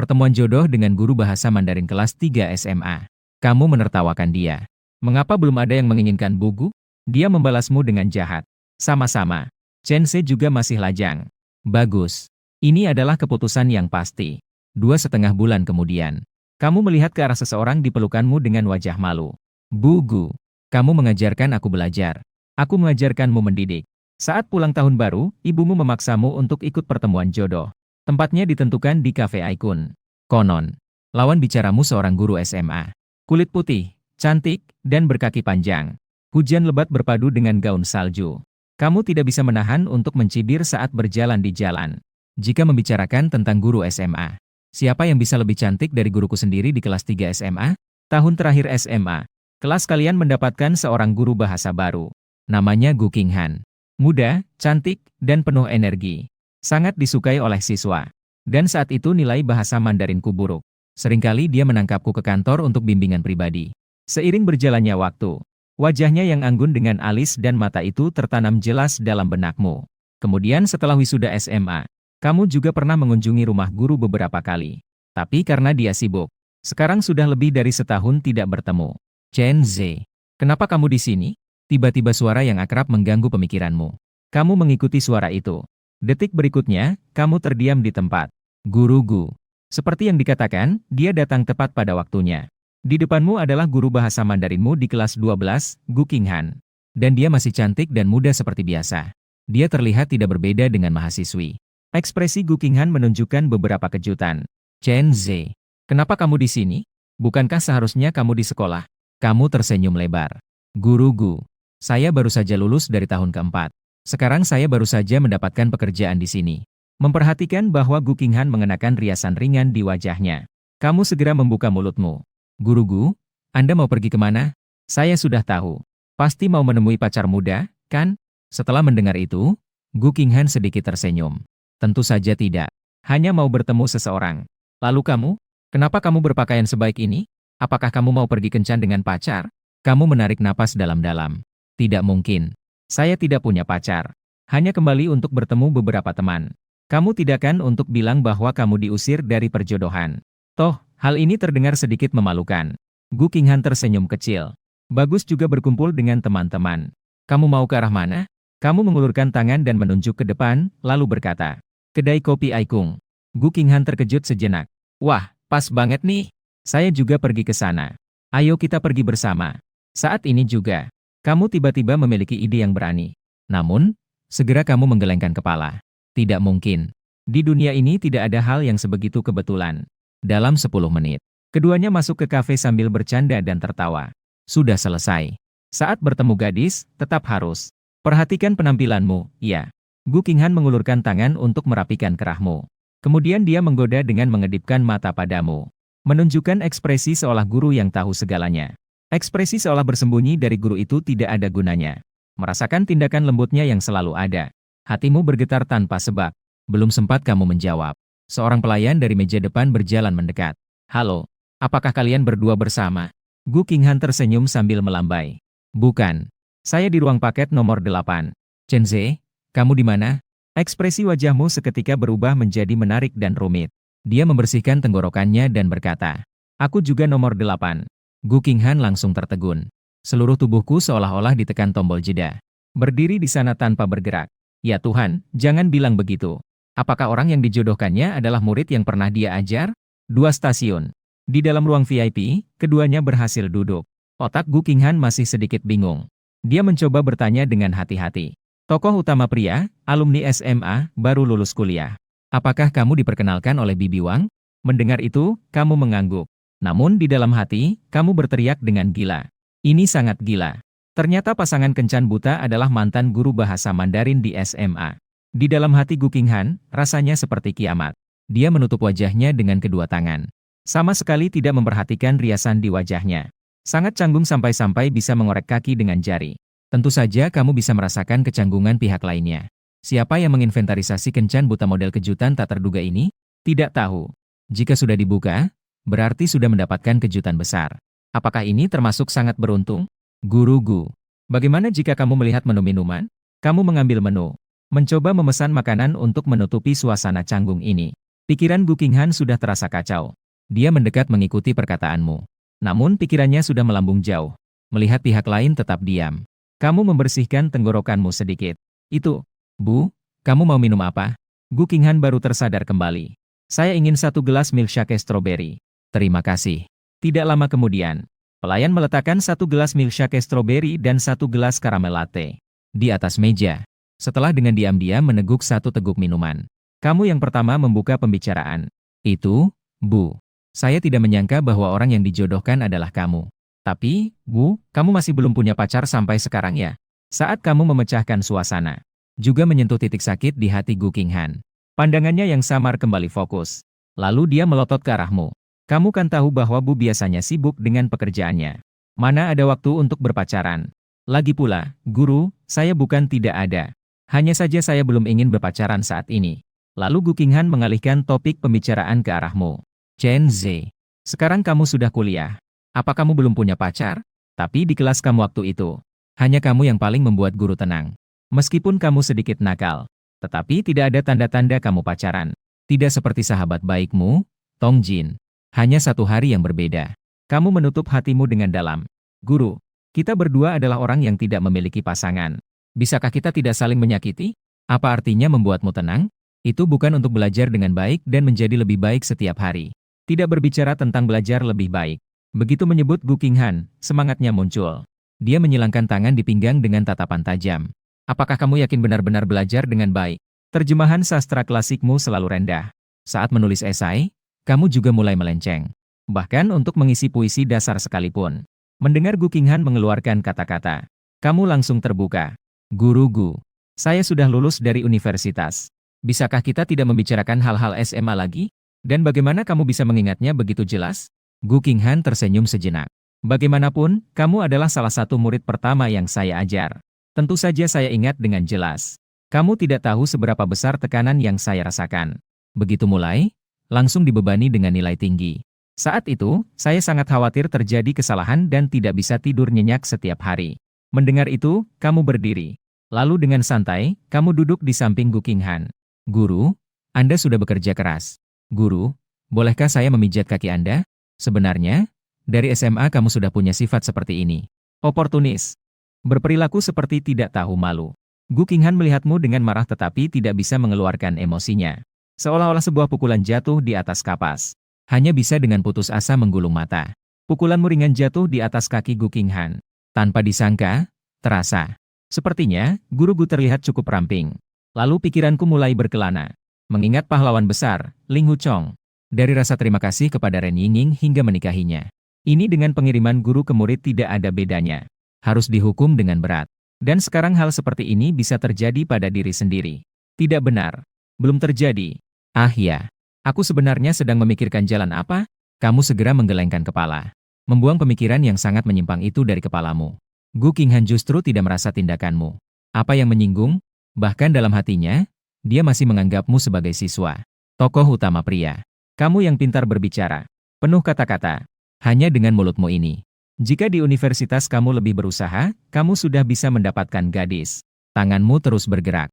Pertemuan jodoh dengan guru bahasa Mandarin kelas 3 SMA. Kamu menertawakan dia. Mengapa belum ada yang menginginkan Bugu? Dia membalasmu dengan jahat. Sama-sama. Chen Se juga masih lajang. Bagus. Ini adalah keputusan yang pasti. 2,5 bulan kemudian, kamu melihat ke arah seseorang di pelukanmu dengan wajah malu. Bugu. Kamu mengajarkan aku belajar. Aku mengajarkanmu mendidik. Saat pulang tahun baru, ibumu memaksamu untuk ikut pertemuan jodoh. Tempatnya ditentukan di Cafe Aikun. Konon, lawan bicaramu seorang guru SMA. Kulit putih, cantik, dan berkaki panjang. Hujan lebat berpadu dengan gaun salju. Kamu tidak bisa menahan untuk mencibir saat berjalan di jalan. Jika membicarakan tentang guru SMA, siapa yang bisa lebih cantik dari guruku sendiri di kelas 3 SMA? Tahun terakhir SMA, kelas kalian mendapatkan seorang guru bahasa baru. Namanya Gu Qinghan. Muda, cantik, dan penuh energi. Sangat disukai oleh siswa. Dan saat itu nilai bahasa Mandarinku buruk. Seringkali dia menangkapku ke kantor untuk bimbingan pribadi. Seiring berjalannya waktu, wajahnya yang anggun dengan alis dan mata itu tertanam jelas dalam benakmu. Kemudian setelah wisuda SMA, kamu juga pernah mengunjungi rumah guru beberapa kali. Tapi karena dia sibuk, sekarang sudah lebih dari setahun tidak bertemu. Chen Ze, kenapa kamu di sini? Tiba-tiba suara yang akrab mengganggu pemikiranmu. Kamu mengikuti suara itu. Detik berikutnya, kamu terdiam di tempat. Guru Gu. Seperti yang dikatakan, dia datang tepat pada waktunya. Di depanmu adalah guru bahasa Mandarinmu di kelas 12, Gu Qinghan. Dan dia masih cantik dan muda seperti biasa. Dia terlihat tidak berbeda dengan mahasiswi. Ekspresi Gu Qinghan menunjukkan beberapa kejutan. Chen Ze, kenapa kamu di sini? Bukankah seharusnya kamu di sekolah? Kamu tersenyum lebar. Guru Gu, saya baru saja lulus dari tahun keempat. Sekarang saya baru saja mendapatkan pekerjaan di sini. Memperhatikan bahwa Gu Qinghan mengenakan riasan ringan di wajahnya. Kamu segera membuka mulutmu. Guru Gu, Anda mau pergi kemana? Saya sudah tahu. Pasti mau menemui pacar muda, kan? Setelah mendengar itu, Gu Qinghan sedikit tersenyum. Tentu saja tidak. Hanya mau bertemu seseorang. Lalu kamu? Kenapa kamu berpakaian sebaik ini? Apakah kamu mau pergi kencan dengan pacar? Kamu menarik napas dalam-dalam. Tidak mungkin. Saya tidak punya pacar. Hanya kembali untuk bertemu beberapa teman. Kamu tidak kan untuk bilang bahwa kamu diusir dari perjodohan. Toh, hal ini terdengar sedikit memalukan. Gu Qinghan tersenyum kecil. Bagus juga berkumpul dengan teman-teman. Kamu mau ke arah mana? Kamu mengulurkan tangan dan menunjuk ke depan, lalu berkata, Kedai Kopi Aikung. Gu Qinghan terkejut sejenak. Wah, pas banget nih. Saya juga pergi ke sana. Ayo kita pergi bersama. Saat ini juga. Kamu tiba-tiba memiliki ide yang berani. Namun, segera kamu menggelengkan kepala. Tidak mungkin. Di dunia ini tidak ada hal yang sebegitu kebetulan. Dalam 10 menit, keduanya masuk ke kafe sambil bercanda dan tertawa. Sudah selesai. Saat bertemu gadis, tetap harus. Perhatikan penampilanmu, ya. Gu Qinghan mengulurkan tangan untuk merapikan kerahmu. Kemudian dia menggoda dengan mengedipkan mata padamu. Menunjukkan ekspresi seolah guru yang tahu segalanya. Ekspresi seolah bersembunyi dari guru itu tidak ada gunanya. Merasakan tindakan lembutnya yang selalu ada. Hatimu bergetar tanpa sebab. Belum sempat kamu menjawab. Seorang pelayan dari meja depan berjalan mendekat. Halo, apakah kalian berdua bersama? Gu Qinghan tersenyum sambil melambai. Bukan. Saya di ruang paket nomor 8. Chen Ze, kamu di mana? Ekspresi wajahmu seketika berubah menjadi menarik dan rumit. Dia membersihkan tenggorokannya dan berkata, Aku juga nomor 8. Gu Qinghan langsung tertegun. Seluruh tubuhku seolah-olah ditekan tombol jeda. Berdiri di sana tanpa bergerak. Ya Tuhan, jangan bilang begitu. Apakah orang yang dijodohkannya adalah murid yang pernah dia ajar? 2 stasiun. Di dalam ruang VIP, keduanya berhasil duduk. Otak Gu Qinghan masih sedikit bingung. Dia mencoba bertanya dengan hati-hati. Tokoh utama pria, alumni SMA, baru lulus kuliah. Apakah kamu diperkenalkan oleh Bibi Wang? Mendengar itu, kamu mengangguk. Namun di dalam hati, kamu berteriak dengan gila. Ini sangat gila. Ternyata pasangan kencan buta adalah mantan guru bahasa Mandarin di SMA. Di dalam hati Gu Qinghan, rasanya seperti kiamat. Dia menutup wajahnya dengan kedua tangan. Sama sekali tidak memperhatikan riasan di wajahnya. Sangat canggung sampai-sampai bisa mengorek kaki dengan jari. Tentu saja kamu bisa merasakan kecanggungan pihak lainnya. Siapa yang menginventarisasi kencan buta model kejutan tak terduga ini? Tidak tahu. Jika sudah dibuka, berarti sudah mendapatkan kejutan besar. Apakah ini termasuk sangat beruntung? Guru Gu, bagaimana jika kamu melihat menu minuman? Kamu mengambil menu, mencoba memesan makanan untuk menutupi suasana canggung ini. Pikiran Gu Qinghan sudah terasa kacau. Dia mendekat mengikuti perkataanmu. Namun pikirannya sudah melambung jauh. Melihat pihak lain tetap diam. Kamu membersihkan tenggorokanmu sedikit. Itu, Bu, kamu mau minum apa? Gu Qinghan baru tersadar kembali. Saya ingin 1 gelas milkshake stroberi. Terima kasih. Tidak lama kemudian, pelayan meletakkan 1 gelas milkshake stroberi dan 1 gelas karamel latte di atas meja. Setelah dengan diam-diam meneguk 1 teguk minuman. Kamu yang pertama membuka pembicaraan. Itu, Bu. Saya tidak menyangka bahwa orang yang dijodohkan adalah kamu. Tapi, Bu, kamu masih belum punya pacar sampai sekarang ya? Saat kamu memecahkan suasana, juga menyentuh titik sakit di hati Gu Qinghan. Pandangannya yang samar kembali fokus. Lalu dia melotot ke arahmu. Kamu kan tahu bahwa Bu biasanya sibuk dengan pekerjaannya. Mana ada waktu untuk berpacaran? Lagi pula, Guru, saya bukan tidak ada. Hanya saja saya belum ingin berpacaran saat ini. Lalu Gu Qinghan mengalihkan topik pembicaraan ke arahmu. Chen Zhe, sekarang kamu sudah kuliah. Apa kamu belum punya pacar? Tapi di kelas kamu waktu itu, hanya kamu yang paling membuat guru tenang. Meskipun kamu sedikit nakal, tetapi tidak ada tanda-tanda kamu pacaran. Tidak seperti sahabat baikmu, Tong Jin. Hanya 1 hari yang berbeda. Kamu menutup hatimu dengan dalam. Guru, kita berdua adalah orang yang tidak memiliki pasangan. Bisakah kita tidak saling menyakiti? Apa artinya membuatmu tenang? Itu bukan untuk belajar dengan baik dan menjadi lebih baik setiap hari. Tidak berbicara tentang belajar lebih baik. Begitu menyebut Gu Qinghan, semangatnya muncul. Dia menyilangkan tangan di pinggang dengan tatapan tajam. Apakah kamu yakin benar-benar belajar dengan baik? Terjemahan sastra klasikmu selalu rendah. Saat menulis esai, kamu juga mulai melenceng. Bahkan untuk mengisi puisi dasar sekalipun. Mendengar Gu Qinghan mengeluarkan kata-kata, kamu langsung terbuka. Guru Gu, saya sudah lulus dari universitas. Bisakah kita tidak membicarakan hal-hal SMA lagi? Dan bagaimana kamu bisa mengingatnya begitu jelas? Gu Qinghan tersenyum sejenak. Bagaimanapun, kamu adalah salah satu murid pertama yang saya ajar. Tentu saja saya ingat dengan jelas. Kamu tidak tahu seberapa besar tekanan yang saya rasakan. Begitu mulai, langsung dibebani dengan nilai tinggi. Saat itu, saya sangat khawatir terjadi kesalahan dan tidak bisa tidur nyenyak setiap hari. Mendengar itu, kamu berdiri. Lalu dengan santai, kamu duduk di samping Gu Qinghan. Guru, Anda sudah bekerja keras. Guru, bolehkah saya memijat kaki Anda? Sebenarnya, dari SMA kamu sudah punya sifat seperti ini. Oportunis. Berperilaku seperti tidak tahu malu. Gu Qinghan melihatmu dengan marah tetapi tidak bisa mengeluarkan emosinya. Seolah-olah sebuah pukulan jatuh di atas kapas. Hanya bisa dengan putus asa menggulung mata. Pukulanmu ringan jatuh di atas kaki Gu Qinghan. Tanpa disangka, terasa. Sepertinya, Guru Gu terlihat cukup ramping. Lalu pikiranku mulai berkelana. Mengingat pahlawan besar, Ling Huchong. Dari rasa terima kasih kepada Ren Yingying hingga menikahinya. Ini dengan pengiriman guru ke murid tidak ada bedanya. Harus dihukum dengan berat. Dan sekarang hal seperti ini bisa terjadi pada diri sendiri. Tidak benar. Belum terjadi. Ah ya. Aku sebenarnya sedang memikirkan jalan apa? Kamu segera menggelengkan kepala. Membuang pemikiran yang sangat menyimpang itu dari kepalamu. Gu Qinghan justru tidak merasa tindakanmu. Apa yang menyinggung? Bahkan dalam hatinya, dia masih menganggapmu sebagai siswa. Tokoh utama pria. Kamu yang pintar berbicara. Penuh kata-kata. Hanya dengan mulutmu ini. Jika di universitas kamu lebih berusaha, kamu sudah bisa mendapatkan gadis. Tanganmu terus bergerak.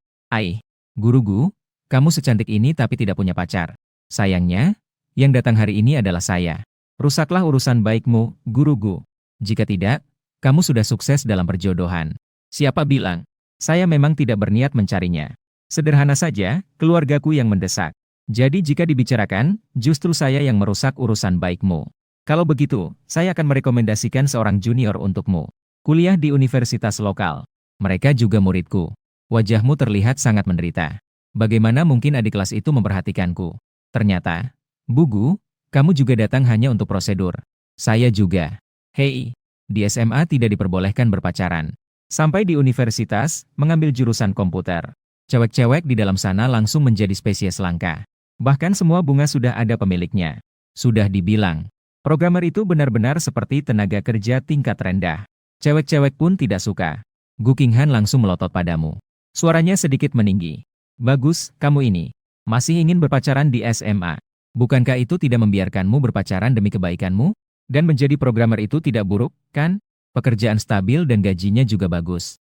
Guru Gu, kamu secantik ini tapi tidak punya pacar. Sayangnya, yang datang hari ini adalah saya. Rusaklah urusan baikmu, Guru Gu. Jika tidak, kamu sudah sukses dalam perjodohan. Siapa bilang? Saya memang tidak berniat mencarinya. Sederhana saja, keluargaku yang mendesak. Jadi jika dibicarakan, justru saya yang merusak urusan baikmu. Kalau begitu, saya akan merekomendasikan seorang junior untukmu. Kuliah di universitas lokal. Mereka juga muridku. Wajahmu terlihat sangat menderita. Bagaimana mungkin adik kelas itu memperhatikanku? Ternyata, Bu Gu, kamu juga datang hanya untuk prosedur. Saya juga. Hei, di SMA tidak diperbolehkan berpacaran. Sampai di universitas, mengambil jurusan komputer. Cewek-cewek di dalam sana langsung menjadi spesies langka. Bahkan semua bunga sudah ada pemiliknya. Sudah dibilang. Programmer itu benar-benar seperti tenaga kerja tingkat rendah. Cewek-cewek pun tidak suka. Gu Qinghan langsung melotot padamu. Suaranya sedikit meninggi. Bagus, kamu ini. Masih ingin berpacaran di SMA. Bukankah itu tidak membiarkanmu berpacaran demi kebaikanmu? Dan menjadi programmer itu tidak buruk, kan? Pekerjaan stabil dan gajinya juga bagus.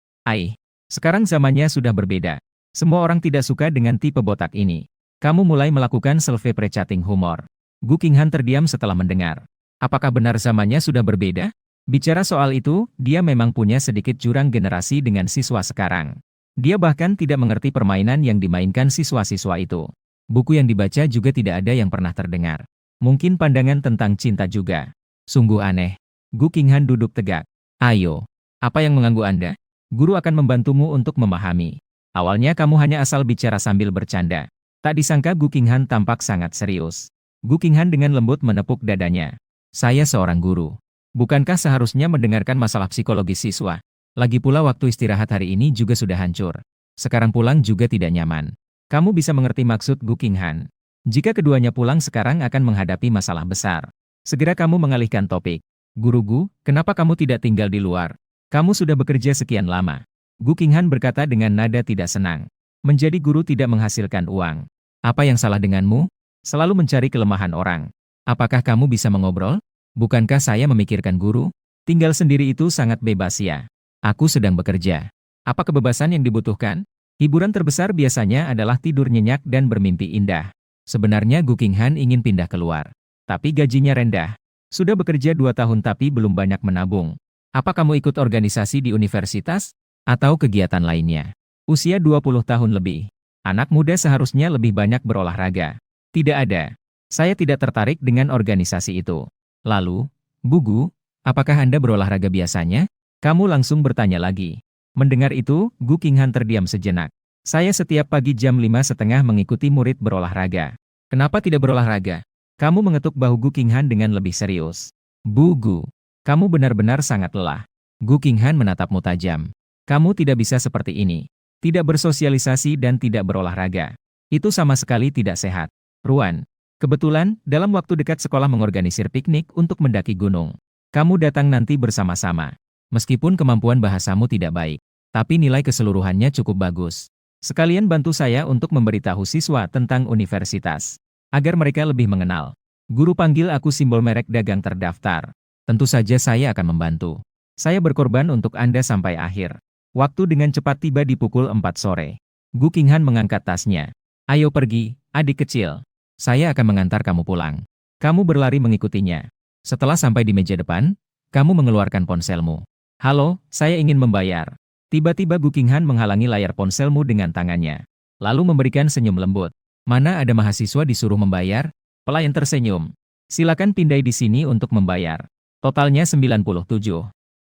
Sekarang zamannya sudah berbeda. Semua orang tidak suka dengan tipe botak ini. Kamu mulai melakukan self-deprecating humor. Gu Qinghan terdiam setelah mendengar. Apakah benar zamannya sudah berbeda? Bicara soal itu, dia memang punya sedikit jurang generasi dengan siswa sekarang. Dia bahkan tidak mengerti permainan yang dimainkan siswa-siswa itu. Buku yang dibaca juga tidak ada yang pernah terdengar. Mungkin pandangan tentang cinta juga. Sungguh aneh. Gu Qinghan duduk tegak. Ayo, apa yang mengganggu Anda? Guru akan membantumu untuk memahami. Awalnya kamu hanya asal bicara sambil bercanda. Tak disangka Gu Qinghan tampak sangat serius. Gu Qinghan dengan lembut menepuk dadanya. Saya seorang guru. Bukankah seharusnya mendengarkan masalah psikologis siswa? Lagi pula waktu istirahat hari ini juga sudah hancur. Sekarang pulang juga tidak nyaman. Kamu bisa mengerti maksud Gu Qinghan. Jika keduanya pulang sekarang akan menghadapi masalah besar. Segera kamu mengalihkan topik. Guru Gu, kenapa kamu tidak tinggal di luar? Kamu sudah bekerja sekian lama. Gu Qinghan berkata dengan nada tidak senang. Menjadi guru tidak menghasilkan uang. Apa yang salah denganmu? Selalu mencari kelemahan orang. Apakah kamu bisa mengobrol? Bukankah saya memikirkan guru? Tinggal sendiri itu sangat bebas ya. Aku sedang bekerja. Apa kebebasan yang dibutuhkan? Hiburan terbesar biasanya adalah tidur nyenyak dan bermimpi indah. Sebenarnya Gu Qinghan ingin pindah keluar. Tapi gajinya rendah. Sudah bekerja 2 tahun tapi belum banyak menabung. Apa kamu ikut organisasi di universitas? Atau kegiatan lainnya? Usia 20 tahun lebih. Anak muda seharusnya lebih banyak berolahraga. Tidak ada. Saya tidak tertarik dengan organisasi itu. Lalu, Bu Gu, apakah Anda berolahraga biasanya? Kamu langsung bertanya lagi. Mendengar itu, Gu Qinghan terdiam sejenak. Saya setiap pagi jam 5:30 mengikuti murid berolahraga. Kenapa tidak berolahraga? Kamu mengetuk bahu Gu Qinghan dengan lebih serius. Bu Gu, kamu benar-benar sangat lelah. Gu Qinghan menatapmu tajam. Kamu tidak bisa seperti ini. Tidak bersosialisasi dan tidak berolahraga. Itu sama sekali tidak sehat. Ruan, kebetulan, dalam waktu dekat sekolah mengorganisir piknik untuk mendaki gunung. Kamu datang nanti bersama-sama. Meskipun kemampuan bahasamu tidak baik, tapi nilai keseluruhannya cukup bagus. Sekalian bantu saya untuk memberitahu siswa tentang universitas. Agar mereka lebih mengenal. Guru panggil aku simbol merek dagang terdaftar. Tentu saja saya akan membantu. Saya berkorban untuk Anda sampai akhir. Waktu dengan cepat tiba di pukul 4 sore. Gu Qinghan mengangkat tasnya. Ayo pergi, adik kecil. Saya akan mengantar kamu pulang. Kamu berlari mengikutinya. Setelah sampai di meja depan, kamu mengeluarkan ponselmu. Halo, saya ingin membayar. Tiba-tiba Gu Qinghan menghalangi layar ponselmu dengan tangannya. Lalu memberikan senyum lembut. Mana ada mahasiswa disuruh membayar? Pelayan tersenyum. Silakan pindai di sini untuk membayar. Totalnya 97.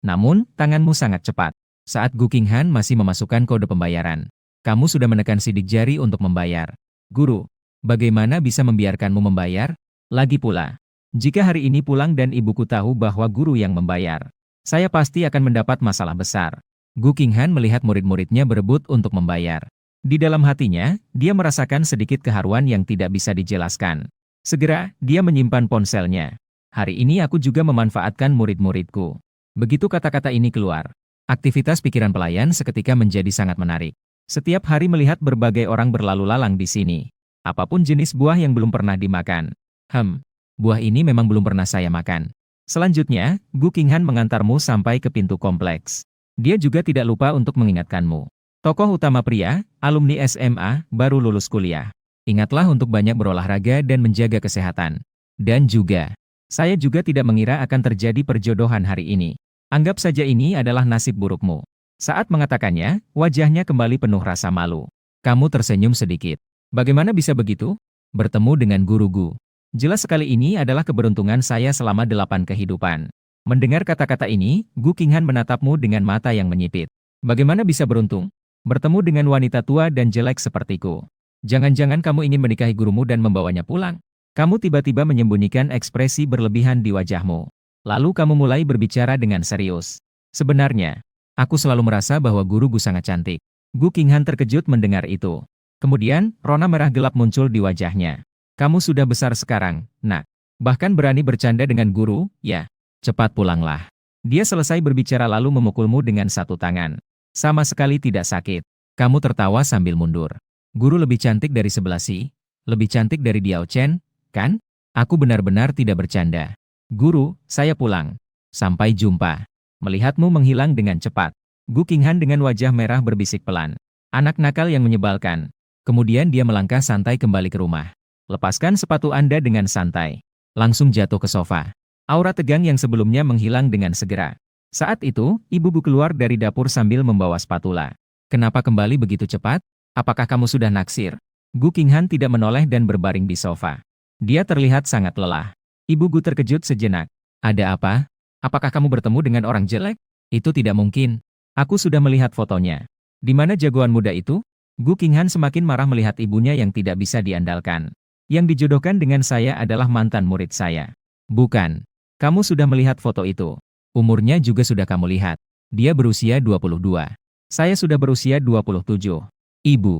Namun, tanganmu sangat cepat. Saat Gu Qinghan masih memasukkan kode pembayaran. Kamu sudah menekan sidik jari untuk membayar. Guru, bagaimana bisa membiarkanmu membayar? Lagi pula, jika hari ini pulang dan ibuku tahu bahwa guru yang membayar, saya pasti akan mendapat masalah besar. Gu Qinghan melihat murid-muridnya berebut untuk membayar. Di dalam hatinya, dia merasakan sedikit keharuan yang tidak bisa dijelaskan. Segera, dia menyimpan ponselnya. Hari ini aku juga memanfaatkan murid-muridku. Begitu kata-kata ini keluar, aktivitas pikiran pelayan seketika menjadi sangat menarik. Setiap hari melihat berbagai orang berlalu lalang di sini. Apapun jenis buah yang belum pernah dimakan. Buah ini memang belum pernah saya makan. Selanjutnya, Gu Qinghan mengantarmu sampai ke pintu kompleks. Dia juga tidak lupa untuk mengingatkanmu. Tokoh utama pria, alumni SMA, baru lulus kuliah. Ingatlah untuk banyak berolahraga dan menjaga kesehatan. Dan juga, saya juga tidak mengira akan terjadi perjodohan hari ini. Anggap saja ini adalah nasib burukmu. Saat mengatakannya, wajahnya kembali penuh rasa malu. Kamu tersenyum sedikit. Bagaimana bisa begitu? Bertemu dengan Guru Gu. Jelas sekali ini adalah keberuntungan saya selama 8 kehidupan. Mendengar kata-kata ini, Gu Qinghan menatapmu dengan mata yang menyipit. Bagaimana bisa beruntung? Bertemu dengan wanita tua dan jelek sepertiku. Jangan-jangan kamu ingin menikahi gurumu dan membawanya pulang? Kamu tiba-tiba menyembunyikan ekspresi berlebihan di wajahmu. Lalu kamu mulai berbicara dengan serius. Sebenarnya, aku selalu merasa bahwa guru Gu sangat cantik. Gu Qinghan terkejut mendengar itu. Kemudian, rona merah gelap muncul di wajahnya. Kamu sudah besar sekarang, nak. Bahkan berani bercanda dengan guru, ya. Cepat pulanglah. Dia selesai berbicara lalu memukulmu dengan satu tangan. Sama sekali tidak sakit. Kamu tertawa sambil mundur. Guru lebih cantik dari sebelah si. Lebih cantik dari Diao Chen, kan? Aku benar-benar tidak bercanda. Guru, saya pulang. Sampai jumpa. Melihatmu menghilang dengan cepat. Gu Qinghan dengan wajah merah berbisik pelan. Anak nakal yang menyebalkan. Kemudian dia melangkah santai kembali ke rumah. Lepaskan sepatu Anda dengan santai. Langsung jatuh ke sofa. Aura tegang yang sebelumnya menghilang dengan segera. Saat itu, Ibu Gu keluar dari dapur sambil membawa spatula. Kenapa kembali begitu cepat? Apakah kamu sudah naksir? Gu Qinghan tidak menoleh dan berbaring di sofa. Dia terlihat sangat lelah. Ibu Gu terkejut sejenak. Ada apa? Apakah kamu bertemu dengan orang jelek? Itu tidak mungkin. Aku sudah melihat fotonya. Di mana jagoan muda itu? Gu Qinghan semakin marah melihat ibunya yang tidak bisa diandalkan. Yang dijodohkan dengan saya adalah mantan murid saya. Bukan. Kamu sudah melihat foto itu. Umurnya juga sudah kamu lihat. Dia berusia 22. Saya sudah berusia 27. Ibu,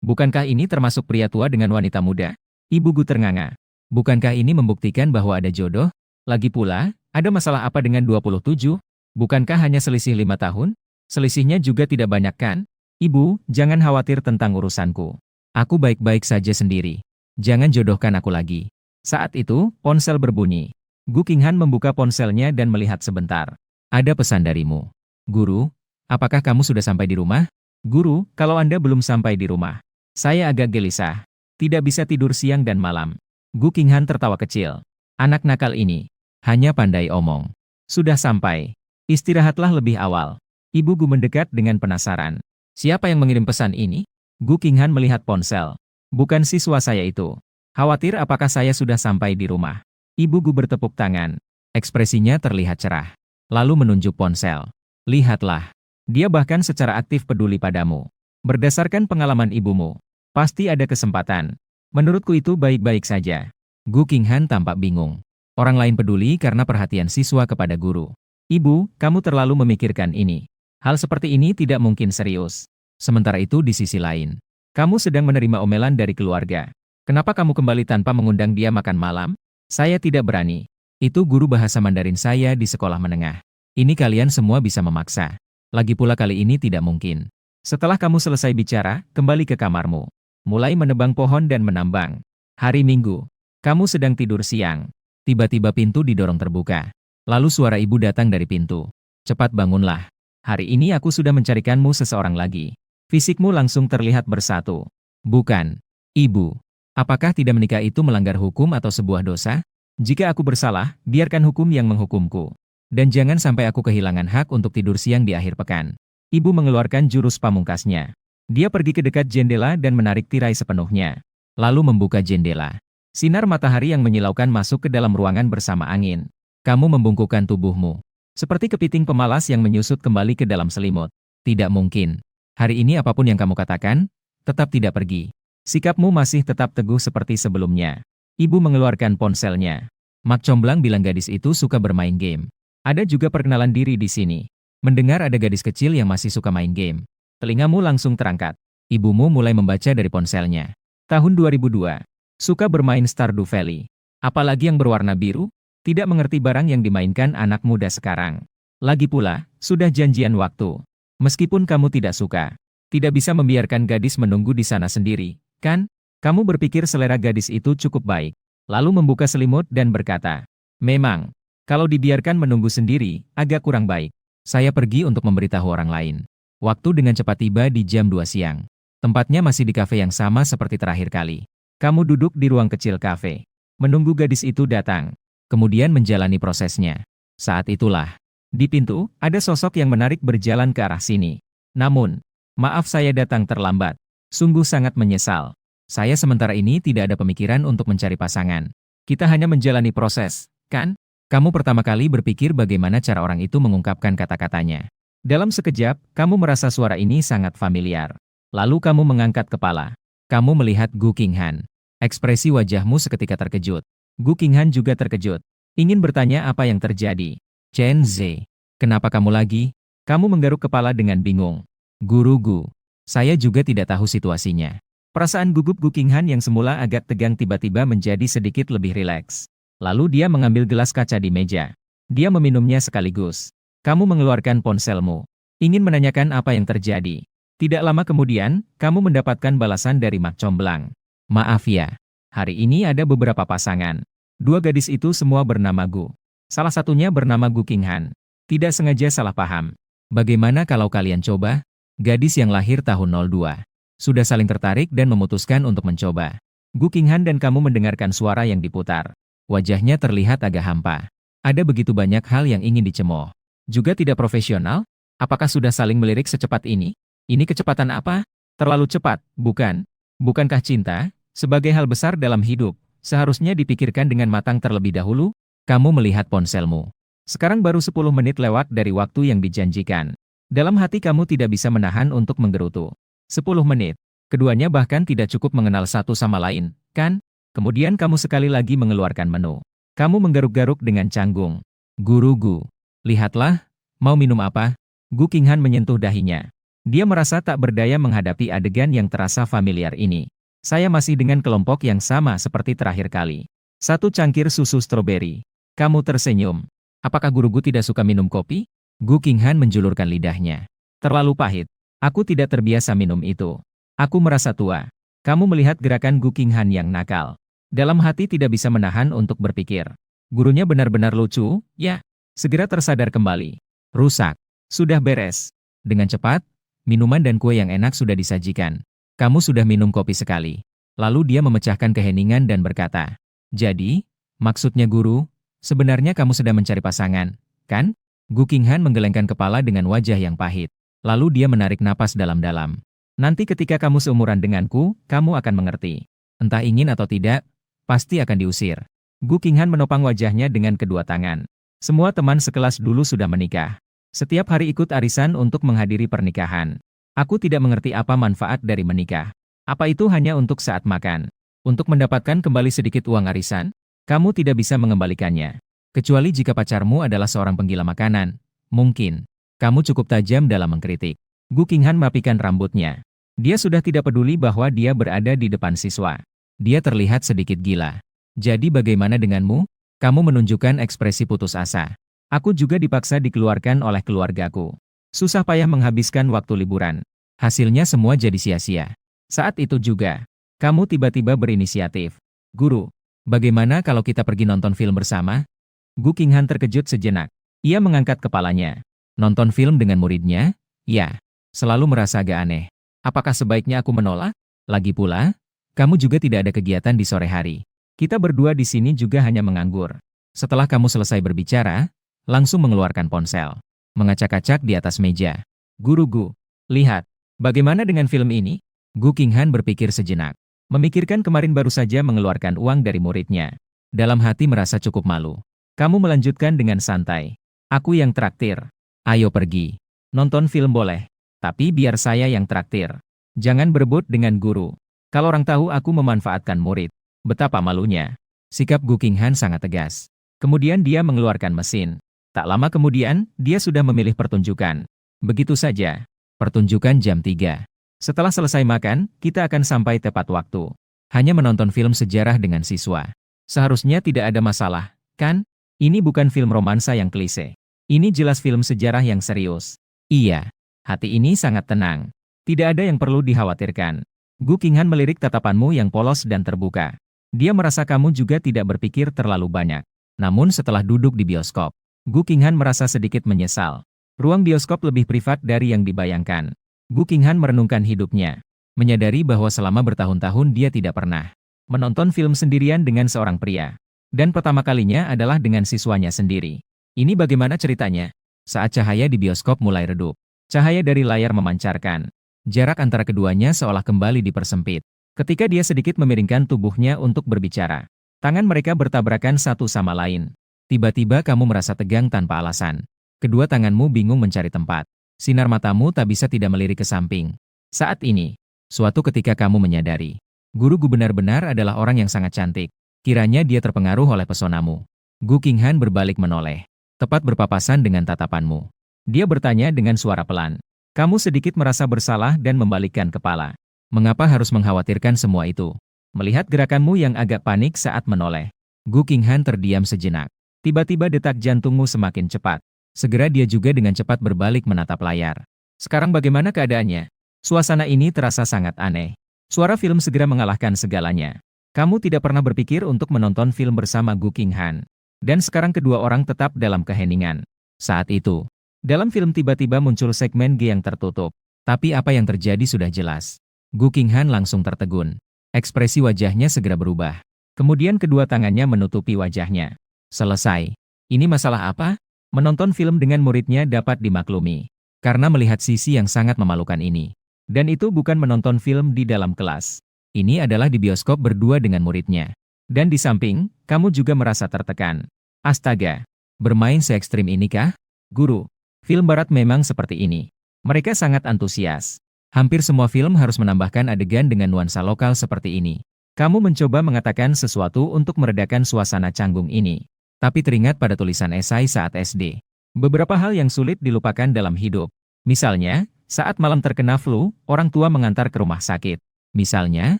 bukankah ini termasuk pria tua dengan wanita muda? Ibu Gu ternganga. Bukankah ini membuktikan bahwa ada jodoh? Lagi pula, ada masalah apa dengan 27? Bukankah hanya selisih 5 tahun? Selisihnya juga tidak banyak kan? Ibu, jangan khawatir tentang urusanku. Aku baik-baik saja sendiri. Jangan jodohkan aku lagi. Saat itu, ponsel berbunyi. Gu Qinghan membuka ponselnya dan melihat sebentar. Ada pesan darimu. Guru, apakah kamu sudah sampai di rumah? Guru, kalau Anda belum sampai di rumah. Saya agak gelisah. Tidak bisa tidur siang dan malam. Gu Qinghan tertawa kecil. Anak nakal ini. Hanya pandai omong. Sudah sampai. Istirahatlah lebih awal. Ibu Gu mendekat dengan penasaran. Siapa yang mengirim pesan ini? Gu Qinghan melihat ponsel. Bukan siswa saya itu. Khawatir apakah saya sudah sampai di rumah. Ibu Gu bertepuk tangan. Ekspresinya terlihat cerah. Lalu menunjuk ponsel. Lihatlah. Dia bahkan secara aktif peduli padamu. Berdasarkan pengalaman ibumu, pasti ada kesempatan. Menurutku itu baik-baik saja. Gu Qinghan tampak bingung. Orang lain peduli karena perhatian siswa kepada guru. Ibu, kamu terlalu memikirkan ini. Hal seperti ini tidak mungkin serius. Sementara itu di sisi lain, kamu sedang menerima omelan dari keluarga. Kenapa kamu kembali tanpa mengundang dia makan malam? Saya tidak berani. Itu guru bahasa Mandarin saya di sekolah menengah. Ini kalian semua bisa memaksa. Lagi pula kali ini tidak mungkin. Setelah kamu selesai bicara, kembali ke kamarmu. Mulai menebang pohon dan menambang. Hari Minggu. Kamu sedang tidur siang. Tiba-tiba pintu didorong terbuka. Lalu suara ibu datang dari pintu. Cepat bangunlah. Hari ini aku sudah mencarikanmu seseorang lagi. Fisikmu langsung terlihat bersatu. Bukan. Ibu. Apakah tidak menikah itu melanggar hukum atau sebuah dosa? Jika aku bersalah, biarkan hukum yang menghukumku. Dan jangan sampai aku kehilangan hak untuk tidur siang di akhir pekan. Ibu mengeluarkan jurus pamungkasnya. Dia pergi ke dekat jendela dan menarik tirai sepenuhnya. Lalu membuka jendela. Sinar matahari yang menyilaukan masuk ke dalam ruangan bersama angin. Kamu membungkukkan tubuhmu. Seperti kepiting pemalas yang menyusut kembali ke dalam selimut. Tidak mungkin. Hari ini apapun yang kamu katakan, tetap tidak pergi. Sikapmu masih tetap teguh seperti sebelumnya. Ibu mengeluarkan ponselnya. Mak Comblang bilang gadis itu suka bermain game. Ada juga perkenalan diri di sini. Mendengar ada gadis kecil yang masih suka main game. Telingamu langsung terangkat. Ibumu mulai membaca dari ponselnya. Tahun 2002. Suka bermain Stardew Valley. Apalagi yang berwarna biru? Tidak mengerti barang yang dimainkan anak muda sekarang. Lagi pula, sudah janjian waktu. Meskipun kamu tidak suka, tidak bisa membiarkan gadis menunggu di sana sendiri, kan? Kamu berpikir selera gadis itu cukup baik. Lalu membuka selimut dan berkata, memang, kalau dibiarkan menunggu sendiri, agak kurang baik. Saya pergi untuk memberitahu orang lain. Waktu dengan cepat tiba di jam 2 siang. Tempatnya masih di kafe yang sama seperti terakhir kali. Kamu duduk di ruang kecil kafe. Menunggu gadis itu datang. Kemudian menjalani prosesnya. Saat itulah, di pintu, ada sosok yang menarik berjalan ke arah sini. Namun, maaf saya datang terlambat. Sungguh sangat menyesal. Saya sementara ini tidak ada pemikiran untuk mencari pasangan. Kita hanya menjalani proses, kan? Kamu pertama kali berpikir bagaimana cara orang itu mengungkapkan kata-katanya. Dalam sekejap, kamu merasa suara ini sangat familiar. Lalu kamu mengangkat kepala. Kamu melihat Gu Qinghan. Ekspresi wajahmu seketika terkejut. Gu Qinghan juga terkejut. Ingin bertanya apa yang terjadi. Chen Ze, kenapa kamu lagi? Kamu menggaruk kepala dengan bingung. Guru Gu, saya juga tidak tahu situasinya. Perasaan gugup Gu Qinghan yang semula agak tegang tiba-tiba menjadi sedikit lebih rileks. Lalu dia mengambil gelas kaca di meja. Dia meminumnya sekaligus. Kamu mengeluarkan ponselmu. Ingin menanyakan apa yang terjadi. Tidak lama kemudian, kamu mendapatkan balasan dari Mak Comblang. Maaf ya, hari ini ada beberapa pasangan. Dua gadis itu semua bernama Gu. Salah satunya bernama Gu Qinghan. Tidak sengaja salah paham. Bagaimana kalau kalian coba? Gadis yang lahir tahun 02. Sudah saling tertarik dan memutuskan untuk mencoba. Gu Qinghan dan kamu mendengarkan suara yang diputar. Wajahnya terlihat agak hampa. Ada begitu banyak hal yang ingin dicemooh. Juga tidak profesional? Apakah sudah saling melirik secepat ini? Ini kecepatan apa? Terlalu cepat, bukan? Bukankah cinta, sebagai hal besar dalam hidup, seharusnya dipikirkan dengan matang terlebih dahulu? Kamu melihat ponselmu. Sekarang baru 10 menit lewat dari waktu yang dijanjikan. Dalam hati kamu tidak bisa menahan untuk menggerutu. 10 menit. Keduanya bahkan tidak cukup mengenal satu sama lain, kan? Kemudian kamu sekali lagi mengeluarkan menu. Kamu menggaruk-garuk dengan canggung. Guru Gu, lihatlah, mau minum apa? Gu Qinghan menyentuh dahinya. Dia merasa tak berdaya menghadapi adegan yang terasa familiar ini. Saya masih dengan kelompok yang sama seperti terakhir kali. 1 cangkir susu stroberi. Kamu tersenyum. Apakah Guru Gu tidak suka minum kopi? Gu Qinghan menjulurkan lidahnya. Terlalu pahit. Aku tidak terbiasa minum itu. Aku merasa tua. Kamu melihat gerakan Gu Qinghan yang nakal. Dalam hati tidak bisa menahan untuk berpikir. Gurunya benar-benar lucu, ya. Segera tersadar kembali. Rusak. Sudah beres. Dengan cepat, minuman dan kue yang enak sudah disajikan. Kamu sudah minum kopi sekali. Lalu dia memecahkan keheningan dan berkata, jadi, maksudnya guru, sebenarnya kamu sedang mencari pasangan, kan? Gu Qinghan menggelengkan kepala dengan wajah yang pahit. Lalu dia menarik napas dalam-dalam. Nanti ketika kamu seumuran denganku, kamu akan mengerti. Entah ingin atau tidak, pasti akan diusir. Gu Qinghan menopang wajahnya dengan kedua tangan. Semua teman sekelas dulu sudah menikah. Setiap hari ikut arisan untuk menghadiri pernikahan. Aku tidak mengerti apa manfaat dari menikah. Apa itu hanya untuk saat makan? Untuk mendapatkan kembali sedikit uang arisan? Kamu tidak bisa mengembalikannya. Kecuali jika pacarmu adalah seorang penggila makanan. Mungkin. Kamu cukup tajam dalam mengkritik. Gu Qinghan merapikan rambutnya. Dia sudah tidak peduli bahwa dia berada di depan siswa. Dia terlihat sedikit gila. Jadi bagaimana denganmu? Kamu menunjukkan ekspresi putus asa. Aku juga dipaksa dikeluarkan oleh keluargaku. Susah payah menghabiskan waktu liburan. Hasilnya semua jadi sia-sia. Saat itu juga, kamu tiba-tiba berinisiatif. Guru, bagaimana kalau kita pergi nonton film bersama? Gu Qinghan terkejut sejenak. Ia mengangkat kepalanya. Nonton film dengan muridnya? Ya, selalu merasa agak aneh. Apakah sebaiknya aku menolak? Lagi pula, kamu juga tidak ada kegiatan di sore hari. Kita berdua di sini juga hanya menganggur. Setelah kamu selesai berbicara, langsung mengeluarkan ponsel. Mengacak-acak di atas meja. Guru Gu, lihat, bagaimana dengan film ini? Gu Qinghan berpikir sejenak. Memikirkan kemarin baru saja mengeluarkan uang dari muridnya. Dalam hati merasa cukup malu. Kamu melanjutkan dengan santai. Aku yang traktir. Ayo pergi. Nonton film boleh. Tapi biar saya yang traktir. Jangan berebut dengan guru. Kalau orang tahu aku memanfaatkan murid. Betapa malunya. Sikap Gu Qinghan sangat tegas. Kemudian dia mengeluarkan mesin. Tak lama kemudian, dia sudah memilih pertunjukan. Begitu saja. Pertunjukan jam 3. Setelah selesai makan, kita akan sampai tepat waktu. Hanya menonton film sejarah dengan siswa. Seharusnya tidak ada masalah, kan? Ini bukan film romansa yang klise. Ini jelas film sejarah yang serius. Iya, hati ini sangat tenang. Tidak ada yang perlu dikhawatirkan. Gu Qinghan melirik tatapanmu yang polos dan terbuka. Dia merasa kamu juga tidak berpikir terlalu banyak. Namun setelah duduk di bioskop, Gu Qinghan merasa sedikit menyesal. Ruang bioskop lebih privat dari yang dibayangkan. Gu Qinghan merenungkan hidupnya. Menyadari bahwa selama bertahun-tahun dia tidak pernah menonton film sendirian dengan seorang pria. Dan pertama kalinya adalah dengan siswanya sendiri. Ini bagaimana ceritanya? Saat cahaya di bioskop mulai redup, cahaya dari layar memancarkan. Jarak antara keduanya seolah kembali dipersempit. Ketika dia sedikit memiringkan tubuhnya untuk berbicara, tangan mereka bertabrakan satu sama lain. Tiba-tiba kamu merasa tegang tanpa alasan. Kedua tanganmu bingung mencari tempat. Sinar matamu tak bisa tidak melirik ke samping. Saat ini, suatu ketika kamu menyadari, Guru Gu benar-benar adalah orang yang sangat cantik. Kiranya dia terpengaruh oleh pesonamu. Gu Qinghan berbalik menoleh, tepat berpapasan dengan tatapanmu. Dia bertanya dengan suara pelan. Kamu sedikit merasa bersalah dan membalikkan kepala. Mengapa harus mengkhawatirkan semua itu? Melihat gerakanmu yang agak panik saat menoleh, Gu Qinghan terdiam sejenak. Tiba-tiba detak jantungmu semakin cepat. Segera dia juga dengan cepat berbalik menatap layar. Sekarang bagaimana keadaannya? Suasana ini terasa sangat aneh. Suara film segera mengalahkan segalanya. Kamu tidak pernah berpikir untuk menonton film bersama Gu Qinghan. Dan sekarang kedua orang tetap dalam keheningan. Saat itu, dalam film tiba-tiba muncul segmen G yang tertutup. Tapi apa yang terjadi sudah jelas. Gu Qinghan langsung tertegun. Ekspresi wajahnya segera berubah. Kemudian kedua tangannya menutupi wajahnya. Selesai. Ini masalah apa? Menonton film dengan muridnya dapat dimaklumi. Karena melihat sisi yang sangat memalukan ini. Dan itu bukan menonton film di dalam kelas. Ini adalah di bioskop berdua dengan muridnya. Dan di samping, kamu juga merasa tertekan. Astaga, bermain se-ekstrim inikah? Guru, film barat memang seperti ini. Mereka sangat antusias. Hampir semua film harus menambahkan adegan dengan nuansa lokal seperti ini. Kamu mencoba mengatakan sesuatu untuk meredakan suasana canggung ini. Tapi teringat pada tulisan esai saat SD. Beberapa hal yang sulit dilupakan dalam hidup. Misalnya, saat malam terkena flu, orang tua mengantar ke rumah sakit. Misalnya,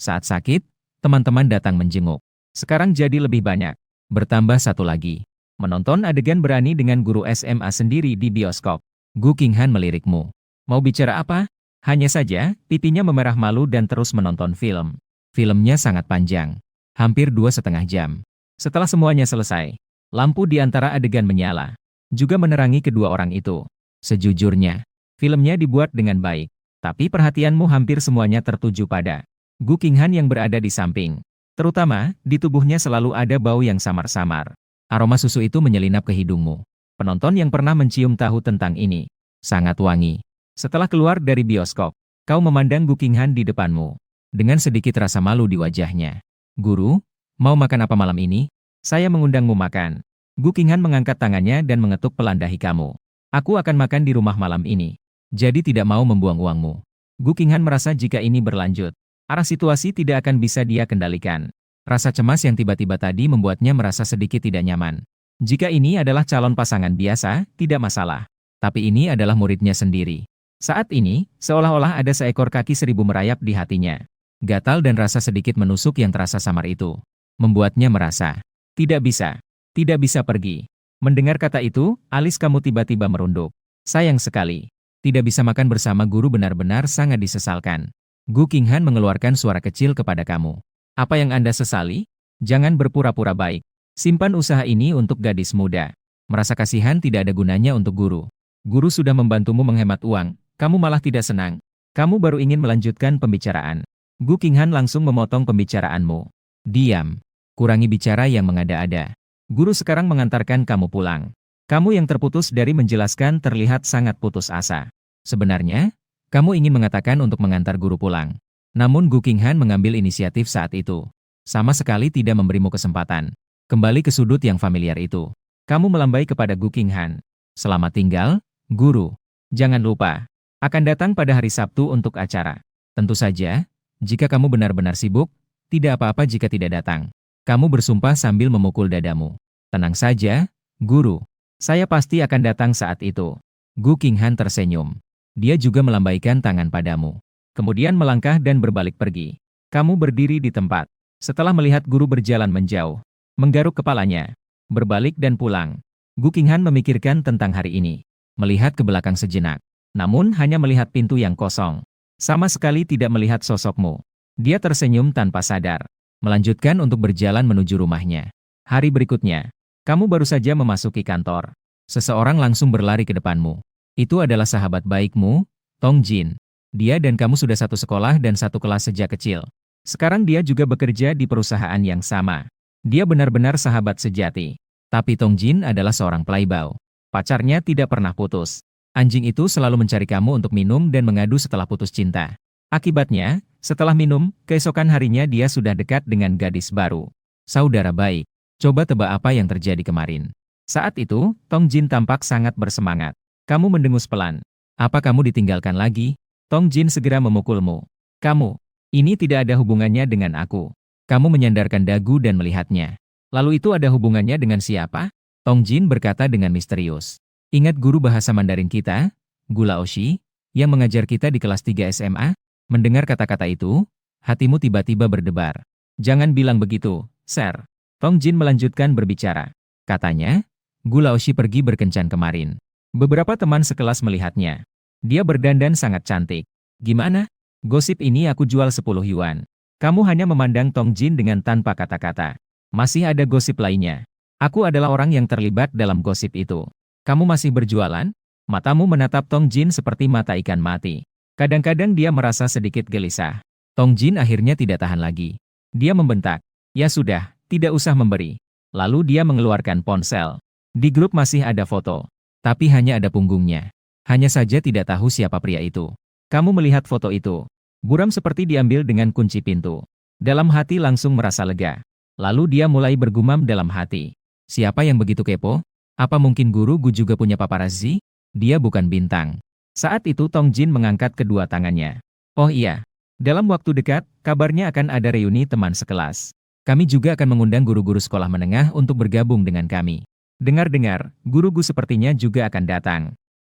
saat sakit, teman-teman datang menjenguk. Sekarang jadi lebih banyak. Bertambah satu lagi. Menonton adegan berani dengan guru SMA sendiri di bioskop. Gu Qinghan melirikmu. Mau bicara apa? Hanya saja, pipinya memerah malu dan terus menonton film. Filmnya sangat panjang. Hampir 2,5 jam. Setelah semuanya selesai, lampu di antara adegan menyala. Juga menerangi kedua orang itu. Sejujurnya, filmnya dibuat dengan baik. Tapi perhatianmu hampir semuanya tertuju pada Gu Qinghan yang berada di samping. Terutama, di tubuhnya selalu ada bau yang samar-samar. Aroma susu itu menyelinap ke hidungmu. Penonton yang pernah mencium tahu tentang ini. Sangat wangi. Setelah keluar dari bioskop, kau memandang Gu Qinghan di depanmu. Dengan sedikit rasa malu di wajahnya. Guru, mau makan apa malam ini? Saya mengundangmu makan. Gu Qinghan mengangkat tangannya dan mengetuk pelan dahi kamu. Aku akan makan di rumah malam ini. Jadi tidak mau membuang uangmu. Gu Qinghan merasa jika ini berlanjut, arah situasi tidak akan bisa dia kendalikan. Rasa cemas yang tiba-tiba tadi membuatnya merasa sedikit tidak nyaman. Jika ini adalah calon pasangan biasa, tidak masalah. Tapi ini adalah muridnya sendiri. Saat ini, seolah-olah ada seekor kaki seribu merayap di hatinya. Gatal dan rasa sedikit menusuk yang terasa samar itu. Membuatnya merasa, tidak bisa pergi. Mendengar kata itu, alis kamu tiba-tiba merunduk. Sayang sekali. Tidak bisa makan bersama guru benar-benar sangat disesalkan. Gu Qinghan mengeluarkan suara kecil kepada kamu. Apa yang Anda sesali? Jangan berpura-pura baik. Simpan usaha ini untuk gadis muda. Merasa kasihan tidak ada gunanya untuk guru. Guru sudah membantumu menghemat uang. Kamu malah tidak senang. Kamu baru ingin melanjutkan pembicaraan. Gu Qinghan langsung memotong pembicaraanmu. Diam. Kurangi bicara yang mengada-ada. Guru sekarang mengantarkan kamu pulang. Kamu yang terputus dari menjelaskan terlihat sangat putus asa. Sebenarnya, kamu ingin mengatakan untuk mengantar guru pulang. Namun Gu Qinghan mengambil inisiatif saat itu. Sama sekali tidak memberimu kesempatan. Kembali ke sudut yang familiar itu. Kamu melambai kepada Gu Qinghan. Selamat tinggal, guru. Jangan lupa. Akan datang pada hari Sabtu untuk acara. Tentu saja, jika kamu benar-benar sibuk, tidak apa-apa jika tidak datang. Kamu bersumpah sambil memukul dadamu. Tenang saja, guru. Saya pasti akan datang saat itu. Gu Qinghan tersenyum. Dia juga melambaikan tangan padamu. Kemudian melangkah dan berbalik pergi. Kamu berdiri di tempat. Setelah melihat guru berjalan menjauh, menggaruk kepalanya, berbalik dan pulang. Gu Qinghan memikirkan tentang hari ini. Melihat ke belakang sejenak. Namun hanya melihat pintu yang kosong. Sama sekali tidak melihat sosokmu. Dia tersenyum tanpa sadar. Melanjutkan untuk berjalan menuju rumahnya. Hari berikutnya, kamu baru saja memasuki kantor. Seseorang langsung berlari ke depanmu. Itu adalah sahabat baikmu, Tong Jin. Dia dan kamu sudah satu sekolah dan satu kelas sejak kecil. Sekarang dia juga bekerja di perusahaan yang sama. Dia benar-benar sahabat sejati. Tapi Tong Jin adalah seorang playboy. Pacarnya tidak pernah putus. Anjing itu selalu mencari kamu untuk minum dan mengadu setelah putus cinta. Akibatnya, setelah minum, keesokan harinya dia sudah dekat dengan gadis baru. Saudara baik, coba tebak apa yang terjadi kemarin. Saat itu, Tong Jin tampak sangat bersemangat. Kamu mendengus pelan. Apa kamu ditinggalkan lagi? Tong Jin segera memukulmu. Kamu, ini tidak ada hubungannya dengan aku. Kamu menyandarkan dagu dan melihatnya. Lalu itu ada hubungannya dengan siapa? Tong Jin berkata dengan misterius. Ingat guru bahasa Mandarin kita, Gu Laoshi, yang mengajar kita di kelas 3 SMA? Mendengar kata-kata itu, hatimu tiba-tiba berdebar. Jangan bilang begitu, Sir. Tong Jin melanjutkan berbicara. Katanya, Gu Laoshi pergi berkencan kemarin. Beberapa teman sekelas melihatnya. Dia berdandan sangat cantik. Gimana? Gosip ini aku jual 10 yuan. Kamu hanya memandang Tong Jin dengan tanpa kata-kata. Masih ada gosip lainnya. Aku adalah orang yang terlibat dalam gosip itu. Kamu masih berjualan? Matamu menatap Tong Jin seperti mata ikan mati. Kadang-kadang dia merasa sedikit gelisah. Tong Jin akhirnya tidak tahan lagi. Dia membentak, "Ya sudah, tidak usah memberi." Lalu dia mengeluarkan ponsel. Di grup masih ada foto, tapi hanya ada punggungnya. Hanya saja tidak tahu siapa pria itu. Kamu melihat foto itu. Buram seperti diambil dengan kunci pintu. Dalam hati langsung merasa lega. Lalu dia mulai bergumam dalam hati. Siapa yang begitu kepo? Apa mungkin guru Gu juga punya paparazzi? Dia bukan bintang. Saat itu Tong Jin mengangkat kedua tangannya. Oh iya, dalam waktu dekat, kabarnya akan ada reuni teman sekelas. Kami juga akan mengundang guru-guru sekolah menengah untuk bergabung dengan kami. Dengar-dengar, guru Gu sepertinya juga akan datang.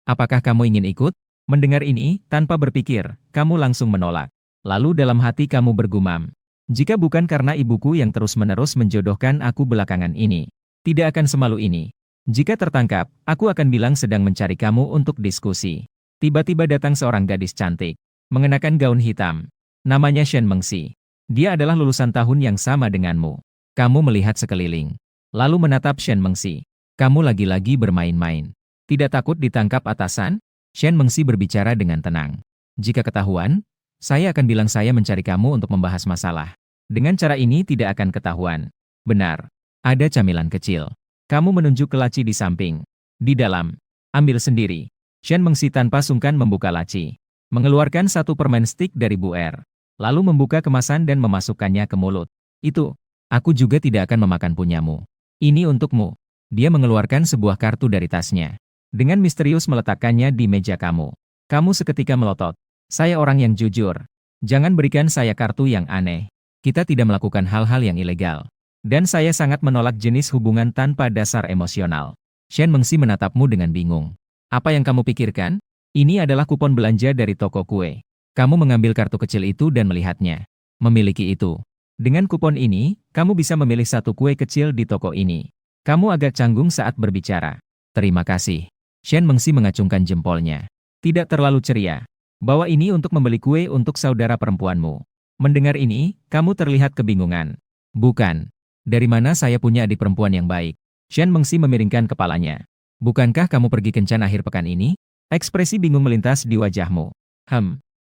Apakah kamu ingin ikut? Mendengar ini, tanpa berpikir, kamu langsung menolak. Lalu dalam hati kamu bergumam. Jika bukan karena ibuku yang terus-menerus menjodohkan aku belakangan ini, tidak akan semalu ini. Jika tertangkap, aku akan bilang sedang mencari kamu untuk diskusi. Tiba-tiba datang seorang gadis cantik, mengenakan gaun hitam. Namanya Shen Mengxi. Dia adalah lulusan tahun yang sama denganmu. Kamu melihat sekeliling, lalu menatap Shen Mengxi. Kamu lagi-lagi bermain-main. Tidak takut ditangkap atasan? Shen Mengxi berbicara dengan tenang. Jika ketahuan, saya akan bilang saya mencari kamu untuk membahas masalah. Dengan cara ini tidak akan ketahuan. Benar. Ada camilan kecil. Kamu menunjuk ke laci di samping. Di dalam. Ambil sendiri. Shen Mengxi tanpa sungkan membuka laci. Mengeluarkan satu permen stik dari buer. Lalu membuka kemasan dan memasukkannya ke mulut. Itu. Aku juga tidak akan memakan punyamu. Ini untukmu. Dia mengeluarkan sebuah kartu dari tasnya. Dengan misterius meletakkannya di meja kamu. Kamu seketika melotot. Saya orang yang jujur. Jangan berikan saya kartu yang aneh. Kita tidak melakukan hal-hal yang ilegal. Dan saya sangat menolak jenis hubungan tanpa dasar emosional. Shen Mengxi menatapmu dengan bingung. Apa yang kamu pikirkan? Ini adalah kupon belanja dari toko kue. Kamu mengambil kartu kecil itu dan melihatnya. Memiliki itu. Dengan kupon ini, kamu bisa memilih satu kue kecil di toko ini. Kamu agak canggung saat berbicara. Terima kasih. Shen Mengxi mengacungkan jempolnya. Tidak terlalu ceria. Bawa ini untuk membeli kue untuk saudara perempuanmu. Mendengar ini, kamu terlihat kebingungan. Bukan. Dari mana saya punya adik perempuan yang baik? Shen Mengxi memiringkan kepalanya. Bukankah kamu pergi kencan akhir pekan ini? Ekspresi bingung melintas di wajahmu.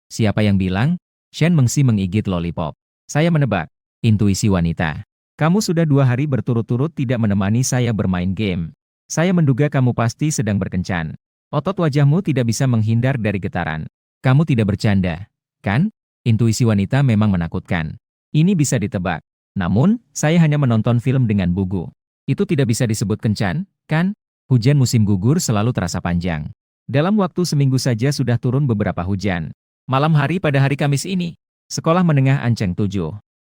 Siapa yang bilang? Shen Mengxi menggigit lollipop. Saya menebak. Intuisi wanita. Kamu sudah 2 hari berturut-turut tidak menemani saya bermain game. Saya menduga kamu pasti sedang berkencan. Otot wajahmu tidak bisa menghindar dari getaran. Kamu tidak bercanda, kan? Intuisi wanita memang menakutkan. Ini bisa ditebak. Namun, saya hanya menonton film dengan buku. Itu tidak bisa disebut kencan, kan? Hujan musim gugur selalu terasa panjang. Dalam waktu seminggu saja sudah turun beberapa hujan. Malam hari pada hari Kamis ini, Sekolah Menengah Anceng 7.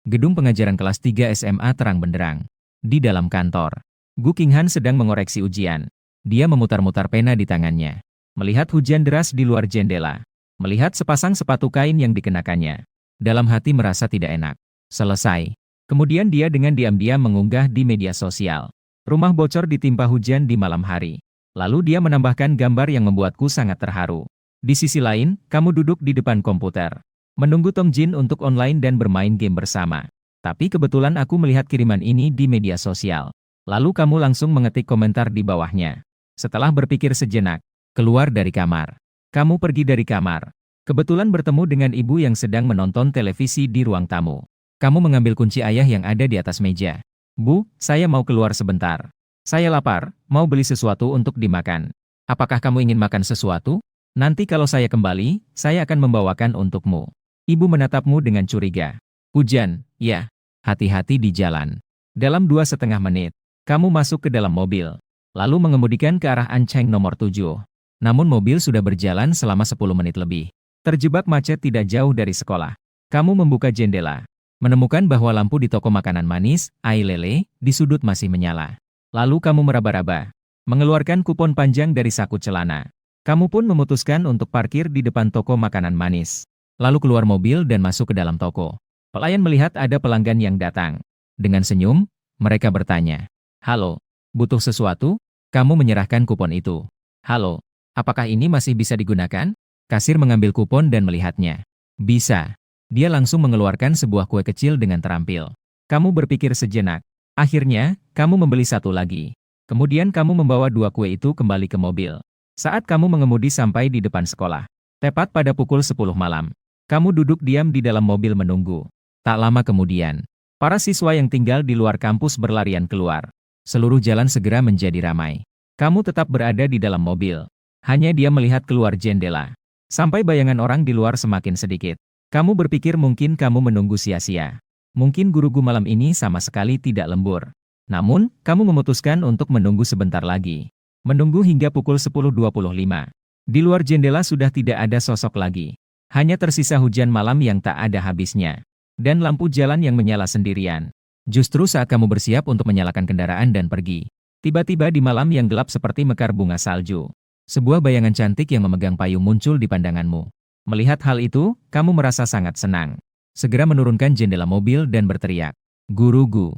Gedung pengajaran kelas 3 SMA terang benderang. Di dalam kantor, Gu Qinghan sedang mengoreksi ujian. Dia memutar-mutar pena di tangannya. Melihat hujan deras di luar jendela. Melihat sepasang sepatu kain yang dikenakannya. Dalam hati merasa tidak enak. Selesai. Kemudian dia dengan diam-diam mengunggah di media sosial. Rumah bocor ditimpa hujan di malam hari. Lalu dia menambahkan gambar yang membuatku sangat terharu. Di sisi lain, kamu duduk di depan komputer. Menunggu Tong Jin untuk online dan bermain game bersama. Tapi kebetulan aku melihat kiriman ini di media sosial. Lalu kamu langsung mengetik komentar di bawahnya. Setelah berpikir sejenak, keluar dari kamar. Kamu pergi dari kamar. Kebetulan bertemu dengan ibu yang sedang menonton televisi di ruang tamu. Kamu mengambil kunci ayah yang ada di atas meja. Bu, saya mau keluar sebentar. Saya lapar, mau beli sesuatu untuk dimakan. Apakah kamu ingin makan sesuatu? Nanti kalau saya kembali, saya akan membawakan untukmu. Ibu menatapmu dengan curiga. Hujan, ya. Hati-hati di jalan. Dalam 2,5 menit, kamu masuk ke dalam mobil. Lalu mengemudikan ke arah Anceng nomor 7. Namun mobil sudah berjalan selama 10 menit lebih. Terjebak macet tidak jauh dari sekolah. Kamu membuka jendela. Menemukan bahwa lampu di toko makanan manis, Ai Lele, di sudut masih menyala. Lalu kamu meraba-raba. Mengeluarkan kupon panjang dari saku celana. Kamu pun memutuskan untuk parkir di depan toko makanan manis. Lalu keluar mobil dan masuk ke dalam toko. Pelayan melihat ada pelanggan yang datang. Dengan senyum, mereka bertanya. Halo, butuh sesuatu? Kamu menyerahkan kupon itu. Halo, apakah ini masih bisa digunakan? Kasir mengambil kupon dan melihatnya. Bisa. Dia langsung mengeluarkan sebuah kue kecil dengan terampil. Kamu berpikir sejenak. Akhirnya, kamu membeli satu lagi. Kemudian kamu membawa 2 kue itu kembali ke mobil. Saat kamu mengemudi sampai di depan sekolah, Tepat pada pukul 10 malam, kamu duduk diam di dalam mobil menunggu. Tak lama kemudian, para siswa yang tinggal di luar kampus berlarian keluar. Seluruh jalan segera menjadi ramai. Kamu tetap berada di dalam mobil. Hanya dia melihat keluar jendela. Sampai bayangan orang di luar semakin sedikit. Kamu berpikir mungkin kamu menunggu sia-sia. Mungkin guruku malam ini sama sekali tidak lembur. Namun, kamu memutuskan untuk menunggu sebentar lagi. Menunggu hingga pukul 10.25. Di luar jendela sudah tidak ada sosok lagi. Hanya tersisa hujan malam yang tak ada habisnya. Dan lampu jalan yang menyala sendirian. Justru saat kamu bersiap untuk menyalakan kendaraan dan pergi. Tiba-tiba di malam yang gelap seperti mekar bunga salju. Sebuah bayangan cantik yang memegang payung muncul di pandanganmu. Melihat hal itu, kamu merasa sangat senang. Segera menurunkan jendela mobil dan berteriak. Guru Gu.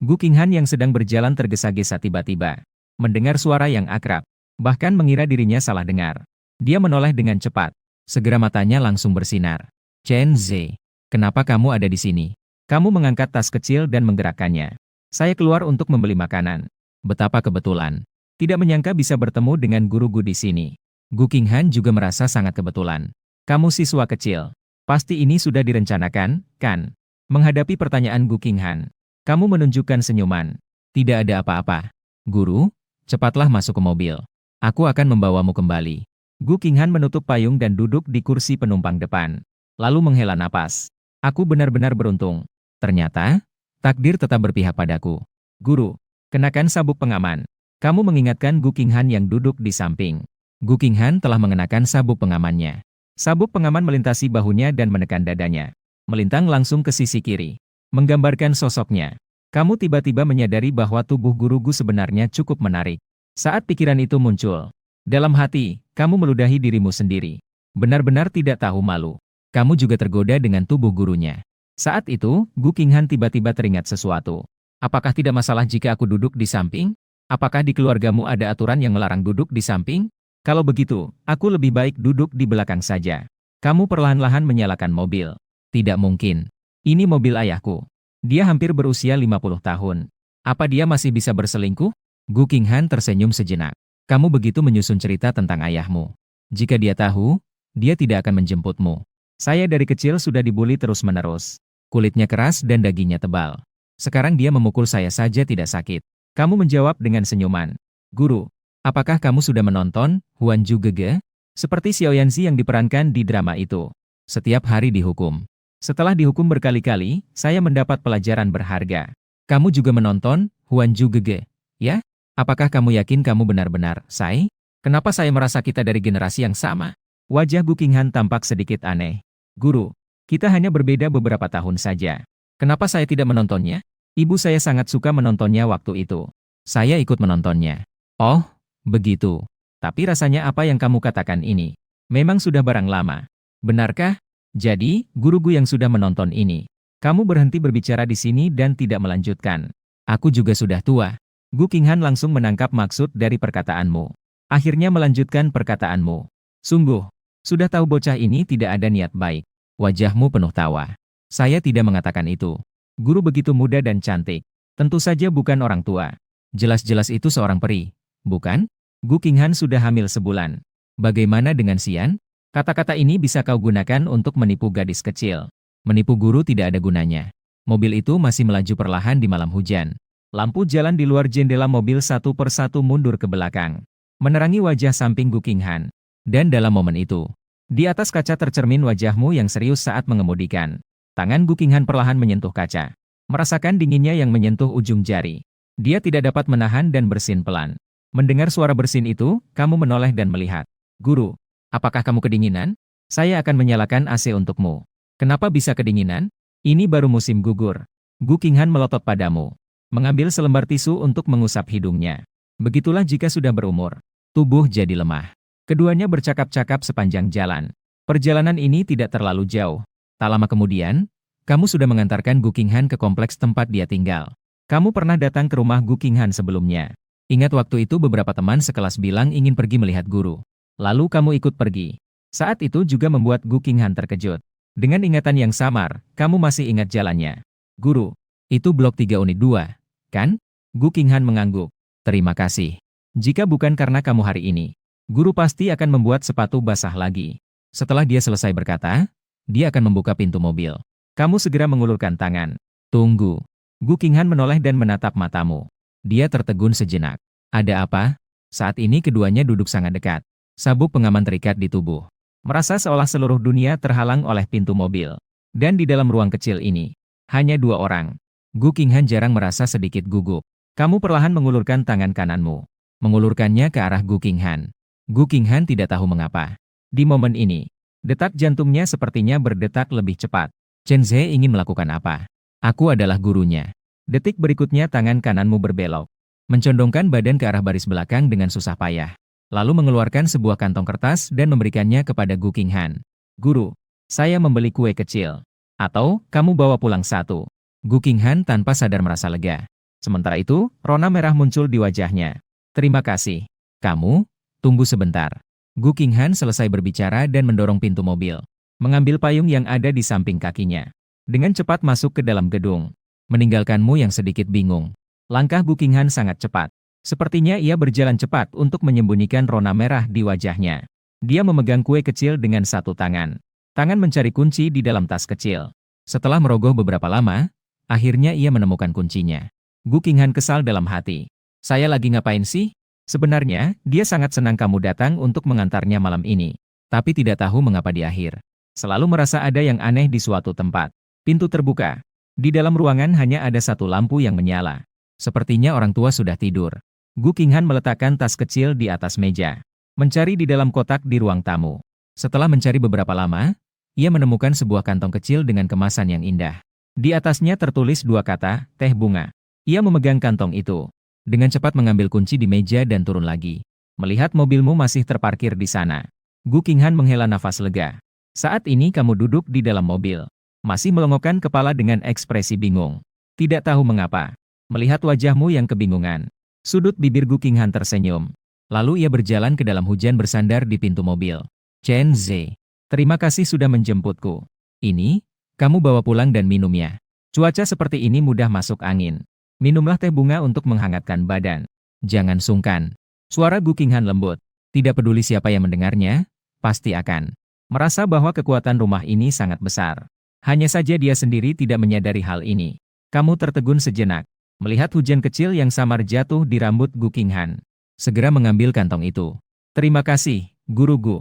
Gu Qinghan yang sedang berjalan tergesa-gesa tiba-tiba. Mendengar suara yang akrab. Bahkan mengira dirinya salah dengar. Dia menoleh dengan cepat. Segera matanya langsung bersinar. Chen Ze, kenapa kamu ada di sini? Kamu mengangkat tas kecil dan menggerakkannya. Saya keluar untuk membeli makanan. Betapa kebetulan. Tidak menyangka bisa bertemu dengan guru Gu di sini. Gu Qinghan juga merasa sangat kebetulan. Kamu siswa kecil. Pasti ini sudah direncanakan, kan? Menghadapi pertanyaan Gu Qinghan, kamu menunjukkan senyuman. Tidak ada apa-apa. Guru, cepatlah masuk ke mobil. Aku akan membawamu kembali. Gu Qinghan menutup payung dan duduk di kursi penumpang depan. Lalu menghela napas. Aku benar-benar beruntung. Ternyata, takdir tetap berpihak padaku. Guru, kenakan sabuk pengaman. Kamu mengingatkan Gu Qinghan yang duduk di samping. Gu Qinghan telah mengenakan sabuk pengamannya. Sabuk pengaman melintasi bahunya dan menekan dadanya. Melintang langsung ke sisi kiri. Menggambarkan sosoknya. Kamu tiba-tiba menyadari bahwa tubuh guru Gu sebenarnya cukup menarik. Saat pikiran itu muncul, dalam hati, kamu meludahi dirimu sendiri. Benar-benar tidak tahu malu. Kamu juga tergoda dengan tubuh gurunya. Saat itu, Gu Qinghan tiba-tiba teringat sesuatu. Apakah tidak masalah jika aku duduk di samping? Apakah di keluargamu ada aturan yang melarang duduk di samping? Kalau begitu, aku lebih baik duduk di belakang saja. Kamu perlahan-lahan menyalakan mobil. Tidak mungkin. Ini mobil ayahku. Dia hampir berusia 50 tahun. Apa dia masih bisa berselingkuh? Gu Qinghan tersenyum sejenak. Kamu begitu menyusun cerita tentang ayahmu. Jika dia tahu, dia tidak akan menjemputmu. Saya dari kecil sudah dibully terus-menerus. Kulitnya keras dan dagingnya tebal. Sekarang dia memukul saya saja tidak sakit. Kamu menjawab dengan senyuman. Guru, apakah kamu sudah menonton Huan Ju Gege? Seperti Xiao Yanzi yang diperankan di drama itu. Setiap hari dihukum. Setelah dihukum berkali-kali, saya mendapat pelajaran berharga. Kamu juga menonton Huan Ju Gege, ya? Apakah kamu yakin kamu benar-benar, Sai? Kenapa saya merasa kita dari generasi yang sama? Wajah Gu Qinghan tampak sedikit aneh. Guru, kita hanya berbeda beberapa tahun saja. Kenapa saya tidak menontonnya? Ibu saya sangat suka menontonnya waktu itu. Saya ikut menontonnya. Oh, begitu. Tapi rasanya apa yang kamu katakan ini? Memang sudah barang lama. Benarkah? Jadi, guru-guru yang sudah menonton ini. Kamu berhenti berbicara di sini dan tidak melanjutkan. Aku juga sudah tua. Gu Qinghan langsung menangkap maksud dari perkataanmu. Akhirnya melanjutkan perkataanmu. Sungguh, sudah tahu bocah ini tidak ada niat baik. Wajahmu penuh tawa. Saya tidak mengatakan itu. Guru begitu muda dan cantik. Tentu saja bukan orang tua. Jelas-jelas itu seorang peri, bukan? Gu Qinghan sudah hamil sebulan. Bagaimana dengan Xian? Kata-kata ini bisa kau gunakan untuk menipu gadis kecil. Menipu guru tidak ada gunanya. Mobil itu masih melaju perlahan di malam hujan. Lampu jalan di luar jendela mobil satu persatu mundur ke belakang. Menerangi wajah samping Gu Qinghan. Dan dalam momen itu, di atas kaca tercermin wajahmu yang serius saat mengemudikan. Tangan Gu Qinghan perlahan menyentuh kaca. Merasakan dinginnya yang menyentuh ujung jari. Dia tidak dapat menahan dan bersin pelan. Mendengar suara bersin itu, kamu menoleh dan melihat. Guru, apakah kamu kedinginan? Saya akan menyalakan AC untukmu. Kenapa bisa kedinginan? Ini baru musim gugur. Gu Qinghan melotot padamu. Mengambil selembar tisu untuk mengusap hidungnya. Begitulah jika sudah berumur. Tubuh jadi lemah. Keduanya bercakap-cakap sepanjang jalan. Perjalanan ini tidak terlalu jauh. Tak lama kemudian, kamu sudah mengantarkan Gu Qinghan ke kompleks tempat dia tinggal. Kamu pernah datang ke rumah Gu Qinghan sebelumnya. Ingat waktu itu beberapa teman sekelas bilang ingin pergi melihat guru. Lalu kamu ikut pergi. Saat itu juga membuat Gu Qinghan terkejut. Dengan ingatan yang samar, kamu masih ingat jalannya. Guru, itu blok 3 unit 2, kan? Gu Qinghan mengangguk. Terima kasih. Jika bukan karena kamu hari ini, guru pasti akan membuat sepatu basah lagi. Setelah dia selesai berkata, dia akan membuka pintu mobil. Kamu segera mengulurkan tangan. Tunggu. Gu Qinghan menoleh dan menatap matamu. Dia tertegun sejenak. Ada apa? Saat ini keduanya duduk sangat dekat. Sabuk pengaman terikat di tubuh. Merasa seolah seluruh dunia terhalang oleh pintu mobil. Dan di dalam ruang kecil ini, hanya dua orang. Gu Qinghan jarang merasa sedikit gugup. Kamu perlahan mengulurkan tangan kananmu. Mengulurkannya ke arah Gu Qinghan. Gu Qinghan tidak tahu mengapa. Di momen ini, detak jantungnya sepertinya berdetak lebih cepat. Chen Ze ingin melakukan apa? Aku adalah gurunya. Detik berikutnya tangan kananmu berbelok. Mencondongkan badan ke arah baris belakang dengan susah payah. Lalu mengeluarkan sebuah kantong kertas dan memberikannya kepada Gu Qinghan. Guru, saya membeli kue kecil. Atau, kamu bawa pulang satu. Gu Qinghan tanpa sadar merasa lega. Sementara itu, rona merah muncul di wajahnya. Terima kasih. Kamu, tunggu sebentar. Gu Qinghan selesai berbicara dan mendorong pintu mobil. Mengambil payung yang ada di samping kakinya. Dengan cepat masuk ke dalam gedung. Meninggalkanmu yang sedikit bingung. Langkah Gu Qinghan sangat cepat. Sepertinya ia berjalan cepat untuk menyembunyikan rona merah di wajahnya. Dia memegang kue kecil dengan satu tangan. Tangan mencari kunci di dalam tas kecil. Setelah merogoh beberapa lama, akhirnya ia menemukan kuncinya. Gu Qinghan kesal dalam hati. Saya lagi ngapain sih? Sebenarnya, dia sangat senang kamu datang untuk mengantarnya malam ini. Tapi tidak tahu mengapa di akhir. Selalu merasa ada yang aneh di suatu tempat. Pintu terbuka. Di dalam ruangan hanya ada satu lampu yang menyala. Sepertinya orang tua sudah tidur. Gu Qinghan meletakkan tas kecil di atas meja. Mencari di dalam kotak di ruang tamu. Setelah mencari beberapa lama, ia menemukan sebuah kantong kecil dengan kemasan yang indah. Di atasnya tertulis dua kata, teh bunga. Ia memegang kantong itu. Dengan cepat mengambil kunci di meja dan turun lagi. Melihat mobilmu masih terparkir di sana. Gu Qinghan menghela nafas lega. Saat ini kamu duduk di dalam mobil. Masih melongokkan kepala dengan ekspresi bingung. Tidak tahu mengapa. Melihat wajahmu yang kebingungan. Sudut bibir Gu Qinghan tersenyum. Lalu ia berjalan ke dalam hujan bersandar di pintu mobil. Chen Ze, terima kasih sudah menjemputku. Ini, kamu bawa pulang dan minumnya. Cuaca seperti ini mudah masuk angin. Minumlah teh bunga untuk menghangatkan badan. Jangan sungkan. Suara Gu Qinghan lembut. Tidak peduli siapa yang mendengarnya, pasti akan merasa bahwa kekuatan rumah ini sangat besar. Hanya saja dia sendiri tidak menyadari hal ini. Kamu tertegun sejenak. Melihat hujan kecil yang samar jatuh di rambut Gu Qinghan. Segera mengambil kantong itu. Terima kasih, Guru Gu.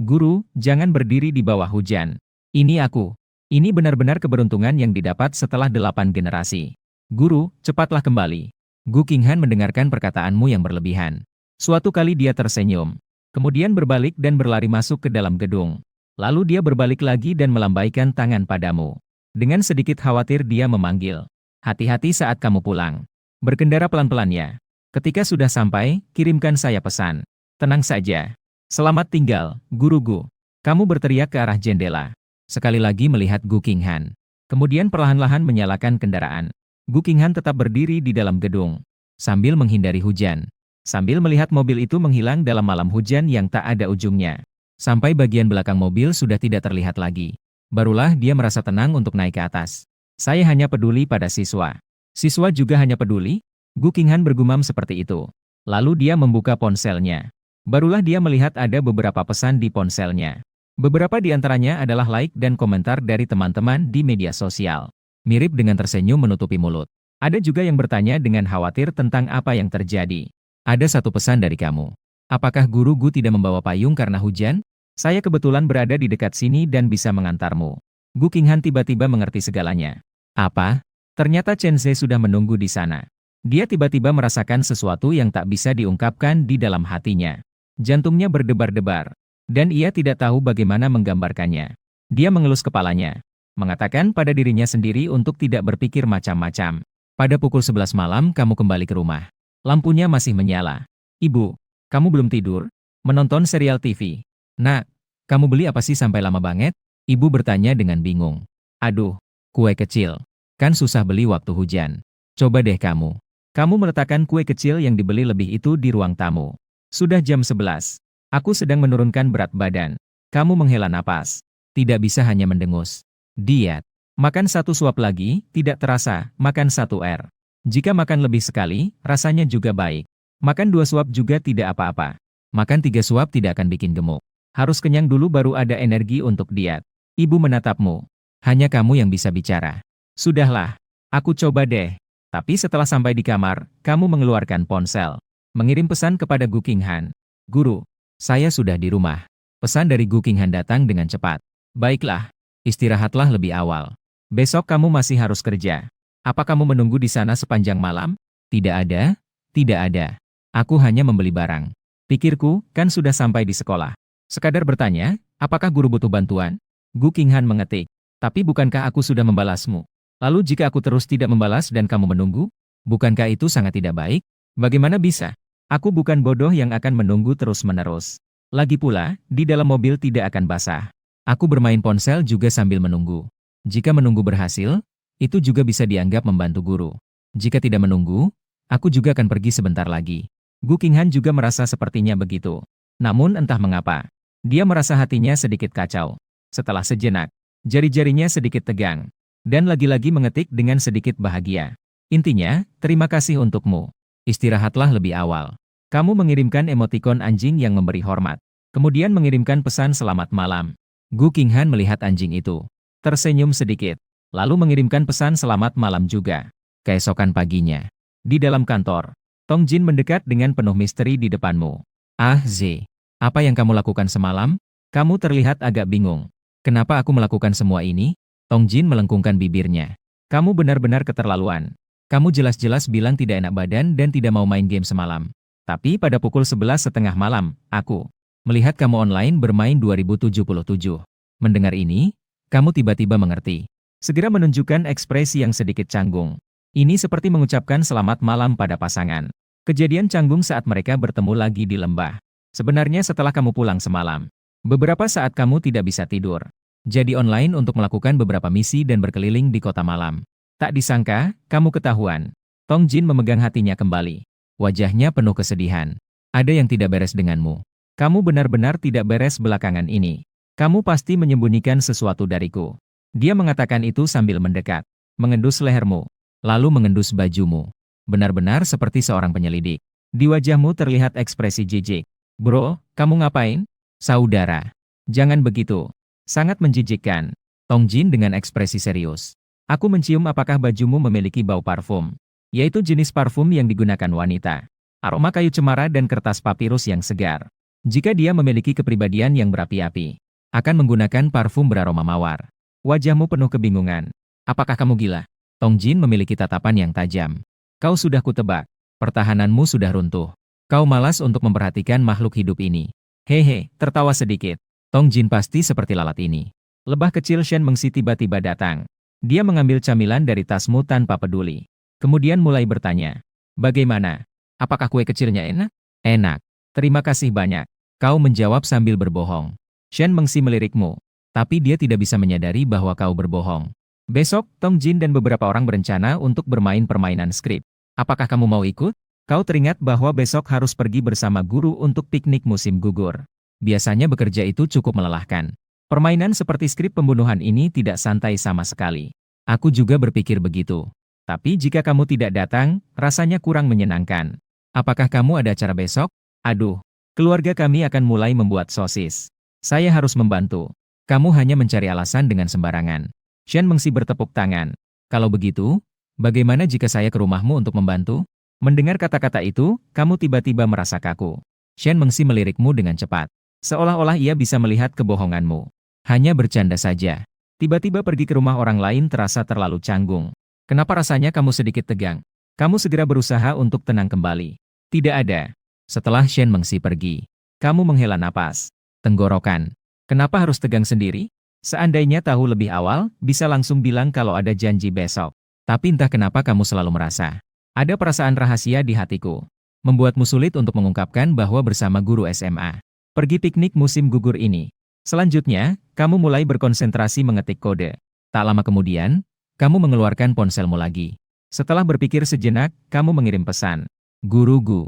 Guru, jangan berdiri di bawah hujan. Ini aku. Ini benar-benar keberuntungan yang didapat setelah 8 generasi. Guru, cepatlah kembali. Gu Qinghan mendengarkan perkataanmu yang berlebihan. Suatu kali dia tersenyum. Kemudian berbalik dan berlari masuk ke dalam gedung. Lalu dia berbalik lagi dan melambaikan tangan padamu. Dengan sedikit khawatir dia memanggil. Hati-hati saat kamu pulang. Berkendara pelan-pelan ya. Ketika sudah sampai, kirimkan saya pesan. Tenang saja. Selamat tinggal, Guru Gu. Kamu berteriak ke arah jendela. Sekali lagi melihat Gu Qinghan. Kemudian perlahan-lahan menyalakan kendaraan. Gu Qinghan tetap berdiri di dalam gedung. Sambil menghindari hujan. Sambil melihat mobil itu menghilang dalam malam hujan yang tak ada ujungnya. Sampai bagian belakang mobil sudah tidak terlihat lagi. Barulah dia merasa tenang untuk naik ke atas. Saya hanya peduli pada siswa. Siswa juga hanya peduli? Gu Qinghan bergumam seperti itu. Lalu dia membuka ponselnya. Barulah dia melihat ada beberapa pesan di ponselnya. Beberapa di antaranya adalah like dan komentar dari teman-teman di media sosial. Mirip dengan tersenyum menutupi mulut. Ada juga yang bertanya dengan khawatir tentang apa yang terjadi. Ada satu pesan dari kamu. Apakah Guru Gu tidak membawa payung karena hujan? Saya kebetulan berada di dekat sini dan bisa mengantarmu. Gu Qinghan tiba-tiba mengerti segalanya. Apa? Ternyata Chen Ze sudah menunggu di sana. Dia tiba-tiba merasakan sesuatu yang tak bisa diungkapkan di dalam hatinya. Jantungnya berdebar-debar. Dan ia tidak tahu bagaimana menggambarkannya. Dia mengelus kepalanya. Mengatakan pada dirinya sendiri untuk tidak berpikir macam-macam. Pada pukul 11 malam kamu kembali ke rumah. Lampunya masih menyala. Ibu, kamu belum tidur? Menonton serial TV. Nak, kamu beli apa sih sampai lama banget? Ibu bertanya dengan bingung. Aduh. Kue kecil. Kan susah beli waktu hujan. Coba deh kamu. Kamu meletakkan kue kecil yang dibeli lebih itu di ruang tamu. Sudah jam 11. Aku sedang menurunkan berat badan. Kamu menghela napas. Tidak bisa hanya mendengus. Diet. Makan satu suap lagi, tidak terasa, makan 1 R. Jika makan lebih sekali, rasanya juga baik. Makan 2 suap juga tidak apa-apa. Makan 3 suap tidak akan bikin gemuk. Harus kenyang dulu baru ada energi untuk diet. Ibu menatapmu. Hanya kamu yang bisa bicara. Sudahlah, aku coba deh. Tapi setelah sampai di kamar, kamu mengeluarkan ponsel. Mengirim pesan kepada Gu Qinghan. Guru, saya sudah di rumah. Pesan dari Gu Qinghan datang dengan cepat. Baiklah, istirahatlah lebih awal. Besok kamu masih harus kerja. Apa kamu menunggu di sana sepanjang malam? Tidak ada, tidak ada. Aku hanya membeli barang. Pikirku, kan sudah sampai di sekolah. Sekadar bertanya, apakah guru butuh bantuan? Gu Qinghan mengetik. Tapi bukankah aku sudah membalasmu? Lalu jika aku terus tidak membalas dan kamu menunggu? Bukankah itu sangat tidak baik? Bagaimana bisa? Aku bukan bodoh yang akan menunggu terus-menerus. Lagi pula, di dalam mobil tidak akan basah. Aku bermain ponsel juga sambil menunggu. Jika menunggu berhasil, itu juga bisa dianggap membantu guru. Jika tidak menunggu, aku juga akan pergi sebentar lagi. Gu Qinghan juga merasa sepertinya begitu. Namun entah mengapa, dia merasa hatinya sedikit kacau. Setelah sejenak, jari-jarinya sedikit tegang. Dan lagi-lagi mengetik dengan sedikit bahagia. Intinya, terima kasih untukmu. Istirahatlah lebih awal. Kamu mengirimkan emotikon anjing yang memberi hormat. Kemudian mengirimkan pesan selamat malam. Gu Qinghan melihat anjing itu. Tersenyum sedikit. Lalu mengirimkan pesan selamat malam juga. Keesokan paginya. Di dalam kantor, Tong Jin mendekat dengan penuh misteri di depanmu. Ah Z, apa yang kamu lakukan semalam? Kamu terlihat agak bingung. Kenapa aku melakukan semua ini? Tong Jin melengkungkan bibirnya. Kamu benar-benar keterlaluan. Kamu jelas-jelas bilang tidak enak badan dan tidak mau main game semalam. Tapi pada pukul 11:30 malam, aku melihat kamu online bermain 2077. Mendengar ini, kamu tiba-tiba mengerti. Segera menunjukkan ekspresi yang sedikit canggung. Ini seperti mengucapkan selamat malam pada pasangan. Kejadian canggung saat mereka bertemu lagi di lembah. Sebenarnya setelah kamu pulang semalam, beberapa saat kamu tidak bisa tidur. Jadi online untuk melakukan beberapa misi dan berkeliling di kota malam. Tak disangka, kamu ketahuan. Tong Jin memegang hatinya kembali. Wajahnya penuh kesedihan. Ada yang tidak beres denganmu. Kamu benar-benar tidak beres belakangan ini. Kamu pasti menyembunyikan sesuatu dariku. Dia mengatakan itu sambil mendekat, mengendus lehermu, lalu mengendus bajumu. Benar-benar seperti seorang penyelidik. Di wajahmu terlihat ekspresi jijik. Bro, kamu ngapain? Saudara, jangan begitu. Sangat menjijikkan. Tong Jin dengan ekspresi serius. Aku mencium apakah bajumu memiliki bau parfum. Yaitu jenis parfum yang digunakan wanita. Aroma kayu cemara dan kertas papirus yang segar. Jika dia memiliki kepribadian yang berapi-api, akan menggunakan parfum beraroma mawar. Wajahmu penuh kebingungan. Apakah kamu gila? Tong Jin memiliki tatapan yang tajam. Kau sudah kutebak. Pertahananmu sudah runtuh. Kau malas untuk memperhatikan makhluk hidup ini. Hehe, tertawa sedikit. Tong Jin pasti seperti lalat ini. Lebah kecil Shen Mengsi tiba-tiba datang. Dia mengambil camilan dari tasmu tanpa peduli. Kemudian mulai bertanya. Bagaimana? Apakah kue kecilnya enak? Enak. Terima kasih banyak. Kau menjawab sambil berbohong. Shen Mengsi melirikmu. Tapi dia tidak bisa menyadari bahwa kau berbohong. Besok, Tong Jin dan beberapa orang berencana untuk bermain permainan skrip. Apakah kamu mau ikut? Kau teringat bahwa besok harus pergi bersama guru untuk piknik musim gugur. Biasanya bekerja itu cukup melelahkan. Permainan seperti skrip pembunuhan ini tidak santai sama sekali. Aku juga berpikir begitu. Tapi jika kamu tidak datang, rasanya kurang menyenangkan. Apakah kamu ada acara besok? Aduh, keluarga kami akan mulai membuat sosis. Saya harus membantu. Kamu hanya mencari alasan dengan sembarangan. Shen Mengsi bertepuk tangan. Kalau begitu, bagaimana jika saya ke rumahmu untuk membantu? Mendengar kata-kata itu, kamu tiba-tiba merasa kaku. Shen Mengsi melirikmu dengan cepat. Seolah-olah ia bisa melihat kebohonganmu. Hanya bercanda saja. Tiba-tiba pergi ke rumah orang lain terasa terlalu canggung. Kenapa rasanya kamu sedikit tegang? Kamu segera berusaha untuk tenang kembali. Tidak ada. Setelah Shen Mengsi pergi, kamu menghela napas. Tenggorokan. Kenapa harus tegang sendiri? Seandainya tahu lebih awal, bisa langsung bilang kalau ada janji besok. Tapi entah kenapa kamu selalu merasa ada perasaan rahasia di hatiku. Membuatmu sulit untuk mengungkapkan bahwa bersama guru SMA. Pergi piknik musim gugur ini. Selanjutnya, kamu mulai berkonsentrasi mengetik kode. Tak lama kemudian, kamu mengeluarkan ponselmu lagi. Setelah berpikir sejenak, kamu mengirim pesan. Guru Gu,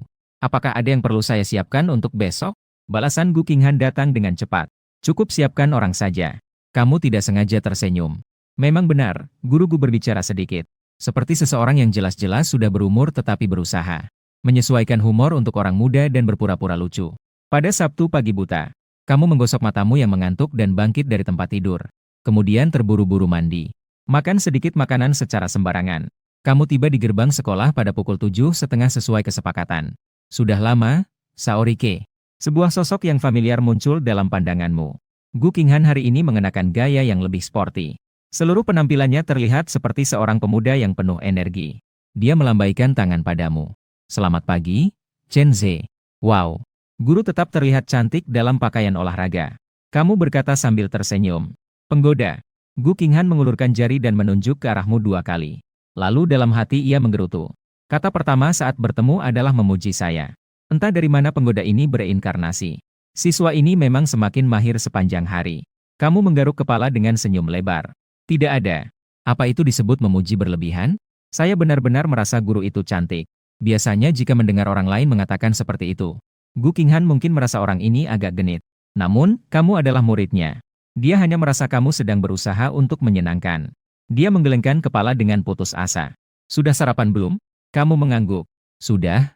apakah ada yang perlu saya siapkan untuk besok? Balasan Gu Qinghan datang dengan cepat. Cukup siapkan orang saja. Kamu tidak sengaja tersenyum. Memang benar, Guru Gu berbicara sedikit. Seperti seseorang yang jelas-jelas sudah berumur tetapi berusaha menyesuaikan humor untuk orang muda dan berpura-pura lucu. Pada Sabtu pagi buta, Kamu menggosok matamu yang mengantuk dan bangkit dari tempat tidur. Kemudian terburu-buru mandi. Makan sedikit makanan secara sembarangan. Kamu tiba di gerbang sekolah pada pukul 7:30 sesuai kesepakatan. Sudah lama, Saorike. Sebuah sosok yang familiar muncul dalam pandanganmu. Gu Qinghan hari ini mengenakan gaya yang lebih sporty. Seluruh penampilannya terlihat seperti seorang pemuda yang penuh energi. Dia melambaikan tangan padamu. Selamat pagi, Chen Ze. Wow. Guru tetap terlihat cantik dalam pakaian olahraga. Kamu berkata sambil tersenyum. Penggoda. Gu Qinghan mengulurkan jari dan menunjuk ke arahmu 2 kali. Lalu dalam hati ia menggerutu. Kata pertama saat bertemu adalah memuji saya. Entah dari mana penggoda ini bereinkarnasi. Siswa ini memang semakin mahir sepanjang hari. Kamu menggaruk kepala dengan senyum lebar. Tidak ada. Apa itu disebut memuji berlebihan? Saya benar-benar merasa guru itu cantik. Biasanya jika mendengar orang lain mengatakan seperti itu, Gu Qinghan mungkin merasa orang ini agak genit. Namun, kamu adalah muridnya. Dia hanya merasa kamu sedang berusaha untuk menyenangkan. Dia menggelengkan kepala dengan putus asa. Sudah sarapan belum? Kamu mengangguk. Sudah.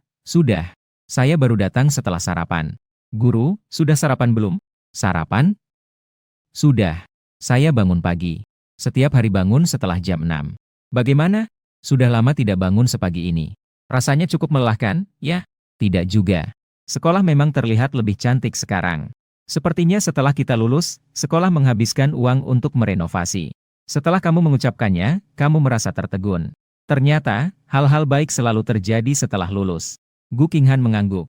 Saya baru datang setelah sarapan. Guru, sudah sarapan belum? Sarapan? Sudah. Saya bangun pagi. Setiap hari bangun setelah jam 6. Bagaimana? Sudah lama tidak bangun sepagi ini. Rasanya cukup melelahkan, ya? Tidak juga. Sekolah memang terlihat lebih cantik sekarang. Sepertinya setelah kita lulus, sekolah menghabiskan uang untuk merenovasi. Setelah kamu mengucapkannya, kamu merasa tertegun. Ternyata, hal-hal baik selalu terjadi setelah lulus. Gu Qinghan mengangguk.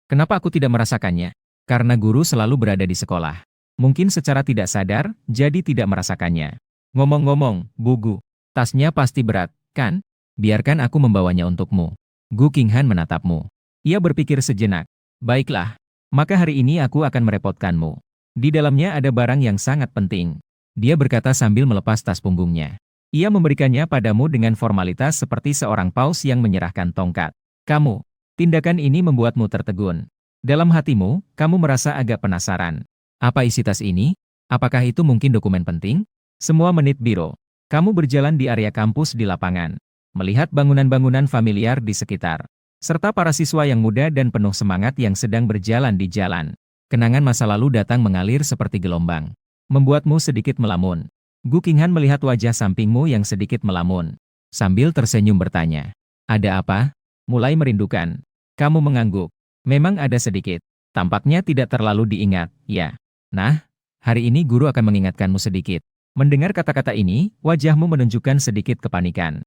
Kenapa aku tidak merasakannya? Karena guru selalu berada di sekolah. Mungkin secara tidak sadar, jadi tidak merasakannya. Ngomong-ngomong, Bu Gu, tasnya pasti berat, kan? Biarkan aku membawanya untukmu. Gu Qinghan menatapmu. Ia berpikir sejenak. Baiklah, maka hari ini aku akan merepotkanmu. Di dalamnya ada barang yang sangat penting. Dia berkata sambil melepas tas punggungnya. Ia memberikannya padamu dengan formalitas seperti seorang paus yang menyerahkan tongkat. Kamu, tindakan ini membuatmu tertegun. Dalam hatimu, kamu merasa agak penasaran. Apa isi tas ini? Apakah itu mungkin dokumen penting? Semua menit biro. Kamu berjalan di area kampus di lapangan. Melihat bangunan-bangunan familiar di sekitar. Serta para siswa yang muda dan penuh semangat yang sedang berjalan di jalan. Kenangan masa lalu datang mengalir seperti gelombang. Membuatmu sedikit melamun. Gu Qinghan melihat wajah sampingmu yang sedikit melamun. Sambil tersenyum bertanya. Ada apa? Mulai merindukan. Kamu mengangguk. Memang ada sedikit. Tampaknya tidak terlalu diingat, ya. Nah, hari ini guru akan mengingatkanmu sedikit. Mendengar kata-kata ini, wajahmu menunjukkan sedikit kepanikan.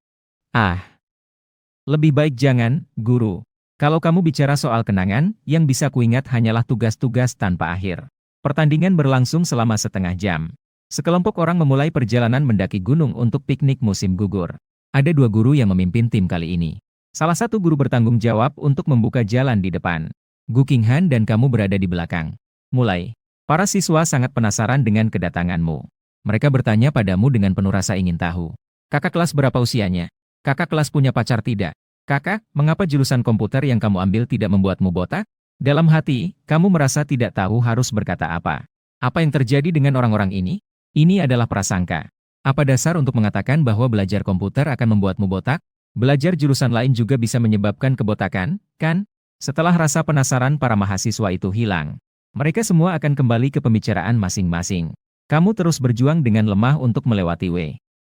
Lebih baik jangan, guru. Kalau kamu bicara soal kenangan, yang bisa kuingat hanyalah tugas-tugas tanpa akhir. Pertandingan berlangsung selama setengah jam. Sekelompok orang memulai perjalanan mendaki gunung untuk piknik musim gugur. Ada 2 guru yang memimpin tim kali ini. Salah satu guru bertanggung jawab untuk membuka jalan di depan. Gu Qinghan dan kamu berada di belakang. Mulai. Para siswa sangat penasaran dengan kedatanganmu. Mereka bertanya padamu dengan penuh rasa ingin tahu. Kakak kelas berapa usianya? Kakak kelas punya pacar tidak? Kakak, mengapa jurusan komputer yang kamu ambil tidak membuatmu botak? Dalam hati, kamu merasa tidak tahu harus berkata apa. Apa yang terjadi dengan orang-orang ini? Ini adalah prasangka. Apa dasar untuk mengatakan bahwa belajar komputer akan membuatmu botak? Belajar jurusan lain juga bisa menyebabkan kebotakan, kan? Setelah rasa penasaran para mahasiswa itu hilang, mereka semua akan kembali ke pembicaraan masing-masing. Kamu terus berjuang dengan lemah untuk melewati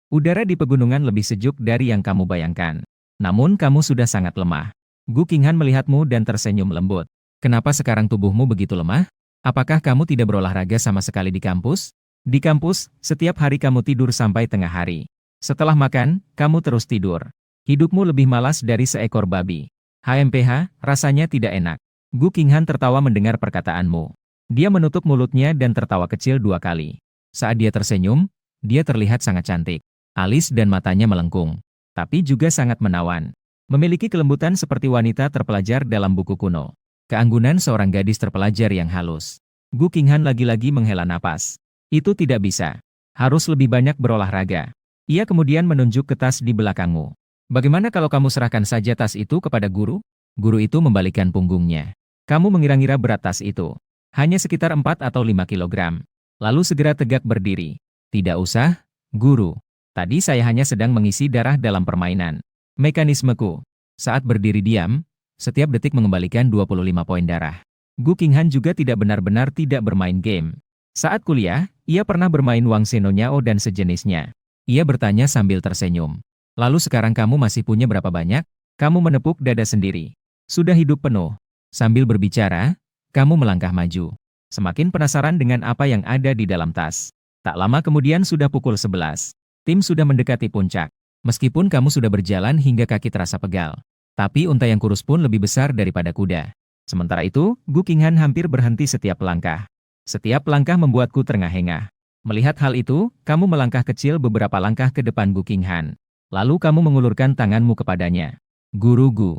udara di pegunungan lebih sejuk dari yang kamu bayangkan. Namun kamu sudah sangat lemah. Gu Qinghan melihatmu dan tersenyum lembut. Kenapa sekarang tubuhmu begitu lemah? Apakah kamu tidak berolahraga sama sekali di kampus? Di kampus, setiap hari kamu tidur sampai tengah hari. Setelah makan, kamu terus tidur. Hidupmu lebih malas dari seekor babi. HMPH, rasanya tidak enak. Gu Qinghan tertawa mendengar perkataanmu. Dia menutup mulutnya dan tertawa kecil 2 kali. Saat dia tersenyum, dia terlihat sangat cantik. Alis dan matanya melengkung. Tapi juga sangat menawan. Memiliki kelembutan seperti wanita terpelajar dalam buku kuno. Keanggunan seorang gadis terpelajar yang halus. Gu Qinghan lagi-lagi menghela napas. Itu tidak bisa. Harus lebih banyak berolahraga. Ia kemudian menunjuk ke tas di belakangmu. Bagaimana kalau kamu serahkan saja tas itu kepada guru? Guru itu membalikkan punggungnya. Kamu mengira-ngira berat tas itu. Hanya sekitar 4 atau 5 kilogram. Lalu segera tegak berdiri. Tidak usah, guru. Tadi saya hanya sedang mengisi darah dalam permainan. Mekanismeku. Saat berdiri diam, setiap detik mengembalikan 25 poin darah. Gu Qinghan juga tidak benar-benar tidak bermain game. Saat kuliah, ia pernah bermain Wang Senonyao dan sejenisnya. Ia bertanya sambil tersenyum. Lalu sekarang kamu masih punya berapa banyak? Kamu menepuk dada sendiri. Sudah hidup penuh. Sambil berbicara, kamu melangkah maju. Semakin penasaran dengan apa yang ada di dalam tas. Tak lama kemudian sudah pukul 11. Tim sudah mendekati puncak. Meskipun kamu sudah berjalan hingga kaki terasa pegal. Tapi unta yang kurus pun lebih besar daripada kuda. Sementara itu, Gu Qinghan hampir berhenti setiap langkah. Setiap langkah membuatku terengah-engah. Melihat hal itu, kamu melangkah kecil beberapa langkah ke depan Gu Qinghan. Lalu kamu mengulurkan tanganmu kepadanya. Guru Gu,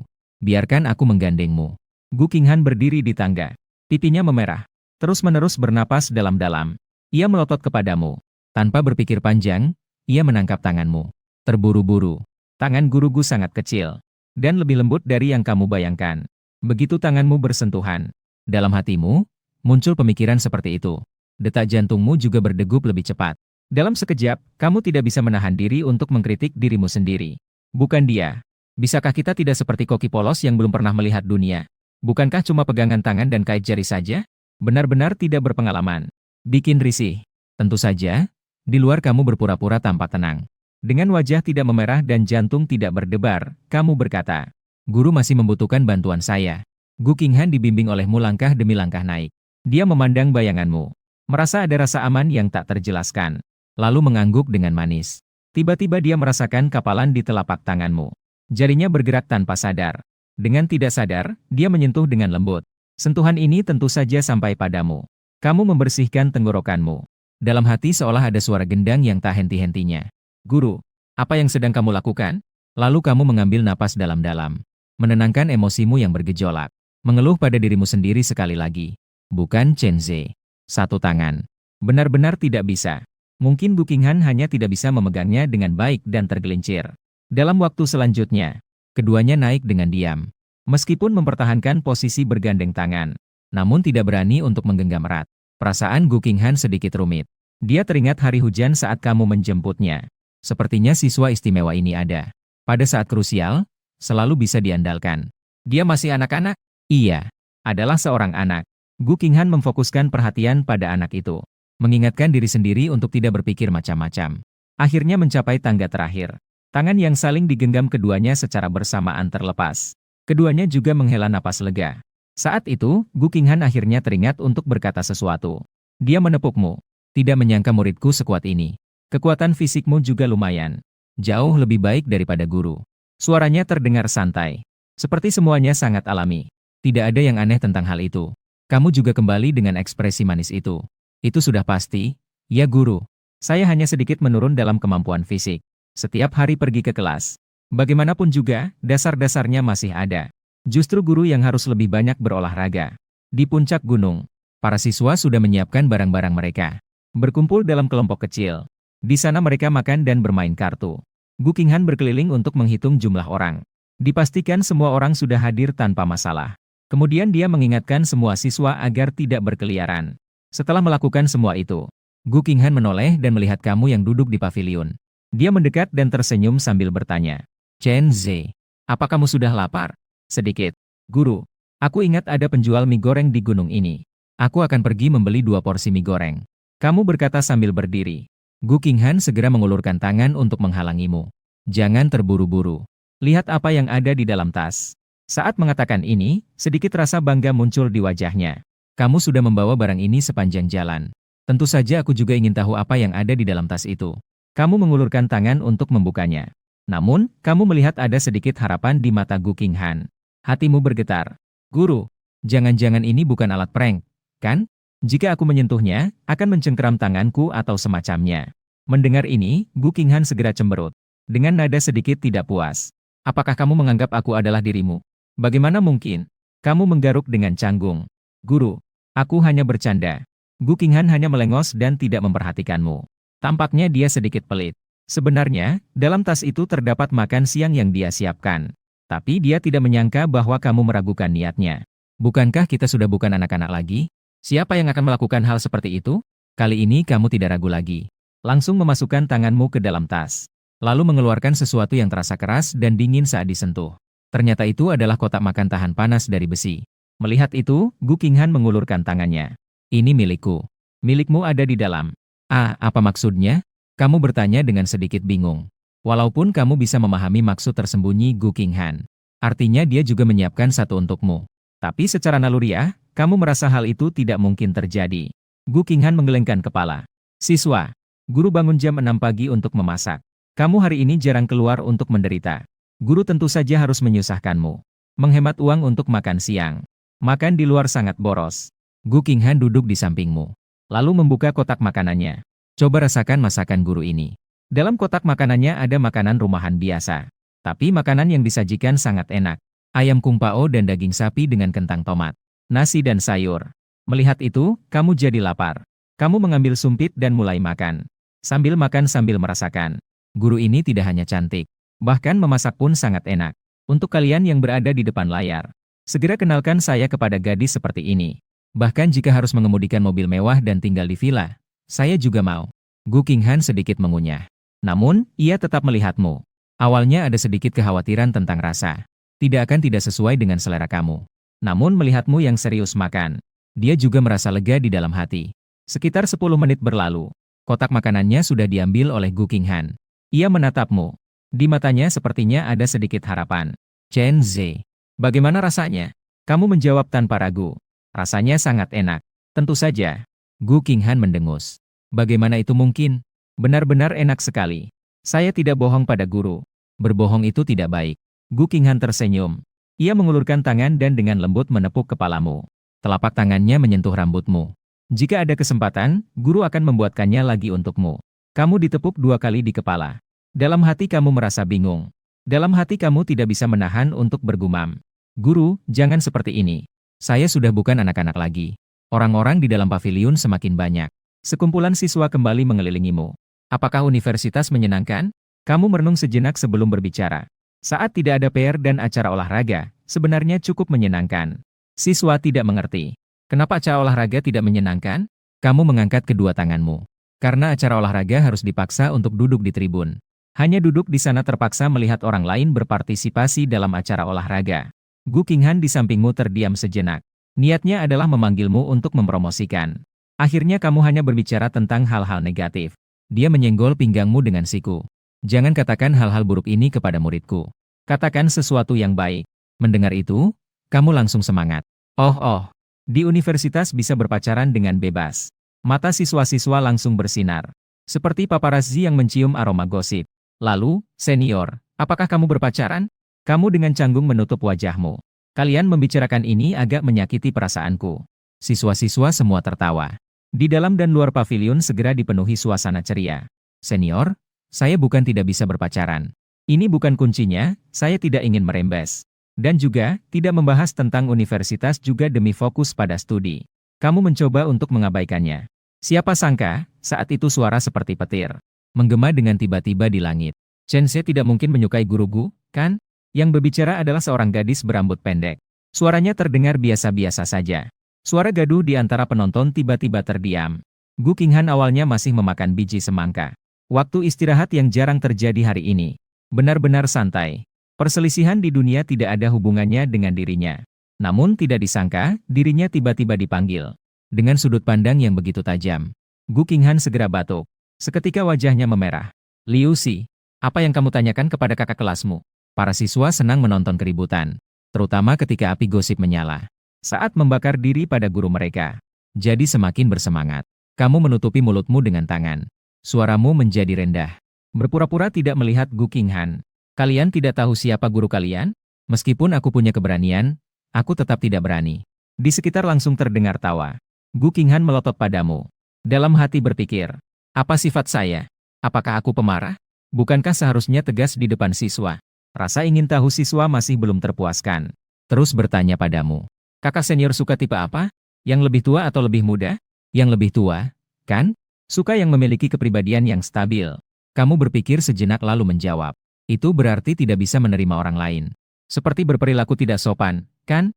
biarkan aku menggandengmu. Gu Qinghan berdiri di tangga. Pipinya memerah. Terus-menerus bernapas dalam-dalam. Ia melotot kepadamu. Tanpa berpikir panjang, ia menangkap tanganmu. Terburu-buru. Tangan Guru Gu sangat kecil. Dan lebih lembut dari yang kamu bayangkan. Begitu tanganmu bersentuhan. Dalam hatimu, muncul pemikiran seperti itu. Detak jantungmu juga berdegup lebih cepat. Dalam sekejap, kamu tidak bisa menahan diri untuk mengkritik dirimu sendiri. Bukan dia. Bisakah kita tidak seperti koki polos yang belum pernah melihat dunia? Bukankah cuma pegangan tangan dan kait jari saja? Benar-benar tidak berpengalaman. Bikin risih. Tentu saja, di luar kamu berpura-pura tampak tenang. Dengan wajah tidak memerah dan jantung tidak berdebar, kamu berkata, "Guru masih membutuhkan bantuan saya." Gu Qinghan dibimbing olehmu langkah demi langkah naik. Dia memandang bayanganmu. Merasa ada rasa aman yang tak terjelaskan. Lalu mengangguk dengan manis. Tiba-tiba dia merasakan kapalan di telapak tanganmu. Jarinya bergerak tanpa sadar. Dengan tidak sadar, dia menyentuh dengan lembut. Sentuhan ini tentu saja sampai padamu. Kamu membersihkan tenggorokanmu. Dalam hati seolah ada suara gendang yang tak henti-hentinya. Guru, apa yang sedang kamu lakukan? Lalu kamu mengambil napas dalam-dalam. Menenangkan emosimu yang bergejolak. Mengeluh pada dirimu sendiri sekali lagi. Bukan Chen Ze. Satu tangan. Benar-benar tidak bisa. Mungkin Gu Qinghan hanya tidak bisa memegangnya dengan baik dan tergelincir. Dalam waktu selanjutnya, keduanya naik dengan diam. Meskipun mempertahankan posisi bergandeng tangan, namun tidak berani untuk menggenggam erat. Perasaan Gu Qinghan sedikit rumit. Dia teringat hari hujan saat kamu menjemputnya. Sepertinya siswa istimewa ini ada. Pada saat krusial, selalu bisa diandalkan. Dia masih anak-anak? Iya, adalah seorang anak. Gu Qinghan memfokuskan perhatian pada anak itu. Mengingatkan diri sendiri untuk tidak berpikir macam-macam. Akhirnya mencapai tangga terakhir. Tangan yang saling digenggam keduanya secara bersamaan terlepas. Keduanya juga menghela napas lega. Saat itu, Gu Qinghan akhirnya teringat untuk berkata sesuatu. Dia menepukmu. Tidak menyangka muridku sekuat ini. Kekuatan fisikmu juga lumayan. Jauh lebih baik daripada guru. Suaranya terdengar santai. Seperti semuanya sangat alami. Tidak ada yang aneh tentang hal itu. Kamu juga kembali dengan ekspresi manis itu. Itu sudah pasti, ya guru. Saya hanya sedikit menurun dalam kemampuan fisik. Setiap hari pergi ke kelas. Bagaimanapun juga, dasar-dasarnya masih ada. Justru guru yang harus lebih banyak berolahraga. Di puncak gunung, para siswa sudah menyiapkan barang-barang mereka. Berkumpul dalam kelompok kecil. Di sana mereka makan dan bermain kartu. Gu Qinghan berkeliling untuk menghitung jumlah orang. Dipastikan semua orang sudah hadir tanpa masalah. Kemudian dia mengingatkan semua siswa agar tidak berkeliaran. Setelah melakukan semua itu, Gu Qinghan menoleh dan melihat kamu yang duduk di pavilion. Dia mendekat dan tersenyum sambil bertanya, Chen Ze, apa kamu sudah lapar? Sedikit. Guru, aku ingat ada penjual mie goreng di gunung ini. Aku akan pergi membeli 2 porsi mie goreng. Kamu berkata sambil berdiri. Gu Qinghan segera mengulurkan tangan untuk menghalangimu. Jangan terburu-buru. Lihat apa yang ada di dalam tas. Saat mengatakan ini, sedikit rasa bangga muncul di wajahnya. Kamu sudah membawa barang ini sepanjang jalan. Tentu saja aku juga ingin tahu apa yang ada di dalam tas itu. Kamu mengulurkan tangan untuk membukanya. Namun, kamu melihat ada sedikit harapan di mata Gu Qinghan. Hatimu bergetar. Guru, jangan-jangan ini bukan alat prank, kan? Jika aku menyentuhnya, akan mencengkeram tanganku atau semacamnya. Mendengar ini, Gu Qinghan segera cemberut. Dengan nada sedikit tidak puas. Apakah kamu menganggap aku adalah dirimu? Bagaimana mungkin? Kamu menggaruk dengan canggung. Guru, aku hanya bercanda. Gu Qinghan hanya melengos dan tidak memperhatikanmu. Tampaknya dia sedikit pelit. Sebenarnya, dalam tas itu terdapat makan siang yang dia siapkan. Tapi dia tidak menyangka bahwa kamu meragukan niatnya. Bukankah kita sudah bukan anak-anak lagi? Siapa yang akan melakukan hal seperti itu? Kali ini kamu tidak ragu lagi. Langsung memasukkan tanganmu ke dalam tas. Lalu mengeluarkan sesuatu yang terasa keras dan dingin saat disentuh. Ternyata itu adalah kotak makan tahan panas dari besi. Melihat itu, Gu Qinghan mengulurkan tangannya. Ini milikku. Milikmu ada di dalam. Ah, apa maksudnya? Kamu bertanya dengan sedikit bingung. Walaupun kamu bisa memahami maksud tersembunyi Gu Qinghan. Artinya dia juga menyiapkan satu untukmu. Tapi secara naluriah, kamu merasa hal itu tidak mungkin terjadi. Gu Qinghan menggelengkan kepala. Siswa, guru bangun jam 6 pagi untuk memasak. Kamu hari ini jarang keluar untuk menderita. Guru tentu saja harus menyusahkanmu. Menghemat uang untuk makan siang. Makan di luar sangat boros. Gu Qinghan duduk di sampingmu. Lalu membuka kotak makanannya. Coba rasakan masakan guru ini. Dalam kotak makanannya ada makanan rumahan biasa. Tapi makanan yang disajikan sangat enak. Ayam kung pao dan daging sapi dengan kentang tomat. Nasi dan sayur. Melihat itu, kamu jadi lapar. Kamu mengambil sumpit dan mulai makan. Sambil makan sambil merasakan. Guru ini tidak hanya cantik. Bahkan memasak pun sangat enak. Untuk kalian yang berada di depan layar. Segera kenalkan saya kepada gadis seperti ini. Bahkan jika harus mengemudikan mobil mewah dan tinggal di villa, saya juga mau. Gu Qinghan sedikit mengunyah. Namun, ia tetap melihatmu. Awalnya ada sedikit kekhawatiran tentang rasa. Tidak akan tidak sesuai dengan selera kamu. Namun melihatmu yang serius makan, dia juga merasa lega di dalam hati. Sekitar 10 menit berlalu. Kotak makanannya sudah diambil oleh Gu Qinghan. Ia menatapmu. Di matanya sepertinya ada sedikit harapan. Chen Ze, bagaimana rasanya? Kamu menjawab tanpa ragu. Rasanya sangat enak. Tentu saja. Gu Qinghan mendengus. Bagaimana itu mungkin? Benar-benar enak sekali. Saya tidak bohong pada guru. Berbohong itu tidak baik. Gu Qinghan tersenyum. Ia mengulurkan tangan dan dengan lembut menepuk kepalamu. Telapak tangannya menyentuh rambutmu. Jika ada kesempatan, guru akan membuatkannya lagi untukmu. Kamu ditepuk 2 kali di kepala. Dalam hati kamu merasa bingung. Dalam hati kamu tidak bisa menahan untuk bergumam. Guru, jangan seperti ini. Saya sudah bukan anak-anak lagi. Orang-orang di dalam paviliun semakin banyak. Sekumpulan siswa kembali mengelilingimu. Apakah universitas menyenangkan? Kamu merenung sejenak sebelum berbicara. Saat tidak ada PR dan acara olahraga, sebenarnya cukup menyenangkan. Siswa tidak mengerti. Kenapa acara olahraga tidak menyenangkan? Kamu mengangkat kedua tanganmu. Karena acara olahraga harus dipaksa untuk duduk di tribun. Hanya duduk di sana terpaksa melihat orang lain berpartisipasi dalam acara olahraga. Gu Qinghan di sampingmu terdiam sejenak. Niatnya adalah memanggilmu untuk mempromosikan. Akhirnya kamu hanya berbicara tentang hal-hal negatif. Dia menyenggol pinggangmu dengan siku. Jangan katakan hal-hal buruk ini kepada muridku. Katakan sesuatu yang baik. Mendengar itu, kamu langsung semangat. Oh, di universitas bisa berpacaran dengan bebas. Mata siswa-siswa langsung bersinar. Seperti paparazzi yang mencium aroma gosip. Lalu, senior, apakah kamu berpacaran? Kamu dengan canggung menutup wajahmu. Kalian membicarakan ini agak menyakiti perasaanku. Siswa-siswa semua tertawa. Di dalam dan luar paviliun segera dipenuhi suasana ceria. Senior, saya bukan tidak bisa berpacaran. Ini bukan kuncinya, saya tidak ingin merembes. Dan juga, tidak membahas tentang universitas juga demi fokus pada studi. Kamu mencoba untuk mengabaikannya. Siapa sangka, saat itu suara seperti petir. Menggema dengan tiba-tiba di langit. Chen Ze tidak mungkin menyukai guru Gu, kan? Yang berbicara adalah seorang gadis berambut pendek. Suaranya terdengar biasa-biasa saja. Suara gaduh di antara penonton tiba-tiba terdiam. Gu Qinghan awalnya masih memakan biji semangka. Waktu istirahat yang jarang terjadi hari ini. Benar-benar santai. Perselisihan di dunia tidak ada hubungannya dengan dirinya. Namun tidak disangka, dirinya tiba-tiba dipanggil. Dengan sudut pandang yang begitu tajam. Gu Qinghan segera batuk. Seketika wajahnya memerah. Liu Xi, apa yang kamu tanyakan kepada kakak kelasmu? Para siswa senang menonton keributan. Terutama ketika api gosip menyala. Saat membakar diri pada guru mereka. Jadi semakin bersemangat. Kamu menutupi mulutmu dengan tangan. Suaramu menjadi rendah. Berpura-pura tidak melihat Gu Qinghan. Kalian tidak tahu siapa guru kalian? Meskipun aku punya keberanian, aku tetap tidak berani. Di sekitar langsung terdengar tawa. Gu Qinghan melotot padamu. Dalam hati berpikir. Apa sifat saya? Apakah aku pemarah? Bukankah seharusnya tegas di depan siswa? Rasa ingin tahu siswa masih belum terpuaskan. Terus bertanya padamu. Kakak senior suka tipe apa? Yang lebih tua atau lebih muda? Yang lebih tua, kan? Suka yang memiliki kepribadian yang stabil. Kamu berpikir sejenak lalu menjawab. Itu berarti tidak bisa menerima orang lain. Seperti berperilaku tidak sopan, kan?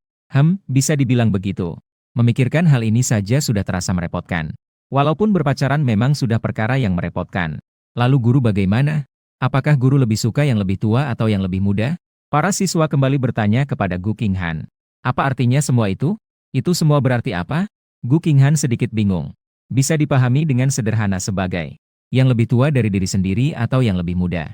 Bisa dibilang begitu. Memikirkan hal ini saja sudah terasa merepotkan. Walaupun berpacaran memang sudah perkara yang merepotkan. Lalu guru bagaimana? Apakah guru lebih suka yang lebih tua atau yang lebih muda? Para siswa kembali bertanya kepada Gu Qinghan. Apa artinya semua itu? Itu semua berarti apa? Gu Qinghan sedikit bingung. Bisa dipahami dengan sederhana sebagai yang lebih tua dari diri sendiri atau yang lebih muda.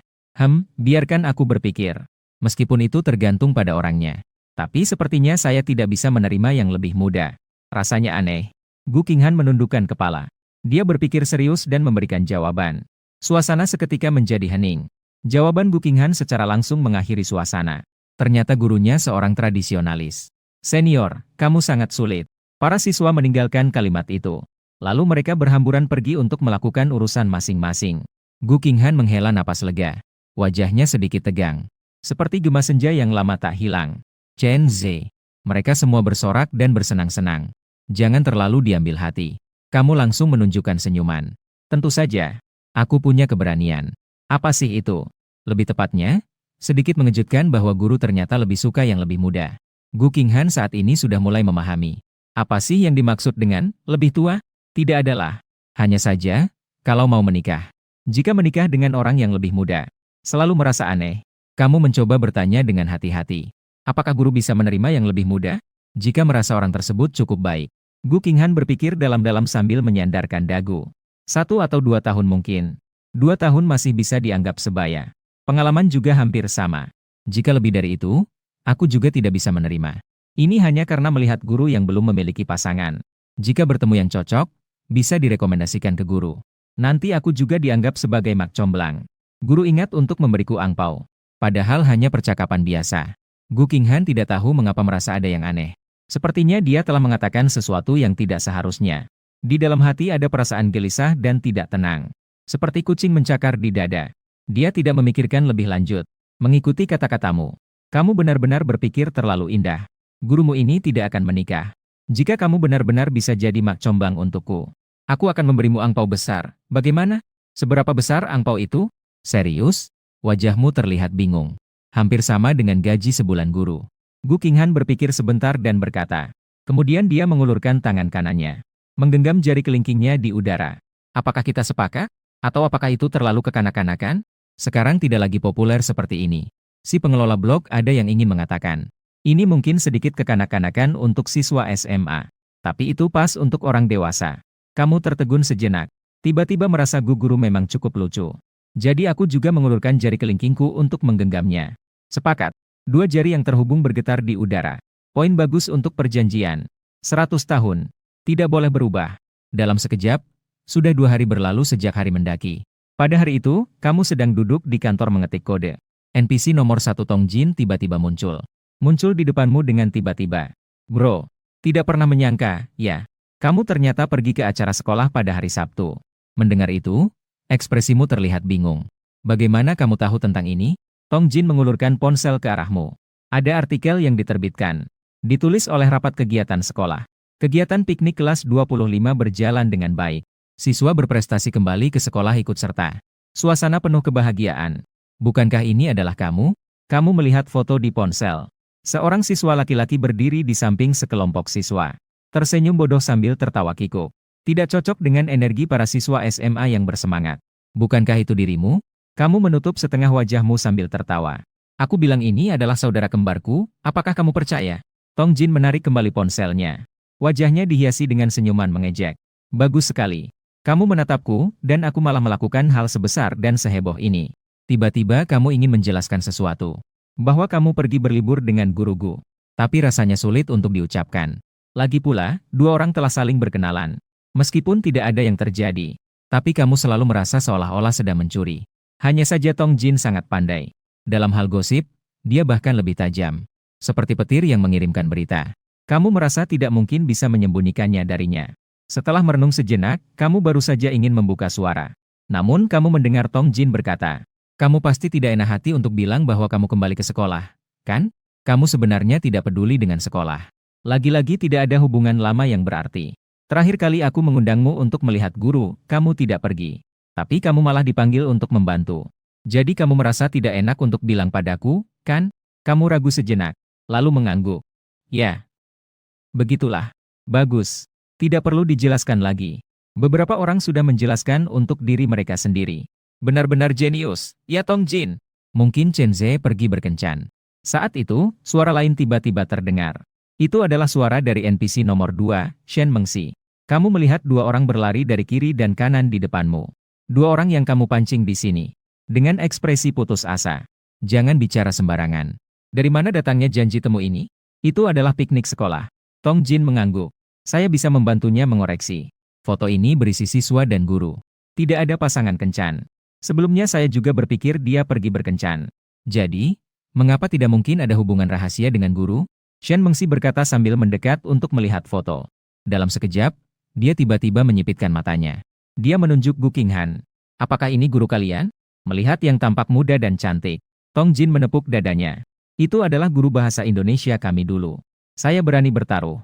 Biarkan aku berpikir. Meskipun itu tergantung pada orangnya. Tapi sepertinya saya tidak bisa menerima yang lebih muda. Rasanya aneh. Gu Qinghan menundukkan kepala. Dia berpikir serius dan memberikan jawaban. Suasana seketika menjadi hening. Jawaban Gu Qinghan secara langsung mengakhiri suasana. Ternyata gurunya seorang tradisionalis. Senior, kamu sangat sulit. Para siswa meninggalkan kalimat itu. Lalu mereka berhamburan pergi untuk melakukan urusan masing-masing. Gu Qinghan menghela napas lega. Wajahnya sedikit tegang. Seperti gema senja yang lama tak hilang. Chen Ze. Mereka semua bersorak dan bersenang-senang. Jangan terlalu diambil hati. Kamu langsung menunjukkan senyuman. Tentu saja. Aku punya keberanian. Apa sih itu? Lebih tepatnya, sedikit mengejutkan bahwa guru ternyata lebih suka yang lebih muda. Gu Qinghan saat ini sudah mulai memahami. Apa sih yang dimaksud dengan lebih tua? Tidak adalah. Hanya saja, kalau mau menikah. Jika menikah dengan orang yang lebih muda, selalu merasa aneh. Kamu mencoba bertanya dengan hati-hati. Apakah guru bisa menerima yang lebih muda? Jika merasa orang tersebut cukup baik. Gu Qinghan berpikir dalam-dalam sambil menyandarkan dagu. 1 atau 2 tahun mungkin. 2 tahun masih bisa dianggap sebaya. Pengalaman juga hampir sama. Jika lebih dari itu, aku juga tidak bisa menerima. Ini hanya karena melihat guru yang belum memiliki pasangan. Jika bertemu yang cocok, bisa direkomendasikan ke guru. Nanti aku juga dianggap sebagai mak comblang. Guru ingat untuk memberiku angpau. Padahal hanya percakapan biasa. Gu Qinghan tidak tahu mengapa merasa ada yang aneh. Sepertinya dia telah mengatakan sesuatu yang tidak seharusnya. Di dalam hati ada perasaan gelisah dan tidak tenang. Seperti kucing mencakar di dada. Dia tidak memikirkan lebih lanjut. Mengikuti kata-katamu. Kamu benar-benar berpikir terlalu indah. Gurumu ini tidak akan menikah. Jika kamu benar-benar bisa jadi mak comblang untukku, aku akan memberimu angpau besar. Bagaimana? Seberapa besar angpau itu? Serius? Wajahmu terlihat bingung. Hampir sama dengan gaji sebulan guru. Gu Qinghan berpikir sebentar dan berkata. Kemudian dia mengulurkan tangan kanannya. Menggenggam jari kelingkingnya di udara. Apakah kita sepakat? Atau apakah itu terlalu kekanak-kanakan? Sekarang tidak lagi populer seperti ini. Si pengelola blog ada yang ingin mengatakan. Ini mungkin sedikit kekanak-kanakan untuk siswa SMA. Tapi itu pas untuk orang dewasa. Kamu tertegun sejenak. Tiba-tiba merasa guru memang cukup lucu. Jadi aku juga mengulurkan jari kelingkingku untuk menggenggamnya. Sepakat. 2 jari yang terhubung bergetar di udara. Poin bagus untuk perjanjian. 100 tahun. Tidak boleh berubah. Dalam sekejap, sudah 2 hari berlalu sejak hari mendaki. Pada hari itu, kamu sedang duduk di kantor mengetik kode. NPC nomor 1 Tong Jin tiba-tiba muncul. Muncul di depanmu dengan tiba-tiba. Bro, tidak pernah menyangka, ya. Kamu ternyata pergi ke acara sekolah pada hari Sabtu. Mendengar itu, ekspresimu terlihat bingung. Bagaimana kamu tahu tentang ini? Tong Jin mengulurkan ponsel ke arahmu. Ada artikel yang diterbitkan. Ditulis oleh rapat kegiatan sekolah. Kegiatan piknik kelas 25 berjalan dengan baik. Siswa berprestasi kembali ke sekolah ikut serta. Suasana penuh kebahagiaan. Bukankah ini adalah kamu? Kamu melihat foto di ponsel. Seorang siswa laki-laki berdiri di samping sekelompok siswa. Tersenyum bodoh sambil tertawa kikuk. Tidak cocok dengan energi para siswa SMA yang bersemangat. Bukankah itu dirimu? Kamu menutup setengah wajahmu sambil tertawa. Aku bilang ini adalah saudara kembarku, apakah kamu percaya? Tong Jin menarik kembali ponselnya. Wajahnya dihiasi dengan senyuman mengejek. Bagus sekali. Kamu menatapku, dan aku malah melakukan hal sebesar dan seheboh ini. Tiba-tiba kamu ingin menjelaskan sesuatu. Bahwa kamu pergi berlibur dengan guruku. Tapi rasanya sulit untuk diucapkan. Lagi pula, 2 orang telah saling berkenalan. Meskipun tidak ada yang terjadi. Tapi kamu selalu merasa seolah-olah sedang mencuri. Hanya saja Tong Jin sangat pandai. Dalam hal gosip, dia bahkan lebih tajam. Seperti petir yang mengirimkan berita. Kamu merasa tidak mungkin bisa menyembunyikannya darinya. Setelah merenung sejenak, kamu baru saja ingin membuka suara. Namun kamu mendengar Tong Jin berkata, kamu pasti tidak enak hati untuk bilang bahwa kamu kembali ke sekolah, kan? Kamu sebenarnya tidak peduli dengan sekolah. Lagi-lagi tidak ada hubungan lama yang berarti. Terakhir kali aku mengundangmu untuk melihat guru, kamu tidak pergi. Tapi kamu malah dipanggil untuk membantu. Jadi kamu merasa tidak enak untuk bilang padaku, kan? Kamu ragu sejenak, lalu mengangguk. Ya. Begitulah. Bagus. Tidak perlu dijelaskan lagi. Beberapa orang sudah menjelaskan untuk diri mereka sendiri. Benar-benar jenius, ya Tong Jin. Mungkin Chen Ze pergi berkencan. Saat itu, suara lain tiba-tiba terdengar. Itu adalah suara dari NPC nomor 2, Shen Mengxi. Kamu melihat dua orang berlari dari kiri dan kanan di depanmu. Dua orang yang kamu pancing di sini. Dengan ekspresi putus asa. Jangan bicara sembarangan. Dari mana datangnya janji temu ini? Itu adalah piknik sekolah. Tong Jin mengangguk. Saya bisa membantunya mengoreksi. Foto ini berisi siswa dan guru. Tidak ada pasangan kencan. Sebelumnya saya juga berpikir dia pergi berkencan. Jadi, mengapa tidak mungkin ada hubungan rahasia dengan guru? Shen Mengxi berkata sambil mendekat untuk melihat foto. Dalam sekejap, dia tiba-tiba menyipitkan matanya. Dia menunjuk Gu Qinghan. Apakah ini guru kalian? Melihat yang tampak muda dan cantik, Tong Jin menepuk dadanya. Itu adalah guru bahasa Indonesia kami dulu. Saya berani bertaruh.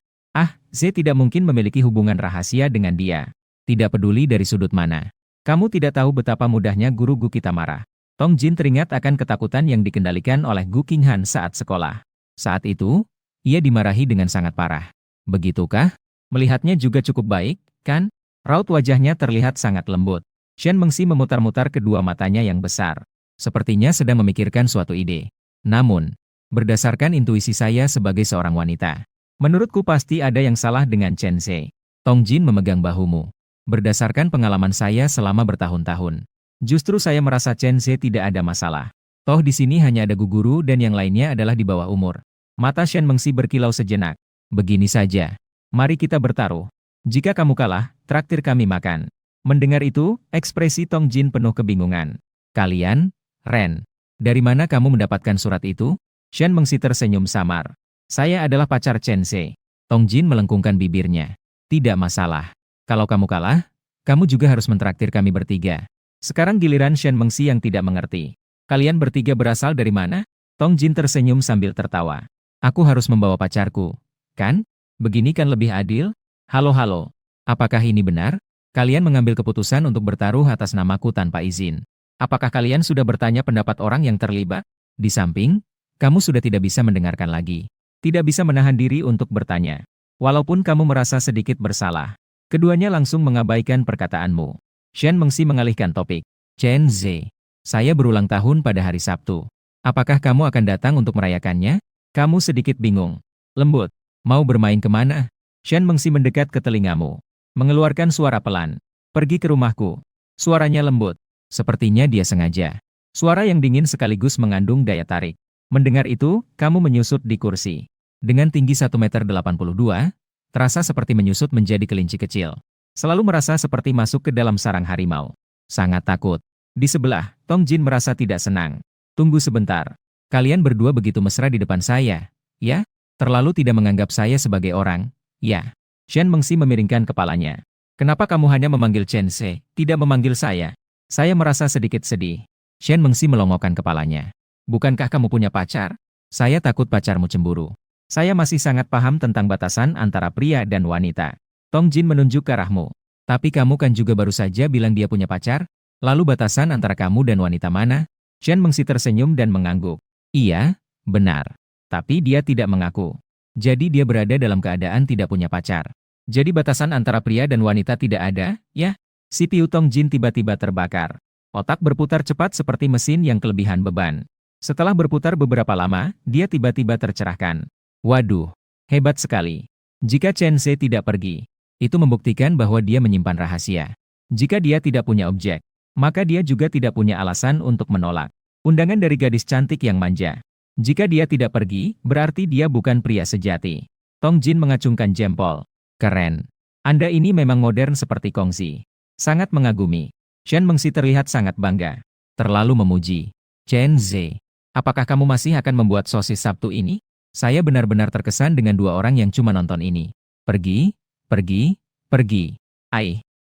Saya tidak mungkin memiliki hubungan rahasia dengan dia. Tidak peduli dari sudut mana. Kamu tidak tahu betapa mudahnya guru Gu kita marah. Tong Jin teringat akan ketakutan yang dikendalikan oleh Gu Qinghan saat sekolah. Saat itu, ia dimarahi dengan sangat parah. Begitukah? Melihatnya juga cukup baik, kan? Raut wajahnya terlihat sangat lembut. Shen Mengxi memutar-mutar kedua matanya yang besar. Sepertinya sedang memikirkan suatu ide. Namun, berdasarkan intuisi saya sebagai seorang wanita, menurutku pasti ada yang salah dengan Chen Zhe. Tong Jin memegang bahumu. Berdasarkan pengalaman saya selama bertahun-tahun, justru saya merasa Chen Zhe tidak ada masalah. Toh di sini hanya ada guru dan yang lainnya adalah di bawah umur. Mata Shen Mengxi berkilau sejenak. Begini saja. Mari kita bertaruh. Jika kamu kalah, traktir kami makan. Mendengar itu, ekspresi Tong Jin penuh kebingungan. Kalian, Ren, dari mana kamu mendapatkan surat itu? Shen Mengxi tersenyum samar. Saya adalah pacar Chen Zhe. Tong Jin melengkungkan bibirnya. Tidak masalah. Kalau kamu kalah, kamu juga harus mentraktir kami bertiga. Sekarang giliran Shen Mengxi yang tidak mengerti. Kalian bertiga berasal dari mana? Tong Jin tersenyum sambil tertawa. Aku harus membawa pacarku, kan? Begini kan lebih adil? Halo. Apakah ini benar? Kalian mengambil keputusan untuk bertaruh atas namaku tanpa izin. Apakah kalian sudah bertanya pendapat orang yang terlibat? Di samping, kamu sudah tidak bisa mendengarkan lagi. Tidak bisa menahan diri untuk bertanya. Walaupun kamu merasa sedikit bersalah. Keduanya langsung mengabaikan perkataanmu. Shen Mengxi mengalihkan topik. Chen Zhe, saya berulang tahun pada hari Sabtu. Apakah kamu akan datang untuk merayakannya? Kamu sedikit bingung. Lembut. Mau bermain kemana? Shen Mengxi mendekat ke telingamu. Mengeluarkan suara pelan. Pergi ke rumahku. Suaranya lembut. Sepertinya dia sengaja. Suara yang dingin sekaligus mengandung daya tarik. Mendengar itu, kamu menyusut di kursi. Dengan tinggi 1,82 m, terasa seperti menyusut menjadi kelinci kecil. Selalu merasa seperti masuk ke dalam sarang harimau. Sangat takut. Di sebelah, Tong Jin merasa tidak senang. Tunggu sebentar. Kalian berdua begitu mesra di depan saya, ya? Terlalu tidak menganggap saya sebagai orang, ya? Shen Mengxi memiringkan kepalanya. Kenapa kamu hanya memanggil Chen Zhe, tidak memanggil saya? Saya merasa sedikit sedih. Shen Mengxi melongokkan kepalanya. Bukankah kamu punya pacar? Saya takut pacarmu cemburu. Saya masih sangat paham tentang batasan antara pria dan wanita. Tong Jin menunjuk ke arahmu. Tapi kamu kan juga baru saja bilang dia punya pacar? Lalu batasan antara kamu dan wanita mana? Shen Mengxi tersenyum dan mengangguk. Iya, benar. Tapi dia tidak mengaku. Jadi dia berada dalam keadaan tidak punya pacar. Jadi batasan antara pria dan wanita tidak ada, ya? CPU Tong Jin tiba-tiba terbakar. Otak berputar cepat seperti mesin yang kelebihan beban. Setelah berputar beberapa lama, dia tiba-tiba tercerahkan. Waduh, hebat sekali. Jika Chen Zhe tidak pergi, itu membuktikan bahwa dia menyimpan rahasia. Jika dia tidak punya objek, maka dia juga tidak punya alasan untuk menolak undangan dari gadis cantik yang manja. Jika dia tidak pergi, berarti dia bukan pria sejati. Tong Jin mengacungkan jempol. Keren. Anda ini memang modern seperti Kongzi. Sangat mengagumi. Shen Mengxi terlihat sangat bangga. Terlalu memuji. Chen Zhe, apakah kamu masih akan membuat sosis Sabtu ini? Saya benar-benar terkesan dengan dua orang yang cuma nonton ini. Pergi.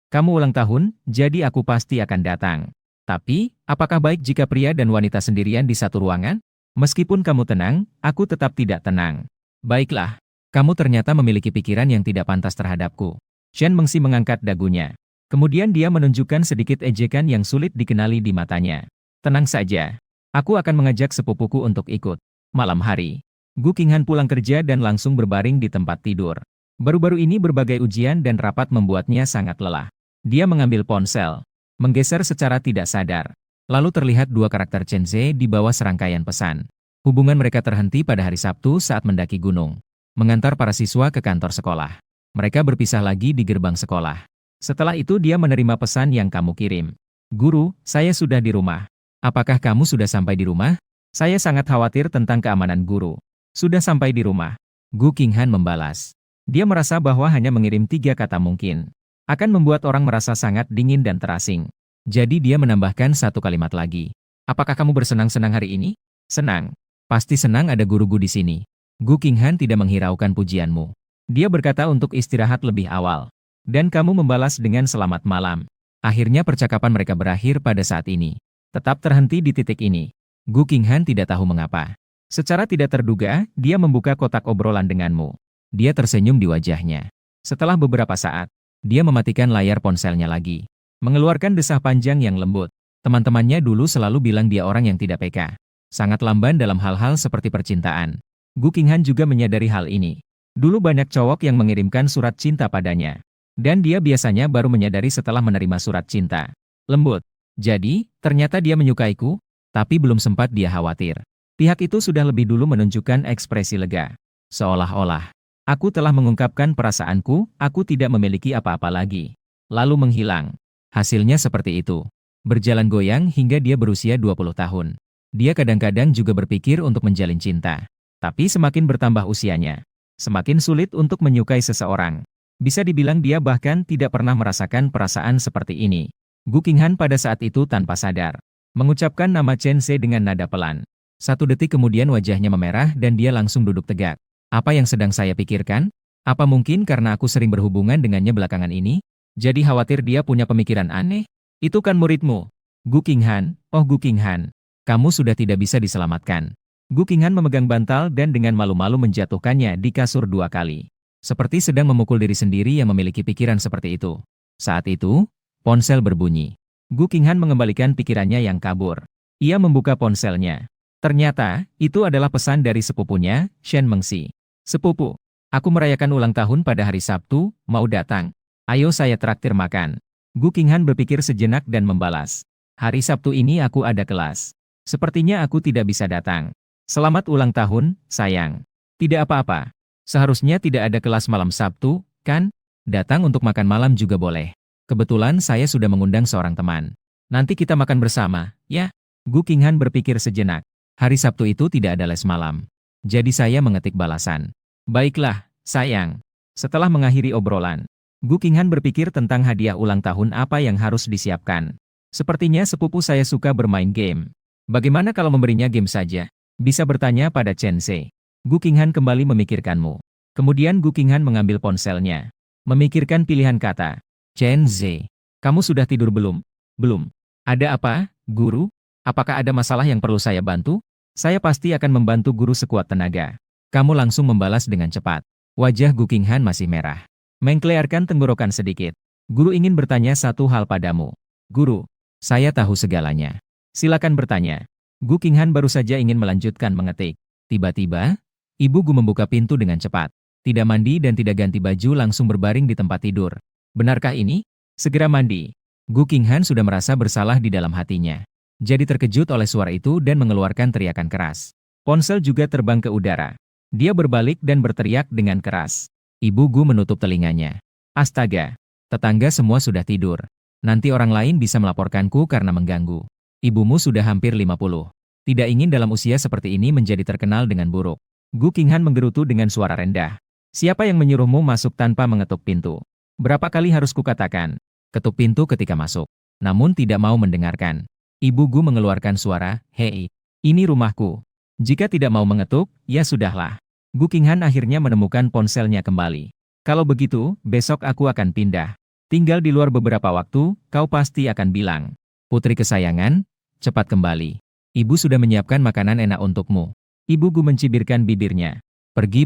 Kamu ulang tahun, jadi aku pasti akan datang. Tapi, apakah baik jika pria dan wanita sendirian di satu ruangan? Meskipun kamu tenang, aku tetap tidak tenang. Baiklah, kamu ternyata memiliki pikiran yang tidak pantas terhadapku. Shen Mengxi mengangkat dagunya. Kemudian dia menunjukkan sedikit ejekan yang sulit dikenali di matanya. Tenang saja. Aku akan mengajak sepupuku untuk ikut. Malam hari, Gu Qinghan pulang kerja dan langsung berbaring di tempat tidur. Baru-baru ini berbagai ujian dan rapat membuatnya sangat lelah. Dia mengambil ponsel, menggeser secara tidak sadar. Lalu terlihat dua karakter Chen Zhe di bawah serangkaian pesan. Hubungan mereka terhenti pada hari Sabtu saat mendaki gunung. mengantar para siswa ke kantor sekolah. Mereka berpisah lagi di gerbang sekolah. Setelah itu dia menerima pesan yang kamu kirim. Guru, saya sudah di rumah. Apakah kamu sudah sampai di rumah? Saya sangat khawatir tentang keamanan guru. Sudah sampai di rumah. Gu Qinghan membalas. Dia merasa bahwa hanya mengirim 3 kata mungkin akan membuat orang merasa sangat dingin dan terasing. Jadi dia menambahkan 1 kalimat lagi. Apakah kamu bersenang-senang hari ini? Senang. Pasti senang ada guru Gu di sini. Gu Qinghan tidak menghiraukan pujianmu. Dia berkata untuk istirahat lebih awal. Dan kamu membalas dengan selamat malam. Akhirnya percakapan mereka berakhir pada saat ini. Tetap terhenti di titik ini. Gu Qinghan tidak tahu mengapa. Secara tidak terduga, dia membuka kotak obrolan denganmu. Dia tersenyum di wajahnya. Setelah beberapa saat, dia mematikan layar ponselnya lagi. Mengeluarkan desah panjang yang lembut. Teman-temannya dulu selalu bilang dia orang yang tidak peka. Sangat lamban dalam hal-hal seperti percintaan. Gu Qinghan juga menyadari hal ini. Dulu banyak cowok yang mengirimkan surat cinta padanya. Dan dia biasanya baru menyadari setelah menerima surat cinta. Lembut. Jadi, ternyata dia menyukaiku, tapi belum sempat dia khawatir. Pihak itu sudah lebih dulu menunjukkan ekspresi lega. Seolah-olah, aku telah mengungkapkan perasaanku, aku tidak memiliki apa-apa lagi. Lalu menghilang. Hasilnya seperti itu. Berjalan goyang hingga dia berusia 20 tahun. Dia kadang-kadang juga berpikir untuk menjalin cinta. Tapi semakin bertambah usianya, semakin sulit untuk menyukai seseorang. Bisa dibilang dia bahkan tidak pernah merasakan perasaan seperti ini. Gu Qinghan pada saat itu tanpa sadar mengucapkan nama Chen Zhe dengan nada pelan. 1 detik kemudian wajahnya memerah dan dia langsung duduk tegak. Apa yang sedang saya pikirkan? Apa mungkin karena aku sering berhubungan dengannya belakangan ini? Jadi khawatir dia punya pemikiran aneh? Itu kan muridmu. Gu Qinghan, oh Gu Qinghan, kamu sudah tidak bisa diselamatkan. Gu Qinghan memegang bantal dan dengan malu-malu menjatuhkannya di kasur 2 kali. Seperti sedang memukul diri sendiri yang memiliki pikiran seperti itu. Saat itu, ponsel berbunyi. Gu Qinghan mengembalikan pikirannya yang kabur. Ia membuka ponselnya. Ternyata, itu adalah pesan dari sepupunya, Shen Mengxi. Sepupu, aku merayakan ulang tahun pada hari Sabtu, mau datang? Ayo saya traktir makan. Gu Qinghan berpikir sejenak dan membalas. Hari Sabtu ini aku ada kelas. Sepertinya aku tidak bisa datang. Selamat ulang tahun, sayang. Tidak apa-apa. Seharusnya tidak ada kelas malam Sabtu, kan? Datang untuk makan malam juga boleh. Kebetulan saya sudah mengundang seorang teman. Nanti kita makan bersama, ya? Gu Qinghan berpikir sejenak. Hari Sabtu itu tidak ada les malam. Jadi saya mengetik balasan. Baiklah, sayang. Setelah mengakhiri obrolan, Gu Qinghan berpikir tentang hadiah ulang tahun apa yang harus disiapkan. Sepertinya sepupu saya suka bermain game. Bagaimana kalau memberinya game saja? Bisa bertanya pada Chen Zhe. Gu Qinghan kembali memikirkanmu. Kemudian Gu Qinghan mengambil ponselnya. Memikirkan pilihan kata. Chen Zhe, kamu sudah tidur belum? Belum. Ada apa, guru? Apakah ada masalah yang perlu saya bantu? Saya pasti akan membantu guru sekuat tenaga. Kamu langsung membalas dengan cepat. Wajah Gu Qinghan masih merah. Mengklearkan tenggorokan sedikit. Guru ingin bertanya satu hal padamu. Guru, saya tahu segalanya. Silakan bertanya. Gu Qinghan baru saja ingin melanjutkan mengetik. Tiba-tiba, Ibu Gu membuka pintu dengan cepat. Tidak mandi dan tidak ganti baju langsung berbaring di tempat tidur. Benarkah ini? Segera mandi. Gu Qinghan sudah merasa bersalah di dalam hatinya. Jadi terkejut oleh suara itu dan mengeluarkan teriakan keras. Ponsel juga terbang ke udara. Dia berbalik dan berteriak dengan keras. Ibu Gu menutup telinganya. Astaga, tetangga semua sudah tidur. Nanti orang lain bisa melaporkanku karena mengganggu. Ibumu sudah hampir 50. Tidak ingin dalam usia seperti ini menjadi terkenal dengan buruk. Gu Qinghan menggerutu dengan suara rendah. Siapa yang menyuruhmu masuk tanpa mengetuk pintu? Berapa kali harus kukatakan? Ketuk pintu ketika masuk. Namun tidak mau mendengarkan. Ibu Gu mengeluarkan suara, hei, ini rumahku. Jika tidak mau mengetuk, ya sudahlah. Gu Qinghan akhirnya menemukan ponselnya kembali. Kalau begitu, besok aku akan pindah. Tinggal di luar beberapa waktu, kau pasti akan bilang. Putri kesayangan, cepat kembali. Ibu sudah menyiapkan makanan enak untukmu. Ibu Gu mencibirkan bibirnya. Pergi.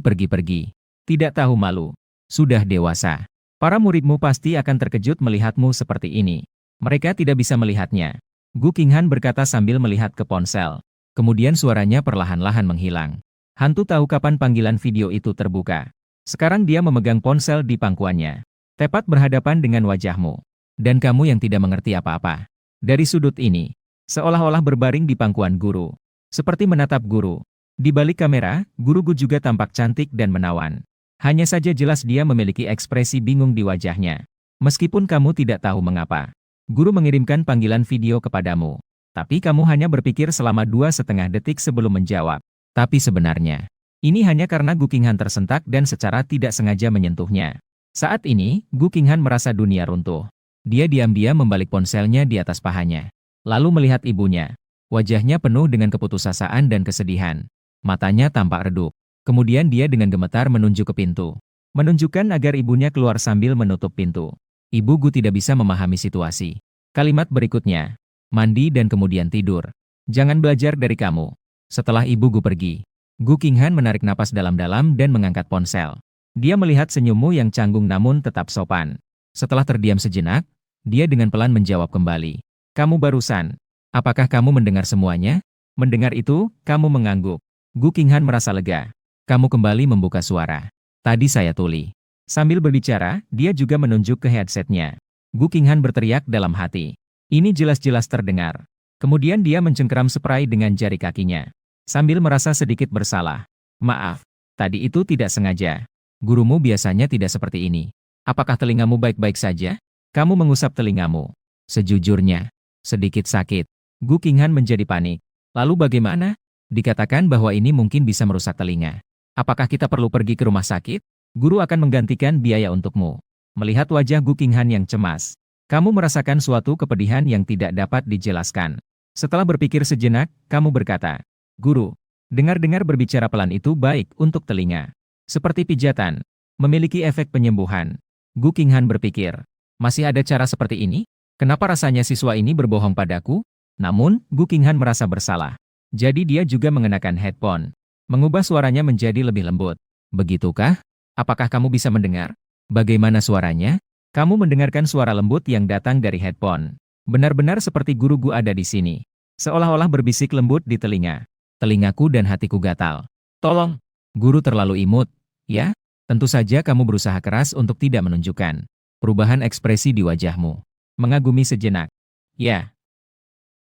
Tidak tahu malu. Sudah dewasa. Para muridmu pasti akan terkejut melihatmu seperti ini. Mereka tidak bisa melihatnya. Gu Qinghan berkata sambil melihat ke ponsel. Kemudian suaranya perlahan-lahan menghilang. Hantu tahu kapan panggilan video itu terbuka. Sekarang dia memegang ponsel di pangkuannya. Tepat berhadapan dengan wajahmu. Dan kamu yang tidak mengerti apa-apa. Dari sudut ini, seolah-olah berbaring di pangkuan guru. Seperti menatap guru. Di balik kamera, Guru Gu juga tampak cantik dan menawan. Hanya saja jelas dia memiliki ekspresi bingung di wajahnya. Meskipun kamu tidak tahu mengapa. Guru mengirimkan panggilan video kepadamu. Tapi kamu hanya berpikir selama 2,5 detik sebelum menjawab. Tapi sebenarnya, ini hanya karena Gu Qinghan tersentak dan secara tidak sengaja menyentuhnya. Saat ini, Gu Qinghan merasa dunia runtuh. Dia diam-diam membalik ponselnya di atas pahanya. Lalu melihat ibunya. Wajahnya penuh dengan keputusasaan dan kesedihan. Matanya tampak redup. Kemudian dia dengan gemetar menunjuk ke pintu. Menunjukkan agar ibunya keluar sambil menutup pintu. Ibu Gu tidak bisa memahami situasi. Kalimat berikutnya. Mandi dan kemudian tidur. Jangan belajar dari kamu. Setelah ibu Gu pergi, Gu Qinghan menarik napas dalam-dalam dan mengangkat ponsel. Dia melihat senyummu yang canggung namun tetap sopan. Setelah terdiam sejenak, dia dengan pelan menjawab kembali. Kamu barusan. Apakah kamu mendengar semuanya? Mendengar itu, kamu mengangguk. Gu Qinghan merasa lega. Kamu kembali membuka suara. Tadi saya tuli. Sambil berbicara, dia juga menunjuk ke headsetnya. Gu Qinghan berteriak dalam hati. Ini jelas-jelas terdengar. Kemudian dia mencengkeram spray dengan jari kakinya. Sambil merasa sedikit bersalah. Maaf, tadi itu tidak sengaja. Gurumu biasanya tidak seperti ini. Apakah telingamu baik-baik saja? Kamu mengusap telingamu. Sejujurnya, sedikit sakit. Gu Qinghan menjadi panik. Lalu bagaimana? Dikatakan bahwa ini mungkin bisa merusak telinga. Apakah kita perlu pergi ke rumah sakit? Guru akan menggantikan biaya untukmu. Melihat wajah Gu Qinghan yang cemas. Kamu merasakan suatu kepedihan yang tidak dapat dijelaskan. Setelah berpikir sejenak, kamu berkata, Guru, dengar-dengar berbicara pelan itu baik untuk telinga. Seperti pijatan, memiliki efek penyembuhan. Gu Qinghan berpikir, masih ada cara seperti ini? Kenapa rasanya siswa ini berbohong padaku? Namun, Gu Qinghan merasa bersalah. Jadi dia juga mengenakan headphone. Mengubah suaranya menjadi lebih lembut. Begitukah? Apakah kamu bisa mendengar? Bagaimana suaranya? Kamu mendengarkan suara lembut yang datang dari headphone. Benar-benar seperti Guru Gu ada di sini. Seolah-olah berbisik lembut di telinga. Telingaku dan hatiku gatal. Tolong. Guru terlalu imut. Ya? Tentu saja kamu berusaha keras untuk tidak menunjukkan perubahan ekspresi di wajahmu. Mengagumi sejenak. Ya.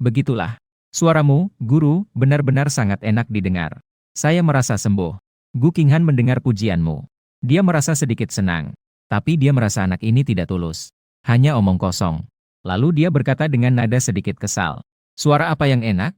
Begitulah. Suaramu, Guru, benar-benar sangat enak didengar. Saya merasa sembuh. Gu Qinghan mendengar pujianmu. Dia merasa sedikit senang. Tapi dia merasa anak ini tidak tulus. Hanya omong kosong. Lalu dia berkata dengan nada sedikit kesal. Suara apa yang enak?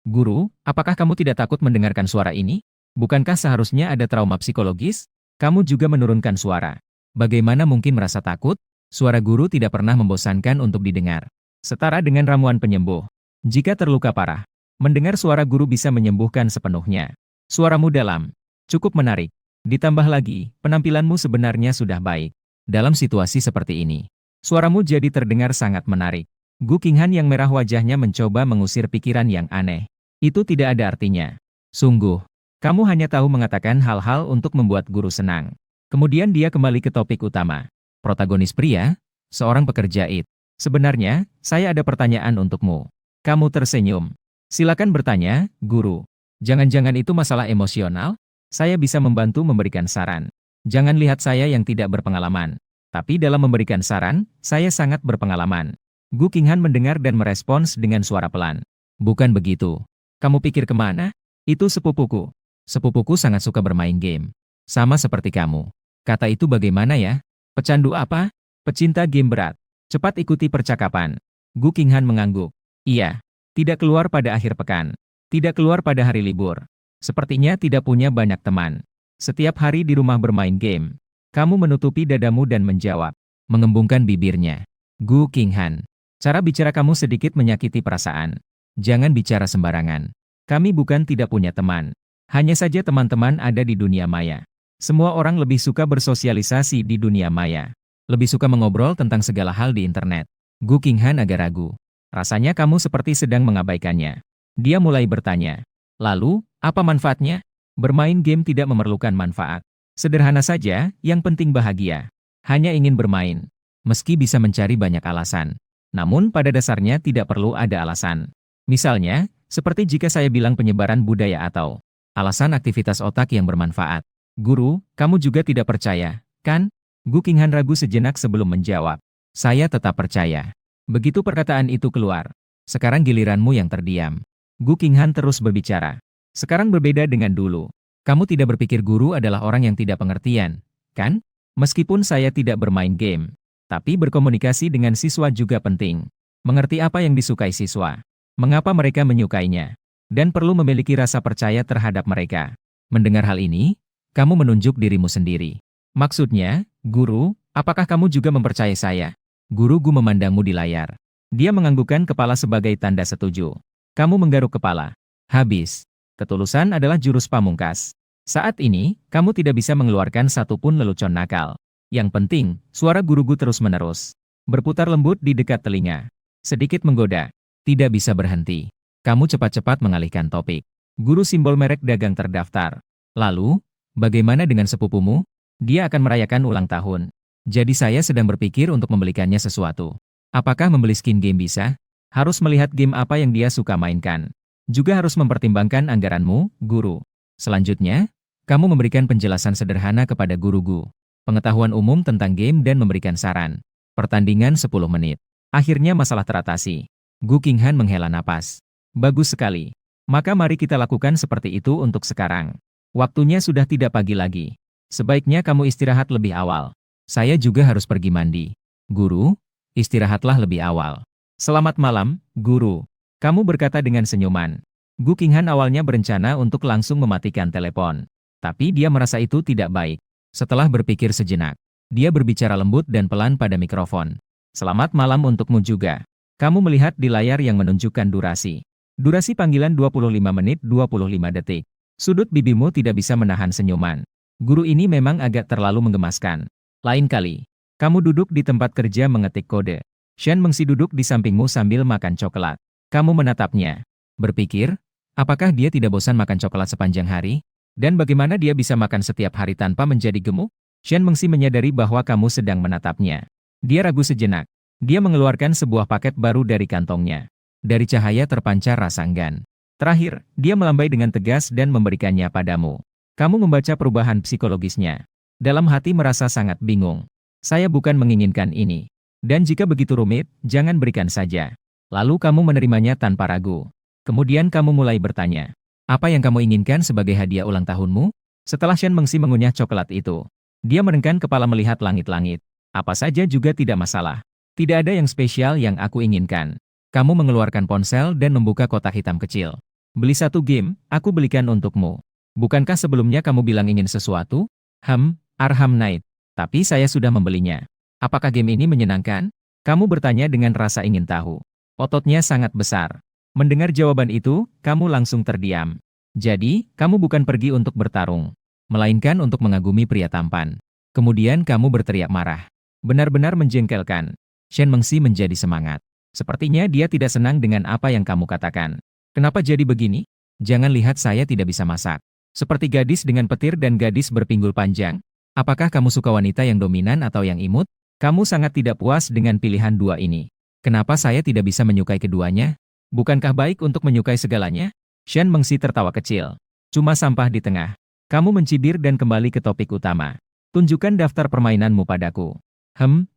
Guru, apakah kamu tidak takut mendengarkan suara ini? Bukankah seharusnya ada trauma psikologis? Kamu juga menurunkan suara. Bagaimana mungkin merasa takut? Suara Guru tidak pernah membosankan untuk didengar. Setara dengan ramuan penyembuh. Jika terluka parah, mendengar suara Guru bisa menyembuhkan sepenuhnya. Suaramu dalam. Cukup menarik. Ditambah lagi, penampilanmu sebenarnya sudah baik. Dalam situasi seperti ini, suaramu jadi terdengar sangat menarik. Gu Qinghan yang merah wajahnya mencoba mengusir pikiran yang aneh. Itu tidak ada artinya. Sungguh, kamu hanya tahu mengatakan hal-hal untuk membuat guru senang. Kemudian dia kembali ke topik utama. Protagonis pria, seorang pekerja IT. Sebenarnya, saya ada pertanyaan untukmu. Kamu tersenyum. Silakan bertanya, Guru. Jangan-jangan itu masalah emosional? Saya bisa membantu memberikan saran. Jangan lihat saya yang tidak berpengalaman. Tapi dalam memberikan saran, saya sangat berpengalaman. Gu Qinghan mendengar dan merespons dengan suara pelan. Bukan begitu. Kamu pikir kemana? Itu sepupuku. Sepupuku sangat suka bermain game. Sama seperti kamu. Kata itu bagaimana ya? Pecandu apa? Pecinta game berat. Cepat ikuti percakapan. Gu Qinghan mengangguk. Iya. Tidak keluar pada akhir pekan. Tidak keluar pada hari libur. Sepertinya tidak punya banyak teman. Setiap hari di rumah bermain game. Kamu menutupi dadamu dan menjawab. Mengembungkan bibirnya. Gu Qinghan. Cara bicara kamu sedikit menyakiti perasaan. Jangan bicara sembarangan. Kami bukan tidak punya teman. Hanya saja teman-teman ada di dunia maya. Semua orang lebih suka bersosialisasi di dunia maya. Lebih suka mengobrol tentang segala hal di internet. Gu Qinghan agak ragu. Rasanya kamu seperti sedang mengabaikannya. Dia mulai bertanya. Lalu, apa manfaatnya? Bermain game tidak memerlukan manfaat. Sederhana saja, yang penting bahagia. Hanya ingin bermain. Meski bisa mencari banyak alasan. Namun pada dasarnya tidak perlu ada alasan. Misalnya, seperti jika saya bilang penyebaran budaya atau alasan aktivitas otak yang bermanfaat. Guru, kamu juga tidak percaya, kan? Gu Qinghan ragu sejenak sebelum menjawab. Saya tetap percaya. Begitu perkataan itu keluar. Sekarang giliranmu yang terdiam. Gu Qinghan terus berbicara. Sekarang berbeda dengan dulu. Kamu tidak berpikir guru adalah orang yang tidak pengertian, kan? Meskipun saya tidak bermain game, tapi berkomunikasi dengan siswa juga penting. Mengerti apa yang disukai siswa, mengapa mereka menyukainya, dan perlu memiliki rasa percaya terhadap mereka. Mendengar hal ini, kamu menunjuk dirimu sendiri. Maksudnya, guru, apakah kamu juga mempercayai saya? Guru memandangmu di layar. Dia menganggukkan kepala sebagai tanda setuju. Kamu menggaruk kepala. Habis. Ketulusan adalah jurus pamungkas. Saat ini, kamu tidak bisa mengeluarkan satupun lelucon nakal. Yang penting, suara guru terus-menerus berputar lembut di dekat telinga. Sedikit menggoda. Tidak bisa berhenti. Kamu cepat-cepat mengalihkan topik. Guru simbol merek dagang terdaftar. Lalu, bagaimana dengan sepupumu? Dia akan merayakan ulang tahun. Jadi saya sedang berpikir untuk membelikannya sesuatu. Apakah membeli skin game bisa? Harus melihat game apa yang dia suka mainkan. Juga harus mempertimbangkan anggaranmu, guru. Selanjutnya, kamu memberikan penjelasan sederhana kepada guru pengetahuan umum tentang game dan memberikan saran. Pertandingan 10 menit. Akhirnya masalah teratasi. Gu Qinghan menghela napas. Bagus sekali. Maka mari kita lakukan seperti itu untuk sekarang. Waktunya sudah tidak pagi lagi. Sebaiknya kamu istirahat lebih awal. Saya juga harus pergi mandi. Guru, istirahatlah lebih awal. Selamat malam, guru. Kamu berkata dengan senyuman. Gu Qinghan awalnya berencana untuk langsung mematikan telepon. Tapi dia merasa itu tidak baik. Setelah berpikir sejenak, dia berbicara lembut dan pelan pada mikrofon. Selamat malam untukmu juga. Kamu melihat di layar yang menunjukkan durasi. Durasi panggilan 25 menit 25 detik. Sudut bibimu tidak bisa menahan senyuman. Guru ini memang agak terlalu menggemaskan. Lain kali, kamu duduk di tempat kerja mengetik kode. Shen Mengxi duduk di sampingmu sambil makan coklat. Kamu menatapnya. Berpikir, apakah dia tidak bosan makan coklat sepanjang hari? Dan bagaimana dia bisa makan setiap hari tanpa menjadi gemuk? Shen Mengxi menyadari bahwa kamu sedang menatapnya. Dia ragu sejenak. Dia mengeluarkan sebuah paket baru dari kantongnya. Dari cahaya terpancar rasa enggan. Terakhir, dia melambai dengan tegas dan memberikannya padamu. Kamu membaca perubahan psikologisnya. Dalam hati merasa sangat bingung. Saya bukan menginginkan ini. Dan jika begitu rumit, jangan berikan saja. Lalu kamu menerimanya tanpa ragu. Kemudian kamu mulai bertanya. Apa yang kamu inginkan sebagai hadiah ulang tahunmu? Setelah Shen Mengxi mengunyah coklat itu, dia merengkan kepala melihat langit-langit. Apa saja juga tidak masalah. Tidak ada yang spesial yang aku inginkan. Kamu mengeluarkan ponsel dan membuka kotak hitam kecil. Beli satu game, aku belikan untukmu. Bukankah sebelumnya kamu bilang ingin sesuatu? Arkham Knight. Tapi saya sudah membelinya. Apakah game ini menyenangkan? Kamu bertanya dengan rasa ingin tahu. Ototnya sangat besar. Mendengar jawaban itu, kamu langsung terdiam. Jadi, kamu bukan pergi untuk bertarung, melainkan untuk mengagumi pria tampan. Kemudian kamu berteriak marah. Benar-benar menjengkelkan. Shen Mengxi menjadi semangat. Sepertinya dia tidak senang dengan apa yang kamu katakan. Kenapa jadi begini? Jangan lihat saya tidak bisa masak. Seperti gadis dengan petir dan gadis berpinggul panjang. Apakah kamu suka wanita yang dominan atau yang imut? Kamu sangat tidak puas dengan pilihan dua ini. Kenapa saya tidak bisa menyukai keduanya? Bukankah baik untuk menyukai segalanya? Shen Mengxi tertawa kecil. Cuma sampah di tengah. Kamu mencibir dan kembali ke topik utama. Tunjukkan daftar permainanmu padaku.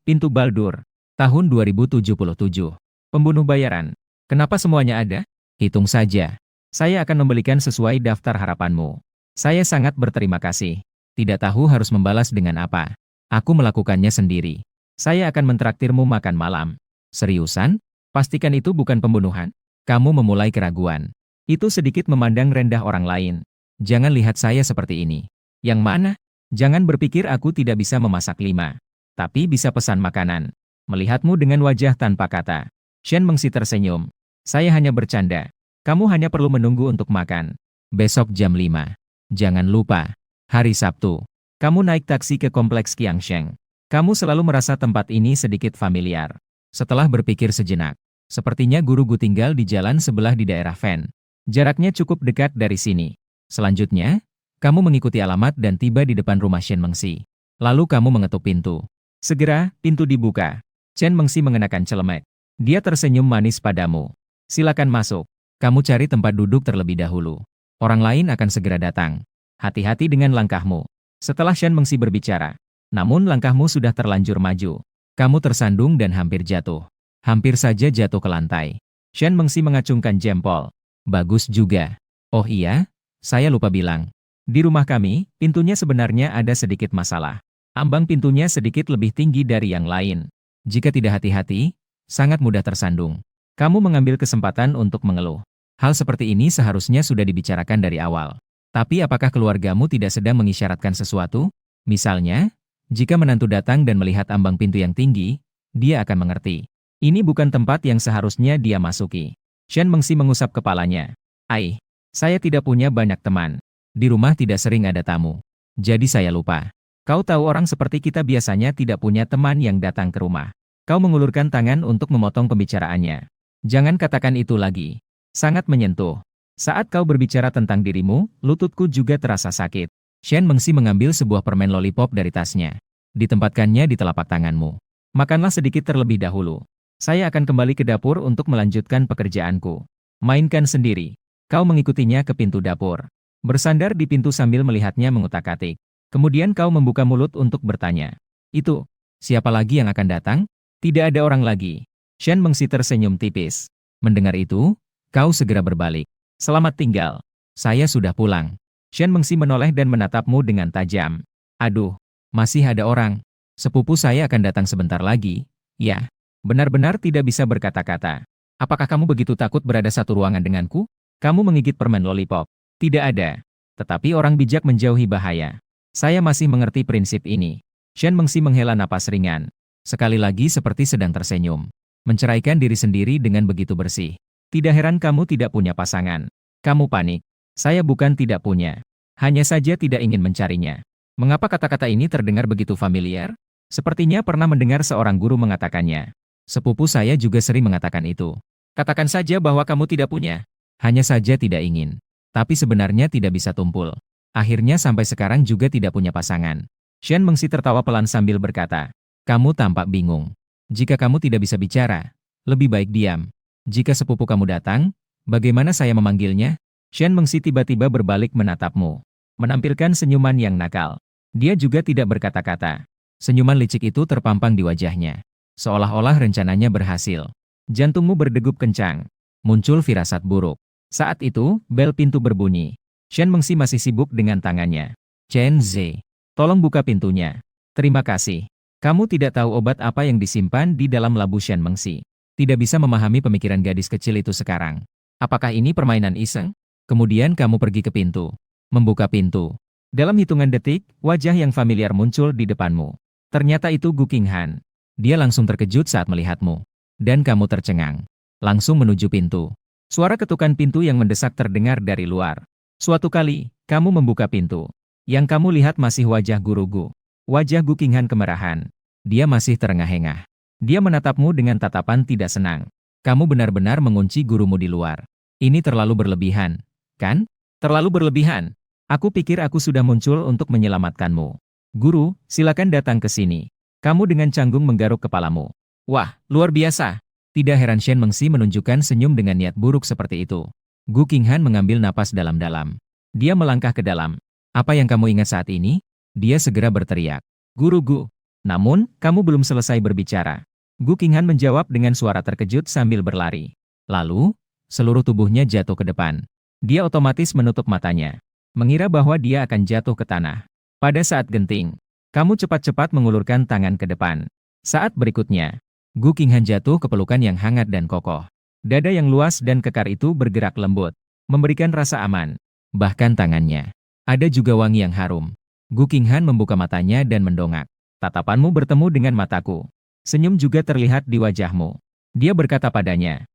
Pintu Baldur. Tahun 2077. Pembunuh bayaran. Kenapa semuanya ada? Hitung saja. Saya akan membelikan sesuai daftar harapanmu. Saya sangat berterima kasih. Tidak tahu harus membalas dengan apa. Aku melakukannya sendiri. Saya akan mentraktirmu makan malam. Seriusan? Pastikan itu bukan pembunuhan. Kamu memulai keraguan. Itu sedikit memandang rendah orang lain. Jangan lihat saya seperti ini. Yang mana? Jangan berpikir aku tidak bisa memasak 5. Tapi bisa pesan makanan. Melihatmu dengan wajah tanpa kata. Shen Mengxi tersenyum. Saya hanya bercanda. Kamu hanya perlu menunggu untuk makan. Besok jam 5. Jangan lupa. Hari Sabtu. Kamu naik taksi ke kompleks Qiangsheng. Kamu selalu merasa tempat ini sedikit familiar. Setelah berpikir sejenak. Sepertinya guru tinggal di jalan sebelah di daerah Fen. Jaraknya cukup dekat dari sini. Selanjutnya, kamu mengikuti alamat dan tiba di depan rumah Shen Mengxi. Lalu kamu mengetuk pintu. Segera, pintu dibuka. Shen Mengxi mengenakan celemek. Dia tersenyum manis padamu. Silakan masuk. Kamu cari tempat duduk terlebih dahulu. Orang lain akan segera datang. Hati-hati dengan langkahmu. Setelah Shen Mengxi berbicara. Namun langkahmu sudah terlanjur maju. Kamu tersandung dan hampir jatuh. Hampir saja jatuh ke lantai. Shen Mengxi mengacungkan jempol. Bagus juga. Oh iya? saya lupa bilang. Di rumah kami, pintunya sebenarnya ada sedikit masalah. Ambang pintunya sedikit lebih tinggi dari yang lain. Jika tidak hati-hati, sangat mudah tersandung. Kamu mengambil kesempatan untuk mengeluh. Hal seperti ini seharusnya sudah dibicarakan dari awal. Tapi apakah keluargamu tidak sedang mengisyaratkan sesuatu? Misalnya, jika menantu datang dan melihat ambang pintu yang tinggi, dia akan mengerti. Ini bukan tempat yang seharusnya dia masuki. Shen Mengsi mengusap kepalanya. Saya tidak punya banyak teman. Di rumah tidak sering ada tamu. Jadi saya lupa. Kau tahu orang seperti kita biasanya tidak punya teman yang datang ke rumah. Kau mengulurkan tangan untuk memotong pembicaraannya. Jangan katakan itu lagi. Sangat menyentuh. Saat kau berbicara tentang dirimu, lututku juga terasa sakit. Shen Mengsi mengambil sebuah permen lollipop dari tasnya. Ditempatkannya di telapak tanganmu. Makanlah sedikit terlebih dahulu. Saya akan kembali ke dapur untuk melanjutkan pekerjaanku. Mainkan sendiri. Kau mengikutinya ke pintu dapur. Bersandar di pintu sambil melihatnya mengutak-atik. Kemudian kau membuka mulut untuk bertanya. Itu, siapa lagi yang akan datang? Tidak ada orang lagi. Shen Mengsi tersenyum tipis. Mendengar itu, kau segera berbalik. Selamat tinggal. Saya sudah pulang. Shen Mengsi menoleh dan menatapmu dengan tajam. Aduh, masih ada orang. Sepupu saya akan datang sebentar lagi. Ya, benar-benar tidak bisa berkata-kata. Apakah kamu begitu takut berada satu ruangan denganku? Kamu menggigit permen lollipop. Tidak ada. Tetapi orang bijak menjauhi bahaya. Saya masih mengerti prinsip ini. Shen Mengsi menghela napas ringan. Sekali lagi seperti sedang tersenyum. Menceraikan diri sendiri dengan begitu bersih. Tidak heran kamu tidak punya pasangan. Kamu panik. Saya bukan tidak punya. Hanya saja tidak ingin mencarinya. Mengapa kata-kata ini terdengar begitu familiar? Sepertinya pernah mendengar seorang guru mengatakannya. Sepupu saya juga sering mengatakan itu. Katakan saja bahwa kamu tidak punya. Hanya saja tidak ingin. Tapi sebenarnya tidak bisa tumpul. Akhirnya sampai sekarang juga tidak punya pasangan. Shen Mengsi tertawa pelan sambil berkata. Kamu tampak bingung. Jika kamu tidak bisa bicara, lebih baik diam. Jika sepupu kamu datang, bagaimana saya memanggilnya? Shen Mengsi tiba-tiba berbalik menatapmu. Menampilkan senyuman yang nakal. Dia juga tidak berkata-kata. Senyuman licik itu terpampang di wajahnya. Seolah-olah rencananya berhasil. Jantungmu berdegup kencang. Muncul firasat buruk. Saat itu, bel pintu berbunyi. Shen Mengsi masih sibuk dengan tangannya. Chen Ze, tolong buka pintunya. Terima kasih. Kamu tidak tahu obat apa yang disimpan di dalam labu Shen Mengsi. Tidak bisa memahami pemikiran gadis kecil itu sekarang. Apakah ini permainan iseng? Kemudian kamu pergi ke pintu. Membuka pintu. Dalam hitungan detik, wajah yang familiar muncul di depanmu. Ternyata itu Gu Qinghan. Dia langsung terkejut saat melihatmu. Dan kamu tercengang. Langsung menuju pintu. Suara ketukan pintu yang mendesak terdengar dari luar. Suatu kali, kamu membuka pintu. Yang kamu lihat masih wajah Guru Gu. Wajah Gu Qinghan kemerahan. Dia masih terengah-engah. Dia menatapmu dengan tatapan tidak senang. Kamu benar-benar mengunci gurumu di luar. Ini terlalu berlebihan, kan? Terlalu berlebihan. Aku pikir aku sudah muncul untuk menyelamatkanmu. Guru, silakan datang ke sini. Kamu dengan canggung menggaruk kepalamu. Wah, luar biasa. Tidak heran Shen Mengsi menunjukkan senyum dengan niat buruk seperti itu. Gu Qinghan mengambil napas dalam-dalam. Dia melangkah ke dalam. Apa yang kamu ingat saat ini? Dia segera berteriak. Guru Gu. Namun, kamu belum selesai berbicara. Gu Qinghan menjawab dengan suara terkejut sambil berlari. Lalu, seluruh tubuhnya jatuh ke depan. Dia otomatis menutup matanya. Mengira bahwa dia akan jatuh ke tanah. Pada saat genting, kamu cepat-cepat mengulurkan tangan ke depan. Saat berikutnya, Gu Qinghan jatuh ke pelukan yang hangat dan kokoh. Dada yang luas dan kekar itu bergerak lembut, memberikan rasa aman. Bahkan tangannya. Ada juga wangi yang harum. Gu Qinghan membuka matanya dan mendongak. Tatapanmu bertemu dengan mataku. Senyum juga terlihat di wajahmu. Dia berkata padanya.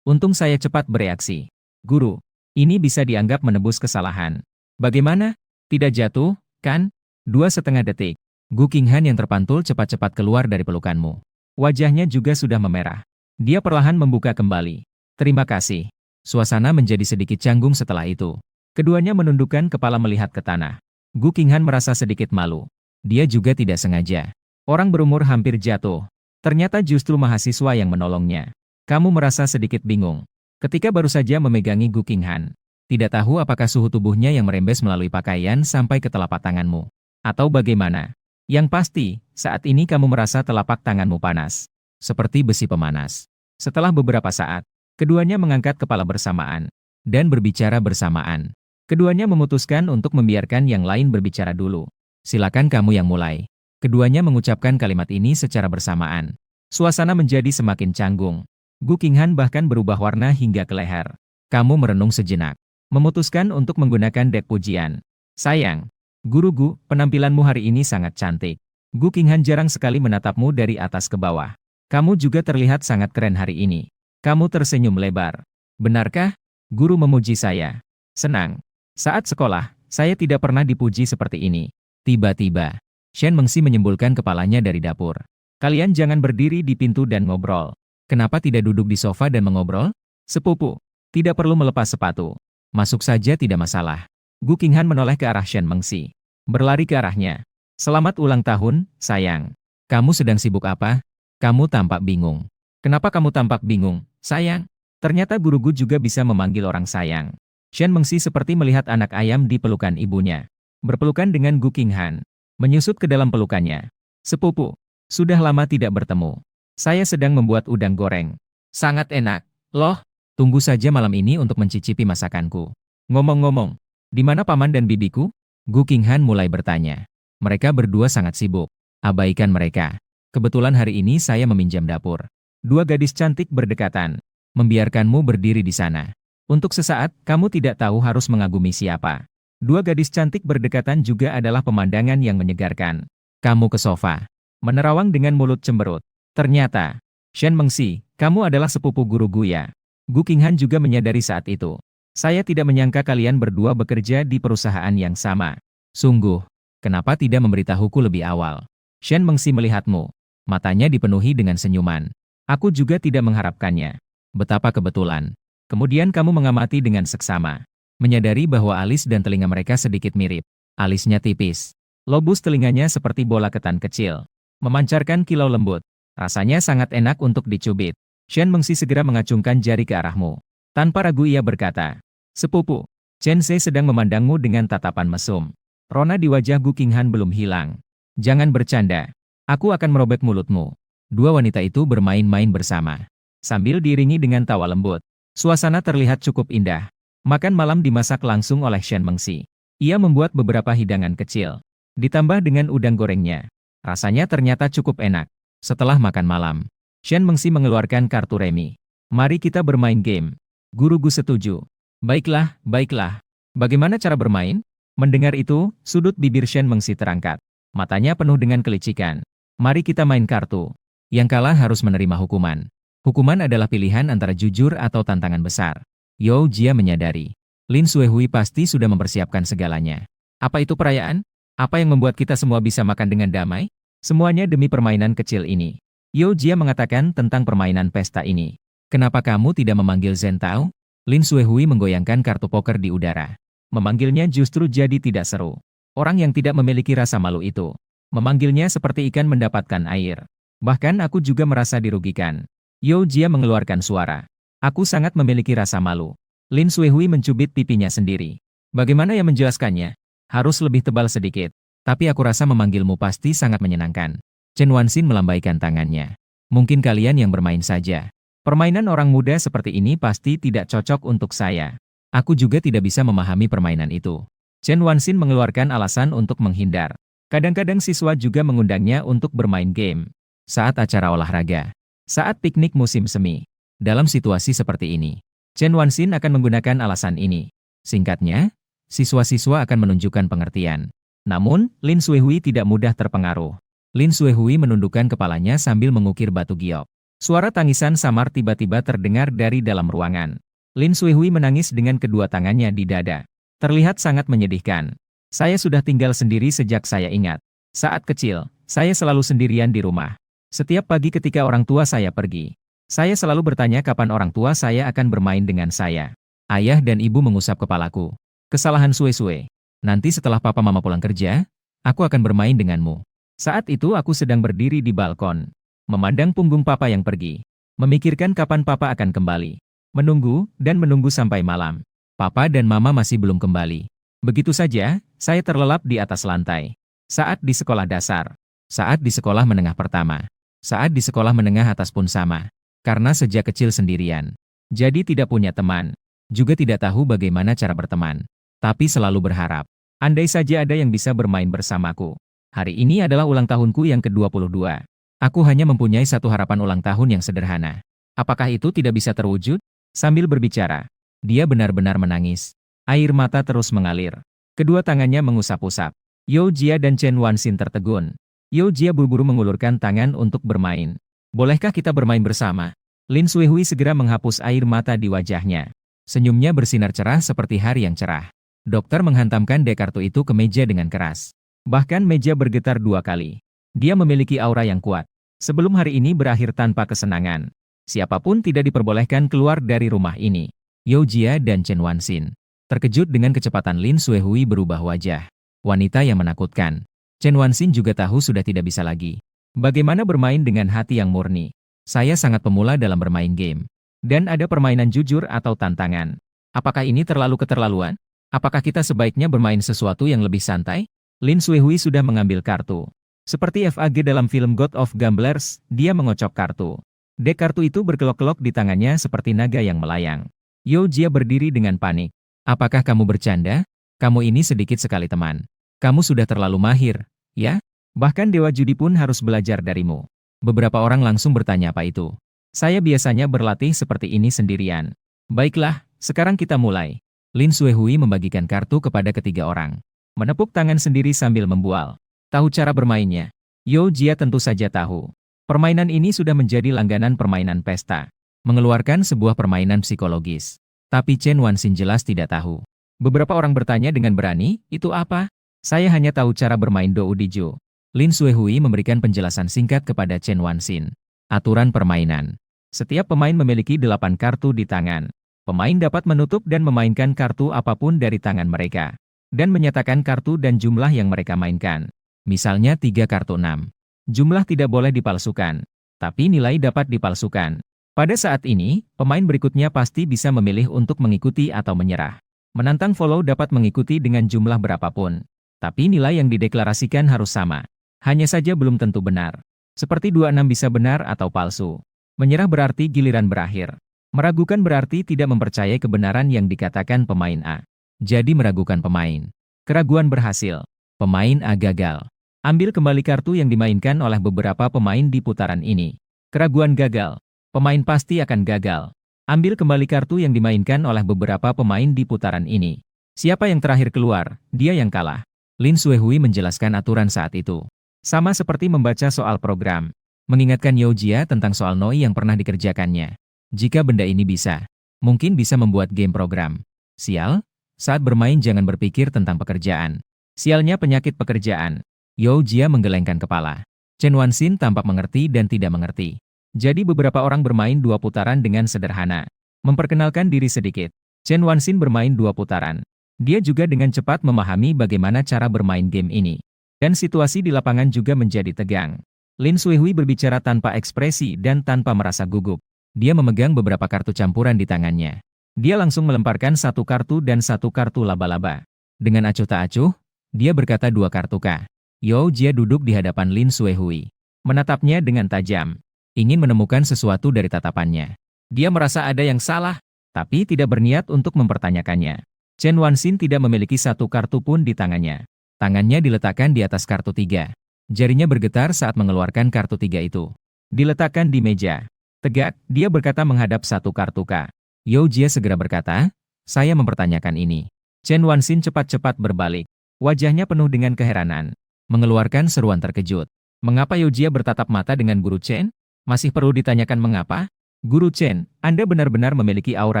Untung saya cepat bereaksi. Guru, ini bisa dianggap menebus kesalahan. Bagaimana? Tidak jatuh, kan? 2,5 detik. Gu Qinghan yang terpantul cepat-cepat keluar dari pelukanmu. Wajahnya juga sudah memerah. Dia perlahan membuka kembali. Terima kasih. Suasana menjadi sedikit canggung setelah itu. Keduanya menundukkan kepala melihat ke tanah. Gu Qinghan merasa sedikit malu. Dia juga tidak sengaja. Orang berumur hampir jatuh. Ternyata justru mahasiswa yang menolongnya. Kamu merasa sedikit bingung. Ketika baru saja memegangi Gu Qinghan. Tidak tahu apakah suhu tubuhnya yang merembes melalui pakaian sampai ke telapak tanganmu. Atau bagaimana. Yang pasti, saat ini kamu merasa telapak tanganmu panas. Seperti besi pemanas. Setelah beberapa saat, keduanya mengangkat kepala bersamaan. Dan berbicara bersamaan. Keduanya memutuskan untuk membiarkan yang lain berbicara dulu. Silakan kamu yang mulai. Keduanya mengucapkan kalimat ini secara bersamaan. Suasana menjadi semakin canggung. Gu Qinghan bahkan berubah warna hingga ke leher. Kamu merenung sejenak. Memutuskan untuk menggunakan dek pujian. Sayang, Guru Gu, penampilanmu hari ini sangat cantik. Gu Qinghan jarang sekali menatapmu dari atas ke bawah. Kamu juga terlihat sangat keren hari ini. Kamu tersenyum lebar. Benarkah? Guru memuji saya. Senang. Saat sekolah, saya tidak pernah dipuji seperti ini. Tiba-tiba, Shen Mengxi menyembulkan kepalanya dari dapur. Kalian jangan berdiri di pintu dan ngobrol. Kenapa tidak duduk di sofa dan mengobrol? Sepupu, tidak perlu melepas sepatu. Masuk saja tidak masalah. Gu Qinghan menoleh ke arah Shen Mengxi. Berlari ke arahnya. Selamat ulang tahun, sayang. Kamu sedang sibuk apa? Kamu tampak bingung. Kenapa kamu tampak bingung, sayang? Ternyata Guru Gu juga bisa memanggil orang sayang. Shen Mengxi seperti melihat anak ayam di pelukan ibunya. Berpelukan dengan Gu Qinghan. Menyusut ke dalam pelukannya. Sepupu, sudah lama tidak bertemu. Saya sedang membuat udang goreng. Sangat enak, loh. Tunggu saja malam ini untuk mencicipi masakanku. Ngomong-ngomong, di mana paman dan bibiku? Gu Qinghan mulai bertanya. Mereka berdua sangat sibuk. Abaikan mereka. Kebetulan hari ini saya meminjam dapur. Dua gadis cantik berdekatan. Membiarkanmu berdiri di sana. Untuk sesaat, kamu tidak tahu harus mengagumi siapa. Dua gadis cantik berdekatan juga adalah pemandangan yang menyegarkan. Kamu ke sofa. Menerawang dengan mulut cemberut. Ternyata, Shen Mengxi, kamu adalah sepupu Guru Gu ya. Gu Qinghan juga menyadari saat itu. Saya tidak menyangka kalian berdua bekerja di perusahaan yang sama. Sungguh, kenapa tidak memberitahuku lebih awal? Shen Mengxi melihatmu. Matanya dipenuhi dengan senyuman. Aku juga tidak mengharapkannya. Betapa kebetulan. Kemudian kamu mengamati dengan seksama. Menyadari bahwa alis dan telinga mereka sedikit mirip. Alisnya tipis. Lobus telinganya seperti bola ketan kecil. Memancarkan kilau lembut. Rasanya sangat enak untuk dicubit. Shen Mengxi segera mengacungkan jari ke arahmu. Tanpa ragu ia berkata, Sepupu, Chen Sei sedang memandangmu dengan tatapan mesum. Rona di wajah Gu Qinghan belum hilang. Jangan bercanda. Aku akan merobek mulutmu. Dua wanita itu bermain-main bersama. Sambil diiringi dengan tawa lembut. Suasana terlihat cukup indah. Makan malam dimasak langsung oleh Shen Mengxi. Ia membuat beberapa hidangan kecil. Ditambah dengan udang gorengnya. Rasanya ternyata cukup enak. Setelah makan malam, Shen Mengxi mengeluarkan kartu remi. Mari kita bermain game. Guru Gu setuju. Baiklah, baiklah. Bagaimana cara bermain? Mendengar itu, sudut bibir Shen Mengxi terangkat. Matanya penuh dengan kelicikan. Mari kita main kartu. Yang kalah harus menerima hukuman. Hukuman adalah pilihan antara jujur atau tantangan besar. Yao Jia menyadari. Lin Suehui pasti sudah mempersiapkan segalanya. Apa itu perayaan? Apa yang membuat kita semua bisa makan dengan damai? Semuanya demi permainan kecil ini. Yao Jia mengatakan tentang permainan pesta ini. Kenapa kamu tidak memanggil Zhen Tao? Lin Suehui menggoyangkan kartu poker di udara. Memanggilnya justru jadi tidak seru. Orang yang tidak memiliki rasa malu itu. Memanggilnya seperti ikan mendapatkan air. Bahkan aku juga merasa dirugikan. Yao Jia mengeluarkan suara. Aku sangat memiliki rasa malu. Lin Suehui mencubit pipinya sendiri. Bagaimana yang menjelaskannya? Harus lebih tebal sedikit. Tapi aku rasa memanggilmu pasti sangat menyenangkan. Chen Wanxin melambaikan tangannya. Mungkin kalian yang bermain saja. Permainan orang muda seperti ini pasti tidak cocok untuk saya. Aku juga tidak bisa memahami permainan itu. Chen Wanxin mengeluarkan alasan untuk menghindar. Kadang-kadang siswa juga mengundangnya untuk bermain game. Saat acara olahraga. Saat piknik musim semi. Dalam situasi seperti ini, Chen Wanxin akan menggunakan alasan ini. Singkatnya, siswa-siswa akan menunjukkan pengertian. Namun, Lin Suehui tidak mudah terpengaruh. Lin Suehui menundukkan kepalanya sambil mengukir batu giok. Suara tangisan samar tiba-tiba terdengar dari dalam ruangan. Lin Suehui menangis dengan kedua tangannya di dada. Terlihat sangat menyedihkan. Saya sudah tinggal sendiri sejak saya ingat. Saat kecil, saya selalu sendirian di rumah. Setiap pagi ketika orang tua saya pergi, saya selalu bertanya kapan orang tua saya akan bermain dengan saya. Ayah dan ibu mengusap kepalaku. Kesalahan Sue-Sue. Nanti setelah papa mama pulang kerja, aku akan bermain denganmu. Saat itu aku sedang berdiri di balkon. Memandang punggung papa yang pergi. Memikirkan kapan papa akan kembali. Menunggu, dan menunggu sampai malam. Papa dan mama masih belum kembali. Begitu saja, saya terlelap di atas lantai. Saat di sekolah dasar. Saat di sekolah menengah pertama. Saat di sekolah menengah atas pun sama. Karena sejak kecil sendirian. Jadi tidak punya teman. Juga tidak tahu bagaimana cara berteman. Tapi selalu berharap. Andai saja ada yang bisa bermain bersamaku. Hari ini adalah ulang tahunku yang ke-22. Aku hanya mempunyai satu harapan ulang tahun yang sederhana. Apakah itu tidak bisa terwujud? Sambil berbicara, dia benar-benar menangis. Air mata terus mengalir. Kedua tangannya mengusap-usap. Yao Jia dan Chen Wanxin tertegun. Yao Jia buru-buru mengulurkan tangan untuk bermain. Bolehkah kita bermain bersama? Lin Suihui segera menghapus air mata di wajahnya. Senyumnya bersinar cerah seperti hari yang cerah. Dokter menghantamkan dek kartu itu ke meja dengan keras. Bahkan meja bergetar 2 kali. Dia memiliki aura yang kuat. Sebelum hari ini berakhir tanpa kesenangan, siapapun tidak diperbolehkan keluar dari rumah ini. Yao Jia dan Chen Wanxin terkejut dengan kecepatan Lin Suihui berubah wajah. Wanita yang menakutkan. Chen Wanxin juga tahu sudah tidak bisa lagi. Bagaimana bermain dengan hati yang murni? Saya sangat pemula dalam bermain game. Dan ada permainan jujur atau tantangan. Apakah ini terlalu keterlaluan? Apakah kita sebaiknya bermain sesuatu yang lebih santai? Lin Suihui sudah mengambil kartu. Seperti FAG dalam film God of Gamblers, dia mengocok kartu. Dek kartu itu berkelok-kelok di tangannya seperti naga yang melayang. Yao Jia berdiri dengan panik. Apakah kamu bercanda? Kamu ini sedikit sekali teman. Kamu sudah terlalu mahir, ya? Bahkan Dewa Judi pun harus belajar darimu. Beberapa orang langsung bertanya apa itu. Saya biasanya berlatih seperti ini sendirian. Baiklah, sekarang kita mulai. Lin Suihui membagikan kartu kepada ketiga orang. Menepuk tangan sendiri sambil membual. Tahu cara bermainnya? Yao Jia tentu saja tahu. Permainan ini sudah menjadi langganan permainan pesta. Mengeluarkan sebuah permainan psikologis. Tapi Chen Wanxin jelas tidak tahu. Beberapa orang bertanya dengan berani, itu apa? Saya hanya tahu cara bermain Dou Dijo. Lin Suihui memberikan penjelasan singkat kepada Chen Wanxin. Aturan permainan. Setiap pemain memiliki 8 kartu di tangan. Pemain dapat menutup dan memainkan kartu apapun dari tangan mereka. Dan menyatakan kartu dan jumlah yang mereka mainkan. Misalnya 3 kartu 6. Jumlah tidak boleh dipalsukan, tapi nilai dapat dipalsukan. Pada saat ini, pemain berikutnya pasti bisa memilih untuk mengikuti atau menyerah. Menantang follow dapat mengikuti dengan jumlah berapapun. Tapi nilai yang dideklarasikan harus sama. Hanya saja belum tentu benar. Seperti 26 bisa benar atau palsu. Menyerah berarti giliran berakhir. Meragukan berarti tidak mempercayai kebenaran yang dikatakan pemain A. Jadi meragukan pemain. Keraguan berhasil. Pemain A gagal. Ambil kembali kartu yang dimainkan oleh beberapa pemain di putaran ini. Keraguan gagal. Pemain pasti akan gagal. Ambil kembali kartu yang dimainkan oleh beberapa pemain di putaran ini. Siapa yang terakhir keluar, dia yang kalah. Lin Suihui menjelaskan aturan saat itu. Sama seperti membaca soal program. Mengingatkan Yao Jia tentang soal Noi yang pernah dikerjakannya. Jika benda ini bisa, mungkin bisa membuat game program. Sial, saat bermain jangan berpikir tentang pekerjaan. Sialnya penyakit pekerjaan. Yao Jia menggelengkan kepala. Chen Wanxin tampak mengerti dan tidak mengerti. Jadi beberapa orang bermain 2 putaran dengan sederhana. Memperkenalkan diri sedikit. Chen Wanxin bermain 2 putaran. Dia juga dengan cepat memahami bagaimana cara bermain game ini. Dan situasi di lapangan juga menjadi tegang. Lin Suihui berbicara tanpa ekspresi dan tanpa merasa gugup. Dia memegang beberapa kartu campuran di tangannya. Dia langsung melemparkan 1 kartu dan 1 kartu laba-laba. Dengan acuh tak acuh, dia berkata 2 kartu K. Yao Jia duduk di hadapan Lin Suihui. Menatapnya dengan tajam. Ingin menemukan sesuatu dari tatapannya. Dia merasa ada yang salah, tapi tidak berniat untuk mempertanyakannya. Chen Wanxin tidak memiliki 1 kartu pun di tangannya. Tangannya diletakkan di atas kartu 3. Jarinya bergetar saat mengeluarkan kartu 3 itu. Diletakkan di meja. Tegak, dia berkata menghadap 1 kartu K. Yao Jia segera berkata, saya mempertanyakan ini. Chen Wanxin cepat-cepat berbalik. Wajahnya penuh dengan keheranan. Mengeluarkan seruan terkejut. Mengapa Yao Jia bertatap mata dengan Guru Chen? Masih perlu ditanyakan mengapa? Guru Chen, Anda benar-benar memiliki aura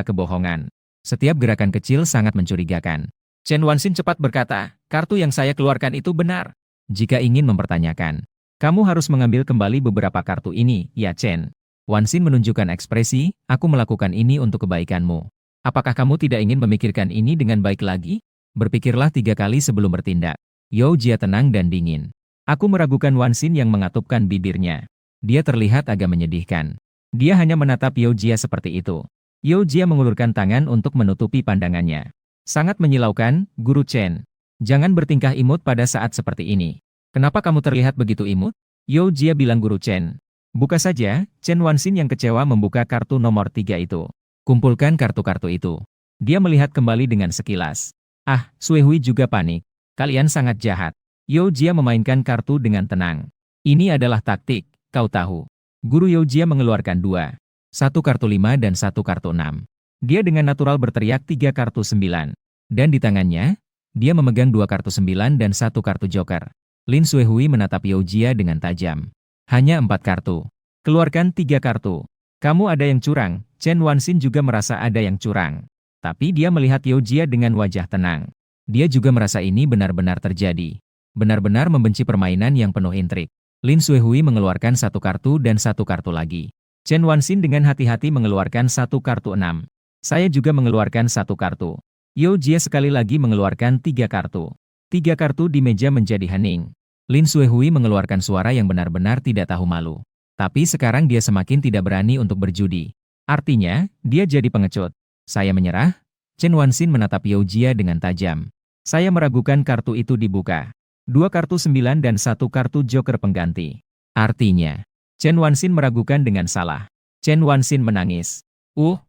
kebohongan. Setiap gerakan kecil sangat mencurigakan. Chen Wanxin cepat berkata, kartu yang saya keluarkan itu benar. Jika ingin mempertanyakan, kamu harus mengambil kembali beberapa kartu ini, ya Chen. Wanxin menunjukkan ekspresi, aku melakukan ini untuk kebaikanmu. Apakah kamu tidak ingin memikirkan ini dengan baik lagi? Berpikirlah 3 kali sebelum bertindak. Yao Jia tenang dan dingin. Aku meragukan Wanxin yang mengatupkan bibirnya. Dia terlihat agak menyedihkan. Dia hanya menatap Yao Jia seperti itu. Yao Jia mengulurkan tangan untuk menutupi pandangannya. Sangat menyilaukan, Guru Chen. Jangan bertingkah imut pada saat seperti ini. Kenapa kamu terlihat begitu imut? Yao Jia bilang Guru Chen. Buka saja, Chen Wanxin yang kecewa membuka kartu nomor 3 itu. Kumpulkan kartu-kartu itu. Dia melihat kembali dengan sekilas. Ah, Sui Hui juga panik. Kalian sangat jahat. Yao Jia memainkan kartu dengan tenang. Ini adalah taktik, kau tahu. Guru Yao Jia mengeluarkan dua. Satu kartu 5 dan satu kartu 6. Dia dengan natural berteriak 3 kartu 9. Dan di tangannya, dia memegang 2 kartu 9 dan 1 kartu joker. Lin Sui Hui menatap Yao Jia dengan tajam. Hanya 4 kartu. Keluarkan 3 kartu. Kamu ada yang curang. Chen Wanxin juga merasa ada yang curang. Tapi dia melihat Yao Jia dengan wajah tenang. Dia juga merasa ini benar-benar terjadi. Benar-benar membenci permainan yang penuh intrik. Lin Sui Hui mengeluarkan 1 kartu dan 1 kartu lagi. Chen Wanxin dengan hati-hati mengeluarkan 1 kartu 6. Saya juga mengeluarkan 1 kartu. Yao Jia sekali lagi mengeluarkan 3 kartu. 3 kartu di meja menjadi hening. Lin Sui Hui mengeluarkan suara yang benar-benar tidak tahu malu. Tapi sekarang dia semakin tidak berani untuk berjudi. Artinya, dia jadi pengecut. Saya menyerah. Chen Wanxin menatap Yao Jia dengan tajam. Saya meragukan kartu itu dibuka. 2 kartu 9 dan 1 kartu joker pengganti. Artinya, Chen Wanxin meragukan dengan salah. Chen Wanxin menangis.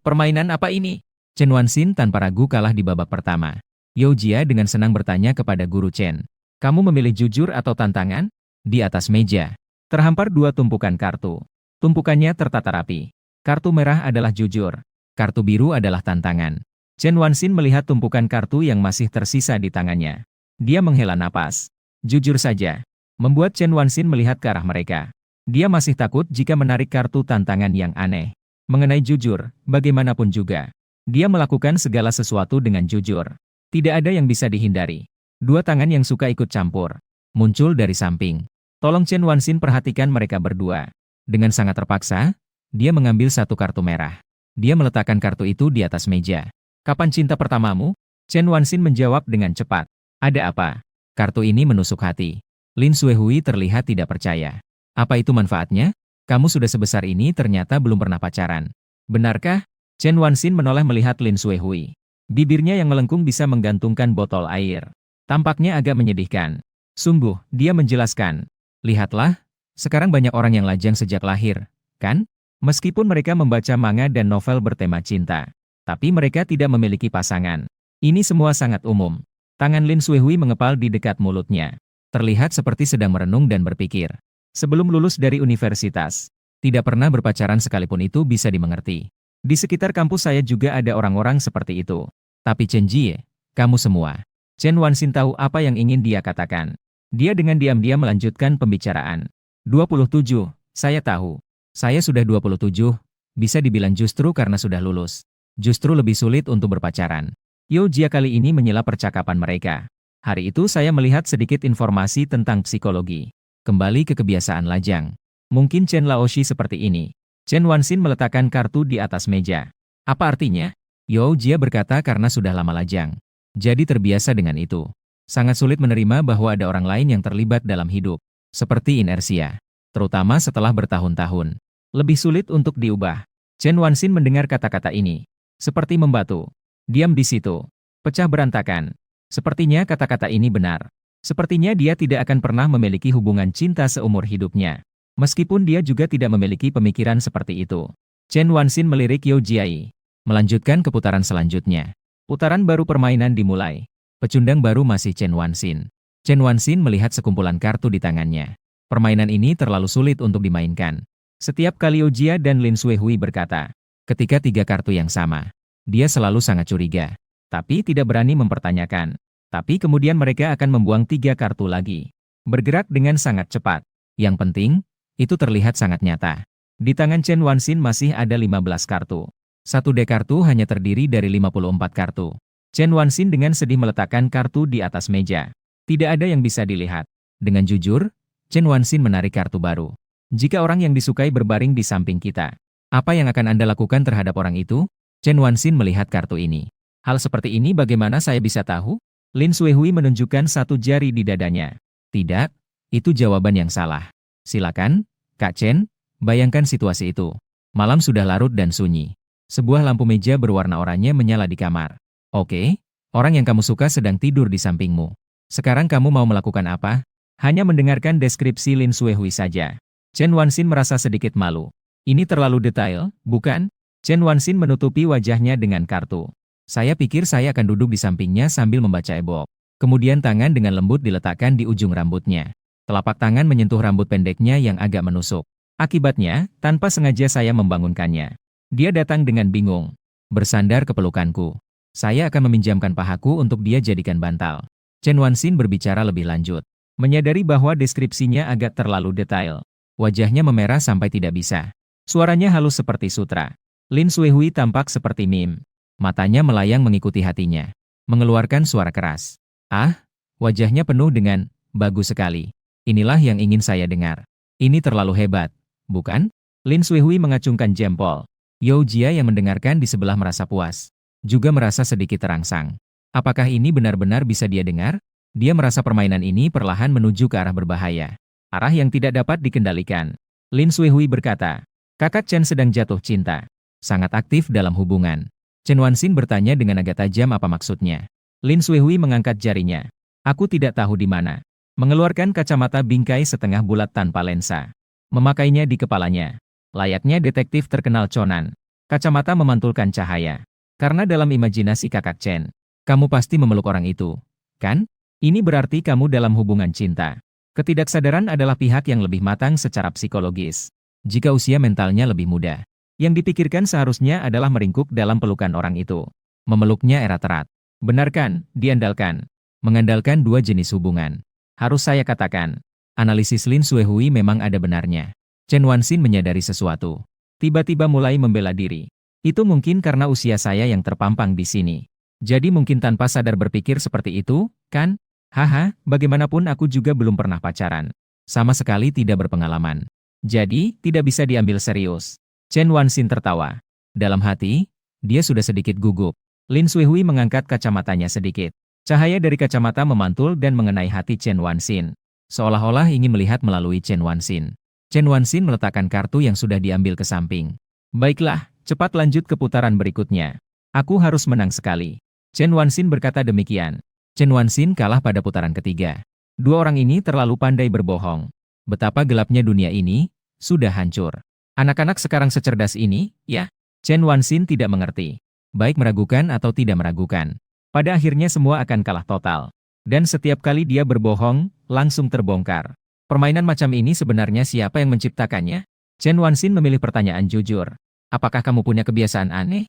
Permainan apa ini? Chen Wanxin tanpa ragu kalah di babak pertama. Yao Jia dengan senang bertanya kepada guru Chen. Kamu memilih jujur atau tantangan? Di atas meja, terhampar 2 tumpukan kartu. Tumpukannya tertata rapi. Kartu merah adalah jujur. Kartu biru adalah tantangan. Chen Wanxin melihat tumpukan kartu yang masih tersisa di tangannya. Dia menghela napas. Jujur saja. Membuat Chen Wanxin melihat ke arah mereka. Dia masih takut jika menarik kartu tantangan yang aneh. Mengenai jujur, bagaimanapun juga. Dia melakukan segala sesuatu dengan jujur. Tidak ada yang bisa dihindari. 2 tangan yang suka ikut campur. Muncul dari samping. Tolong Chen Wanxin perhatikan mereka berdua. Dengan sangat terpaksa, dia mengambil 1 kartu merah. Dia meletakkan kartu itu di atas meja. Kapan cinta pertamamu? Chen Wanxin menjawab dengan cepat. Ada apa? Kartu ini menusuk hati. Lin Sui Hui terlihat tidak percaya. Apa itu manfaatnya? Kamu sudah sebesar ini ternyata belum pernah pacaran. Benarkah? Chen Wanxin menoleh melihat Lin Sui Hui. Bibirnya yang melengkung bisa menggantungkan botol air. Tampaknya agak menyedihkan. Sungguh, dia menjelaskan. Lihatlah, sekarang banyak orang yang lajang sejak lahir, kan? Meskipun mereka membaca manga dan novel bertema cinta. Tapi mereka tidak memiliki pasangan. Ini semua sangat umum. Tangan Lin Sui Hui mengepal di dekat mulutnya. Terlihat seperti sedang merenung dan berpikir. Sebelum lulus dari universitas, tidak pernah berpacaran sekalipun itu bisa dimengerti. Di sekitar kampus saya juga ada orang-orang seperti itu. Tapi Chen Jie, kamu semua. Chen Wanxin tahu apa yang ingin dia katakan. Dia dengan diam-diam melanjutkan pembicaraan. 27, saya tahu. Saya sudah 27, bisa dibilang justru karena sudah lulus. Justru lebih sulit untuk berpacaran. Yao Jia kali ini menyela percakapan mereka. Hari itu saya melihat sedikit informasi tentang psikologi. Kembali ke kebiasaan lajang. Mungkin Chen Laoshi seperti ini. Chen Wanxin meletakkan kartu di atas meja. Apa artinya? Yao Jia berkata karena sudah lama lajang. Jadi terbiasa dengan itu. Sangat sulit menerima bahwa ada orang lain yang terlibat dalam hidup. Seperti inersia. Terutama setelah bertahun-tahun. Lebih sulit untuk diubah. Chen Wanxin mendengar kata-kata ini. Seperti membatu. Diam di situ. Pecah berantakan. Sepertinya kata-kata ini benar. Sepertinya dia tidak akan pernah memiliki hubungan cinta seumur hidupnya. Meskipun dia juga tidak memiliki pemikiran seperti itu. Chen Wanxin melirik Yao Jiai. Melanjutkan ke putaran selanjutnya. Putaran baru permainan dimulai. Pecundang baru masih Chen Wanxin. Chen Wanxin melihat sekumpulan kartu di tangannya. Permainan ini terlalu sulit untuk dimainkan. Setiap kali Yao Jia dan Lin Sui Hui berkata, ketika 3 kartu yang sama, dia selalu sangat curiga. Tapi tidak berani mempertanyakan. Tapi kemudian mereka akan membuang 3 kartu lagi. Bergerak dengan sangat cepat. Yang penting, itu terlihat sangat nyata. Di tangan Chen Wanxin masih ada 15 kartu. 1 dek kartu hanya terdiri dari 54 kartu. Chen Wanxin dengan sedih meletakkan kartu di atas meja. Tidak ada yang bisa dilihat. Dengan jujur, Chen Wanxin menarik kartu baru. Jika orang yang disukai berbaring di samping kita, apa yang akan Anda lakukan terhadap orang itu? Chen Wanxin melihat kartu ini. Hal seperti ini bagaimana saya bisa tahu? Lin Sui Hui menunjukkan 1 jari di dadanya. Tidak, itu jawaban yang salah. Silakan, Kak Chen, bayangkan situasi itu. Malam sudah larut dan sunyi. Sebuah lampu meja berwarna oranye menyala di kamar. Oke, orang yang kamu suka sedang tidur di sampingmu. Sekarang kamu mau melakukan apa? Hanya mendengarkan deskripsi Lin Sui Hui saja. Chen Wanxin merasa sedikit malu. Ini terlalu detail, bukan? Chen Wanxin menutupi wajahnya dengan kartu. Saya pikir saya akan duduk di sampingnya sambil membaca e-book. Kemudian tangan dengan lembut diletakkan di ujung rambutnya. Telapak tangan menyentuh rambut pendeknya yang agak menusuk. Akibatnya, tanpa sengaja saya membangunkannya. Dia datang dengan bingung. Bersandar ke pelukanku. Saya akan meminjamkan pahaku untuk dia jadikan bantal. Chen Wanxin berbicara lebih lanjut. Menyadari bahwa deskripsinya agak terlalu detail. Wajahnya memerah sampai tidak bisa. Suaranya halus seperti sutra. Lin Suihui tampak seperti meme. Matanya melayang mengikuti hatinya. Mengeluarkan suara keras. Ah, wajahnya penuh dengan, bagus sekali. Inilah yang ingin saya dengar. Ini terlalu hebat, bukan? Lin Suihui mengacungkan jempol. Yao Jia yang mendengarkan di sebelah merasa puas. Juga merasa sedikit terangsang. Apakah ini benar-benar bisa dia dengar? Dia merasa permainan ini perlahan menuju ke arah berbahaya. Arah yang tidak dapat dikendalikan. Lin Suihui berkata, kakak Chen sedang jatuh cinta. Sangat aktif dalam hubungan. Chen Wanxin bertanya dengan agak tajam apa maksudnya. Lin Suihui mengangkat jarinya. Aku tidak tahu di mana. Mengeluarkan kacamata bingkai setengah bulat tanpa lensa. Memakainya di kepalanya. Layaknya detektif terkenal Conan. Kacamata memantulkan cahaya. Karena dalam imajinasi kakak Chen, kamu pasti memeluk orang itu, kan? Ini berarti kamu dalam hubungan cinta. Ketidaksadaran adalah pihak yang lebih matang secara psikologis. Jika usia mentalnya lebih muda. Yang dipikirkan seharusnya adalah meringkuk dalam pelukan orang itu. Memeluknya erat-erat. Benarkan, diandalkan. Mengandalkan dua jenis hubungan. Harus saya katakan, analisis Lin Suihui memang ada benarnya. Chen Wanxin menyadari sesuatu. Tiba-tiba mulai membela diri. Itu mungkin karena usia saya yang terpampang di sini. Jadi mungkin tanpa sadar berpikir seperti itu, kan? Haha, bagaimanapun aku juga belum pernah pacaran. Sama sekali tidak berpengalaman. Jadi, tidak bisa diambil serius. Chen Wanxin tertawa. Dalam hati, dia sudah sedikit gugup. Lin Suihui mengangkat kacamatanya sedikit. Cahaya dari kacamata memantul dan mengenai hati Chen Wanxin. Seolah-olah ingin melihat melalui Chen Wanxin. Chen Wanxin meletakkan kartu yang sudah diambil ke samping. Baiklah, cepat lanjut ke putaran berikutnya. Aku harus menang sekali. Chen Wanxin berkata demikian. Chen Wanxin kalah pada putaran ketiga. Dua orang ini terlalu pandai berbohong. Betapa gelapnya dunia ini, sudah hancur. Anak-anak sekarang secerdas ini, ya? Chen Wanxin tidak mengerti. Baik meragukan atau tidak meragukan. Pada akhirnya semua akan kalah total. Dan setiap kali dia berbohong, langsung terbongkar. Permainan macam ini sebenarnya siapa yang menciptakannya? Chen Wanxin memilih pertanyaan jujur. Apakah kamu punya kebiasaan aneh?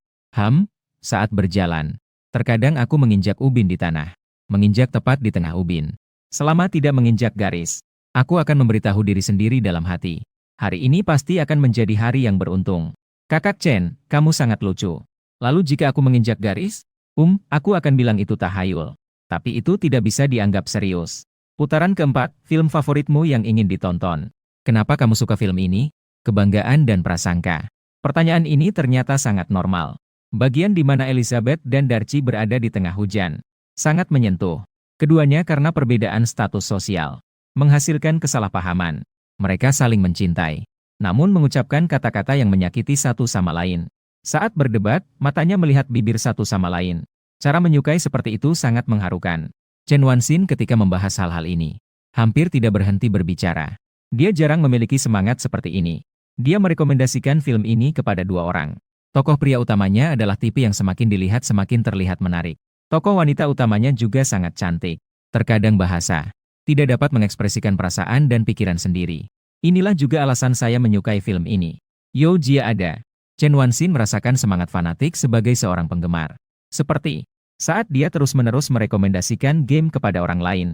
Saat berjalan. Terkadang aku menginjak ubin di tanah. Menginjak tepat di tengah ubin. Selama tidak menginjak garis, aku akan memberitahu diri sendiri dalam hati. Hari ini pasti akan menjadi hari yang beruntung. Kakak Chen, kamu sangat lucu. Lalu jika aku menginjak garis, aku akan bilang itu tahayul. Tapi itu tidak bisa dianggap serius. Putaran keempat, film favoritmu yang ingin ditonton. Kenapa kamu suka film ini? Kebanggaan dan prasangka. Pertanyaan ini ternyata sangat normal. Bagian di mana Elizabeth dan Darcy berada di tengah hujan. Sangat menyentuh. Keduanya karena perbedaan status sosial. Menghasilkan kesalahpahaman. Mereka saling mencintai. Namun mengucapkan kata-kata yang menyakiti satu sama lain. Saat berdebat, matanya melihat bibir satu sama lain. Cara menyukai seperti itu sangat mengharukan. Chen Wanxin ketika membahas hal-hal ini, hampir tidak berhenti berbicara. Dia jarang memiliki semangat seperti ini. Dia merekomendasikan film ini kepada dua orang. Tokoh pria utamanya adalah tipe yang semakin dilihat semakin terlihat menarik. Tokoh wanita utamanya juga sangat cantik. Terkadang bahasa tidak dapat mengekspresikan perasaan dan pikiran sendiri. Inilah juga alasan saya menyukai film ini. Yao Jia ada. Chen Wanxin merasakan semangat fanatik sebagai seorang penggemar. Seperti saat dia terus-menerus merekomendasikan game kepada orang lain.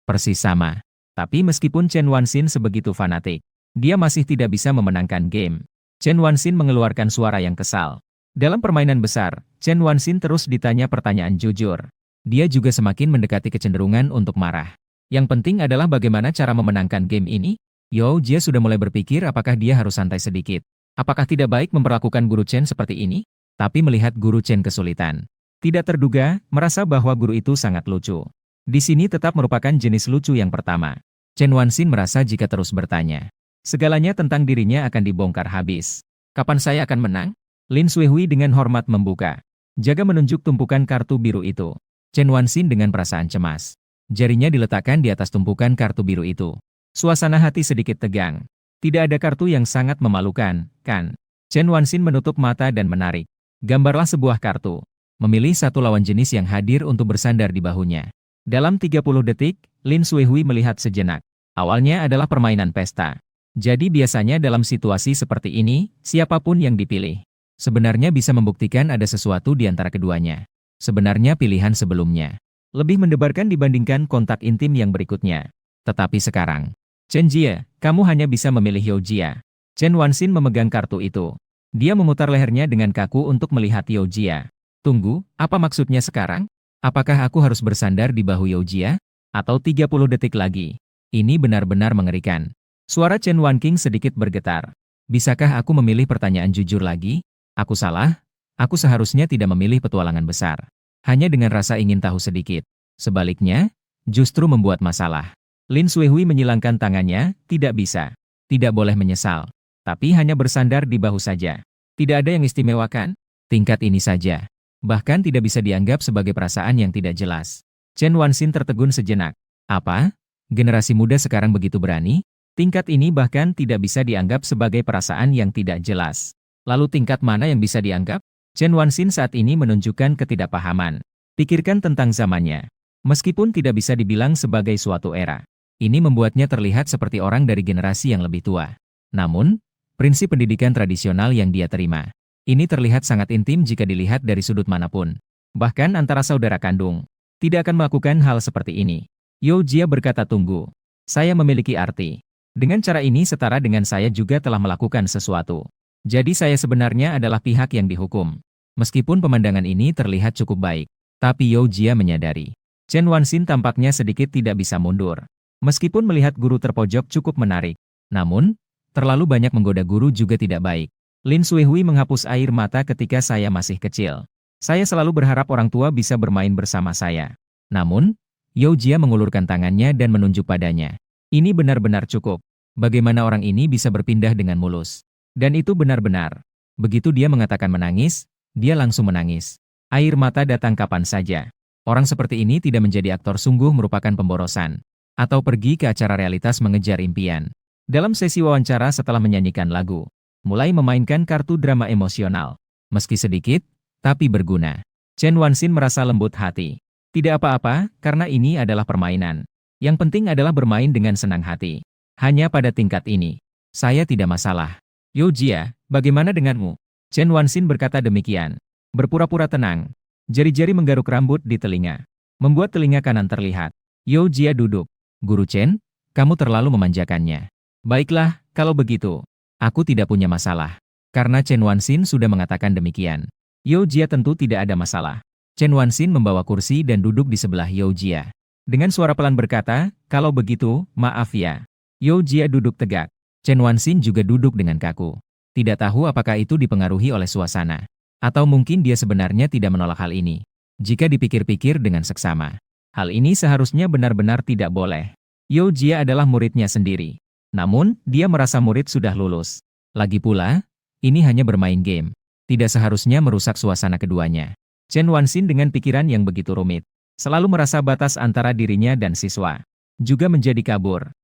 Persis sama. Tapi meskipun Chen Wanxin sebegitu fanatik, dia masih tidak bisa memenangkan game. Chen Wanxin mengeluarkan suara yang kesal. Dalam permainan besar, Chen Wanxin terus ditanya pertanyaan jujur. Dia juga semakin mendekati kecenderungan untuk marah. Yang penting adalah bagaimana cara memenangkan game ini. Yao Jia sudah mulai berpikir apakah dia harus santai sedikit. Apakah tidak baik memperlakukan guru Chen seperti ini? Tapi melihat guru Chen kesulitan. Tidak terduga, merasa bahwa guru itu sangat lucu. Di sini tetap merupakan jenis lucu yang pertama. Chen Wanxin merasa jika terus bertanya, segalanya tentang dirinya akan dibongkar habis. Kapan saya akan menang? Lin Suihui dengan hormat membuka. Jaga menunjuk tumpukan kartu biru itu. Chen Wanxin dengan perasaan cemas. Jarinya diletakkan di atas tumpukan kartu biru itu. Suasana hati sedikit tegang. Tidak ada kartu yang sangat memalukan, kan? Chen Wanxin menutup mata dan menarik. Gambarlah sebuah kartu. memilih satu lawan jenis yang hadir untuk bersandar di bahunya. Dalam 30 detik, Lin Suihui melihat sejenak. Awalnya adalah permainan pesta. Jadi biasanya dalam situasi seperti ini, siapapun yang dipilih sebenarnya bisa membuktikan ada sesuatu di antara keduanya. Sebenarnya pilihan sebelumnya lebih mendebarkan dibandingkan kontak intim yang berikutnya. Tetapi sekarang, Chen Jie, kamu hanya bisa memilih Yao Jia. Chen Wanxin memegang kartu itu. Dia memutar lehernya dengan kaku untuk melihat Yao Jia. Tunggu, apa maksudnya sekarang? Apakah aku harus bersandar di bahu Yao Jia? Atau 30 detik lagi? Ini benar-benar mengerikan. Suara Chen Wanqing sedikit bergetar. Bisakah aku memilih pertanyaan jujur lagi? Aku salah? Aku seharusnya tidak memilih petualangan besar. Hanya dengan rasa ingin tahu sedikit. Sebaliknya, justru membuat masalah. Lin Suihui menyilangkan tangannya, tidak bisa. Tidak boleh menyesal. Tapi hanya bersandar di bahu saja. Tidak ada yang istimewa kan? Tingkat ini saja. Bahkan tidak bisa dianggap sebagai perasaan yang tidak jelas. Chen Wanxin tertegun sejenak. Apa? Generasi muda sekarang begitu berani? Tingkat ini bahkan tidak bisa dianggap sebagai perasaan yang tidak jelas. Lalu tingkat mana yang bisa dianggap? Chen Wanxin saat ini menunjukkan ketidakpahaman. Pikirkan tentang zamannya. Meskipun tidak bisa dibilang sebagai suatu era. Ini membuatnya terlihat seperti orang dari generasi yang lebih tua. Namun, prinsip pendidikan tradisional yang dia terima ini terlihat sangat intim jika dilihat dari sudut manapun. Bahkan antara saudara kandung, tidak akan melakukan hal seperti ini. Yao Jia berkata tunggu. Saya memiliki arti. Dengan cara ini setara dengan saya juga telah melakukan sesuatu. Jadi saya sebenarnya adalah pihak yang dihukum. Meskipun pemandangan ini terlihat cukup baik. Tapi Yao Jia menyadari. Chen Wanxin tampaknya sedikit tidak bisa mundur. Meskipun melihat guru terpojok cukup menarik. Namun, terlalu banyak menggoda guru juga tidak baik. Lin Suihui menghapus air mata ketika saya masih kecil. Saya selalu berharap orang tua bisa bermain bersama saya. Namun, Yao Jia mengulurkan tangannya dan menunjuk padanya. Ini benar-benar cukup. Bagaimana orang ini bisa berpindah dengan mulus? Dan itu benar-benar. Begitu dia mengatakan menangis, dia langsung menangis. Air mata datang kapan saja. Orang seperti ini tidak menjadi aktor sungguh merupakan pemborosan. Atau pergi ke acara realitas mengejar impian. Dalam sesi wawancara setelah menyanyikan lagu, mulai memainkan kartu drama emosional. Meski sedikit, tapi berguna. Chen Wanxin merasa lembut hati. Tidak apa-apa, karena ini adalah permainan. Yang penting adalah bermain dengan senang hati. Hanya pada tingkat ini, saya tidak masalah. Yao Jia, bagaimana denganmu? Chen Wanxin berkata demikian. Berpura-pura tenang. Jari-jari menggaruk rambut di telinga. Membuat telinga kanan terlihat. Yao Jia duduk. Guru Chen, kamu terlalu memanjakannya. Baiklah, kalau begitu. Aku tidak punya masalah. Karena Chen Wanxin sudah mengatakan demikian. Yao Jia tentu tidak ada masalah. Chen Wanxin membawa kursi dan duduk di sebelah Yao Jia. Dengan suara pelan berkata, kalau begitu, maaf ya. Yao Jia duduk tegak. Chen Wanxin juga duduk dengan kaku. Tidak tahu apakah itu dipengaruhi oleh suasana. Atau mungkin dia sebenarnya tidak menolak hal ini. Jika dipikir-pikir dengan seksama. Hal ini seharusnya benar-benar tidak boleh. Yao Jia adalah muridnya sendiri. Namun, dia merasa murid sudah lulus. Lagi pula, ini hanya bermain game. Tidak seharusnya merusak suasana keduanya. Chen Wanxin dengan pikiran yang begitu rumit. Selalu merasa batas antara dirinya dan siswa. Juga menjadi kabur.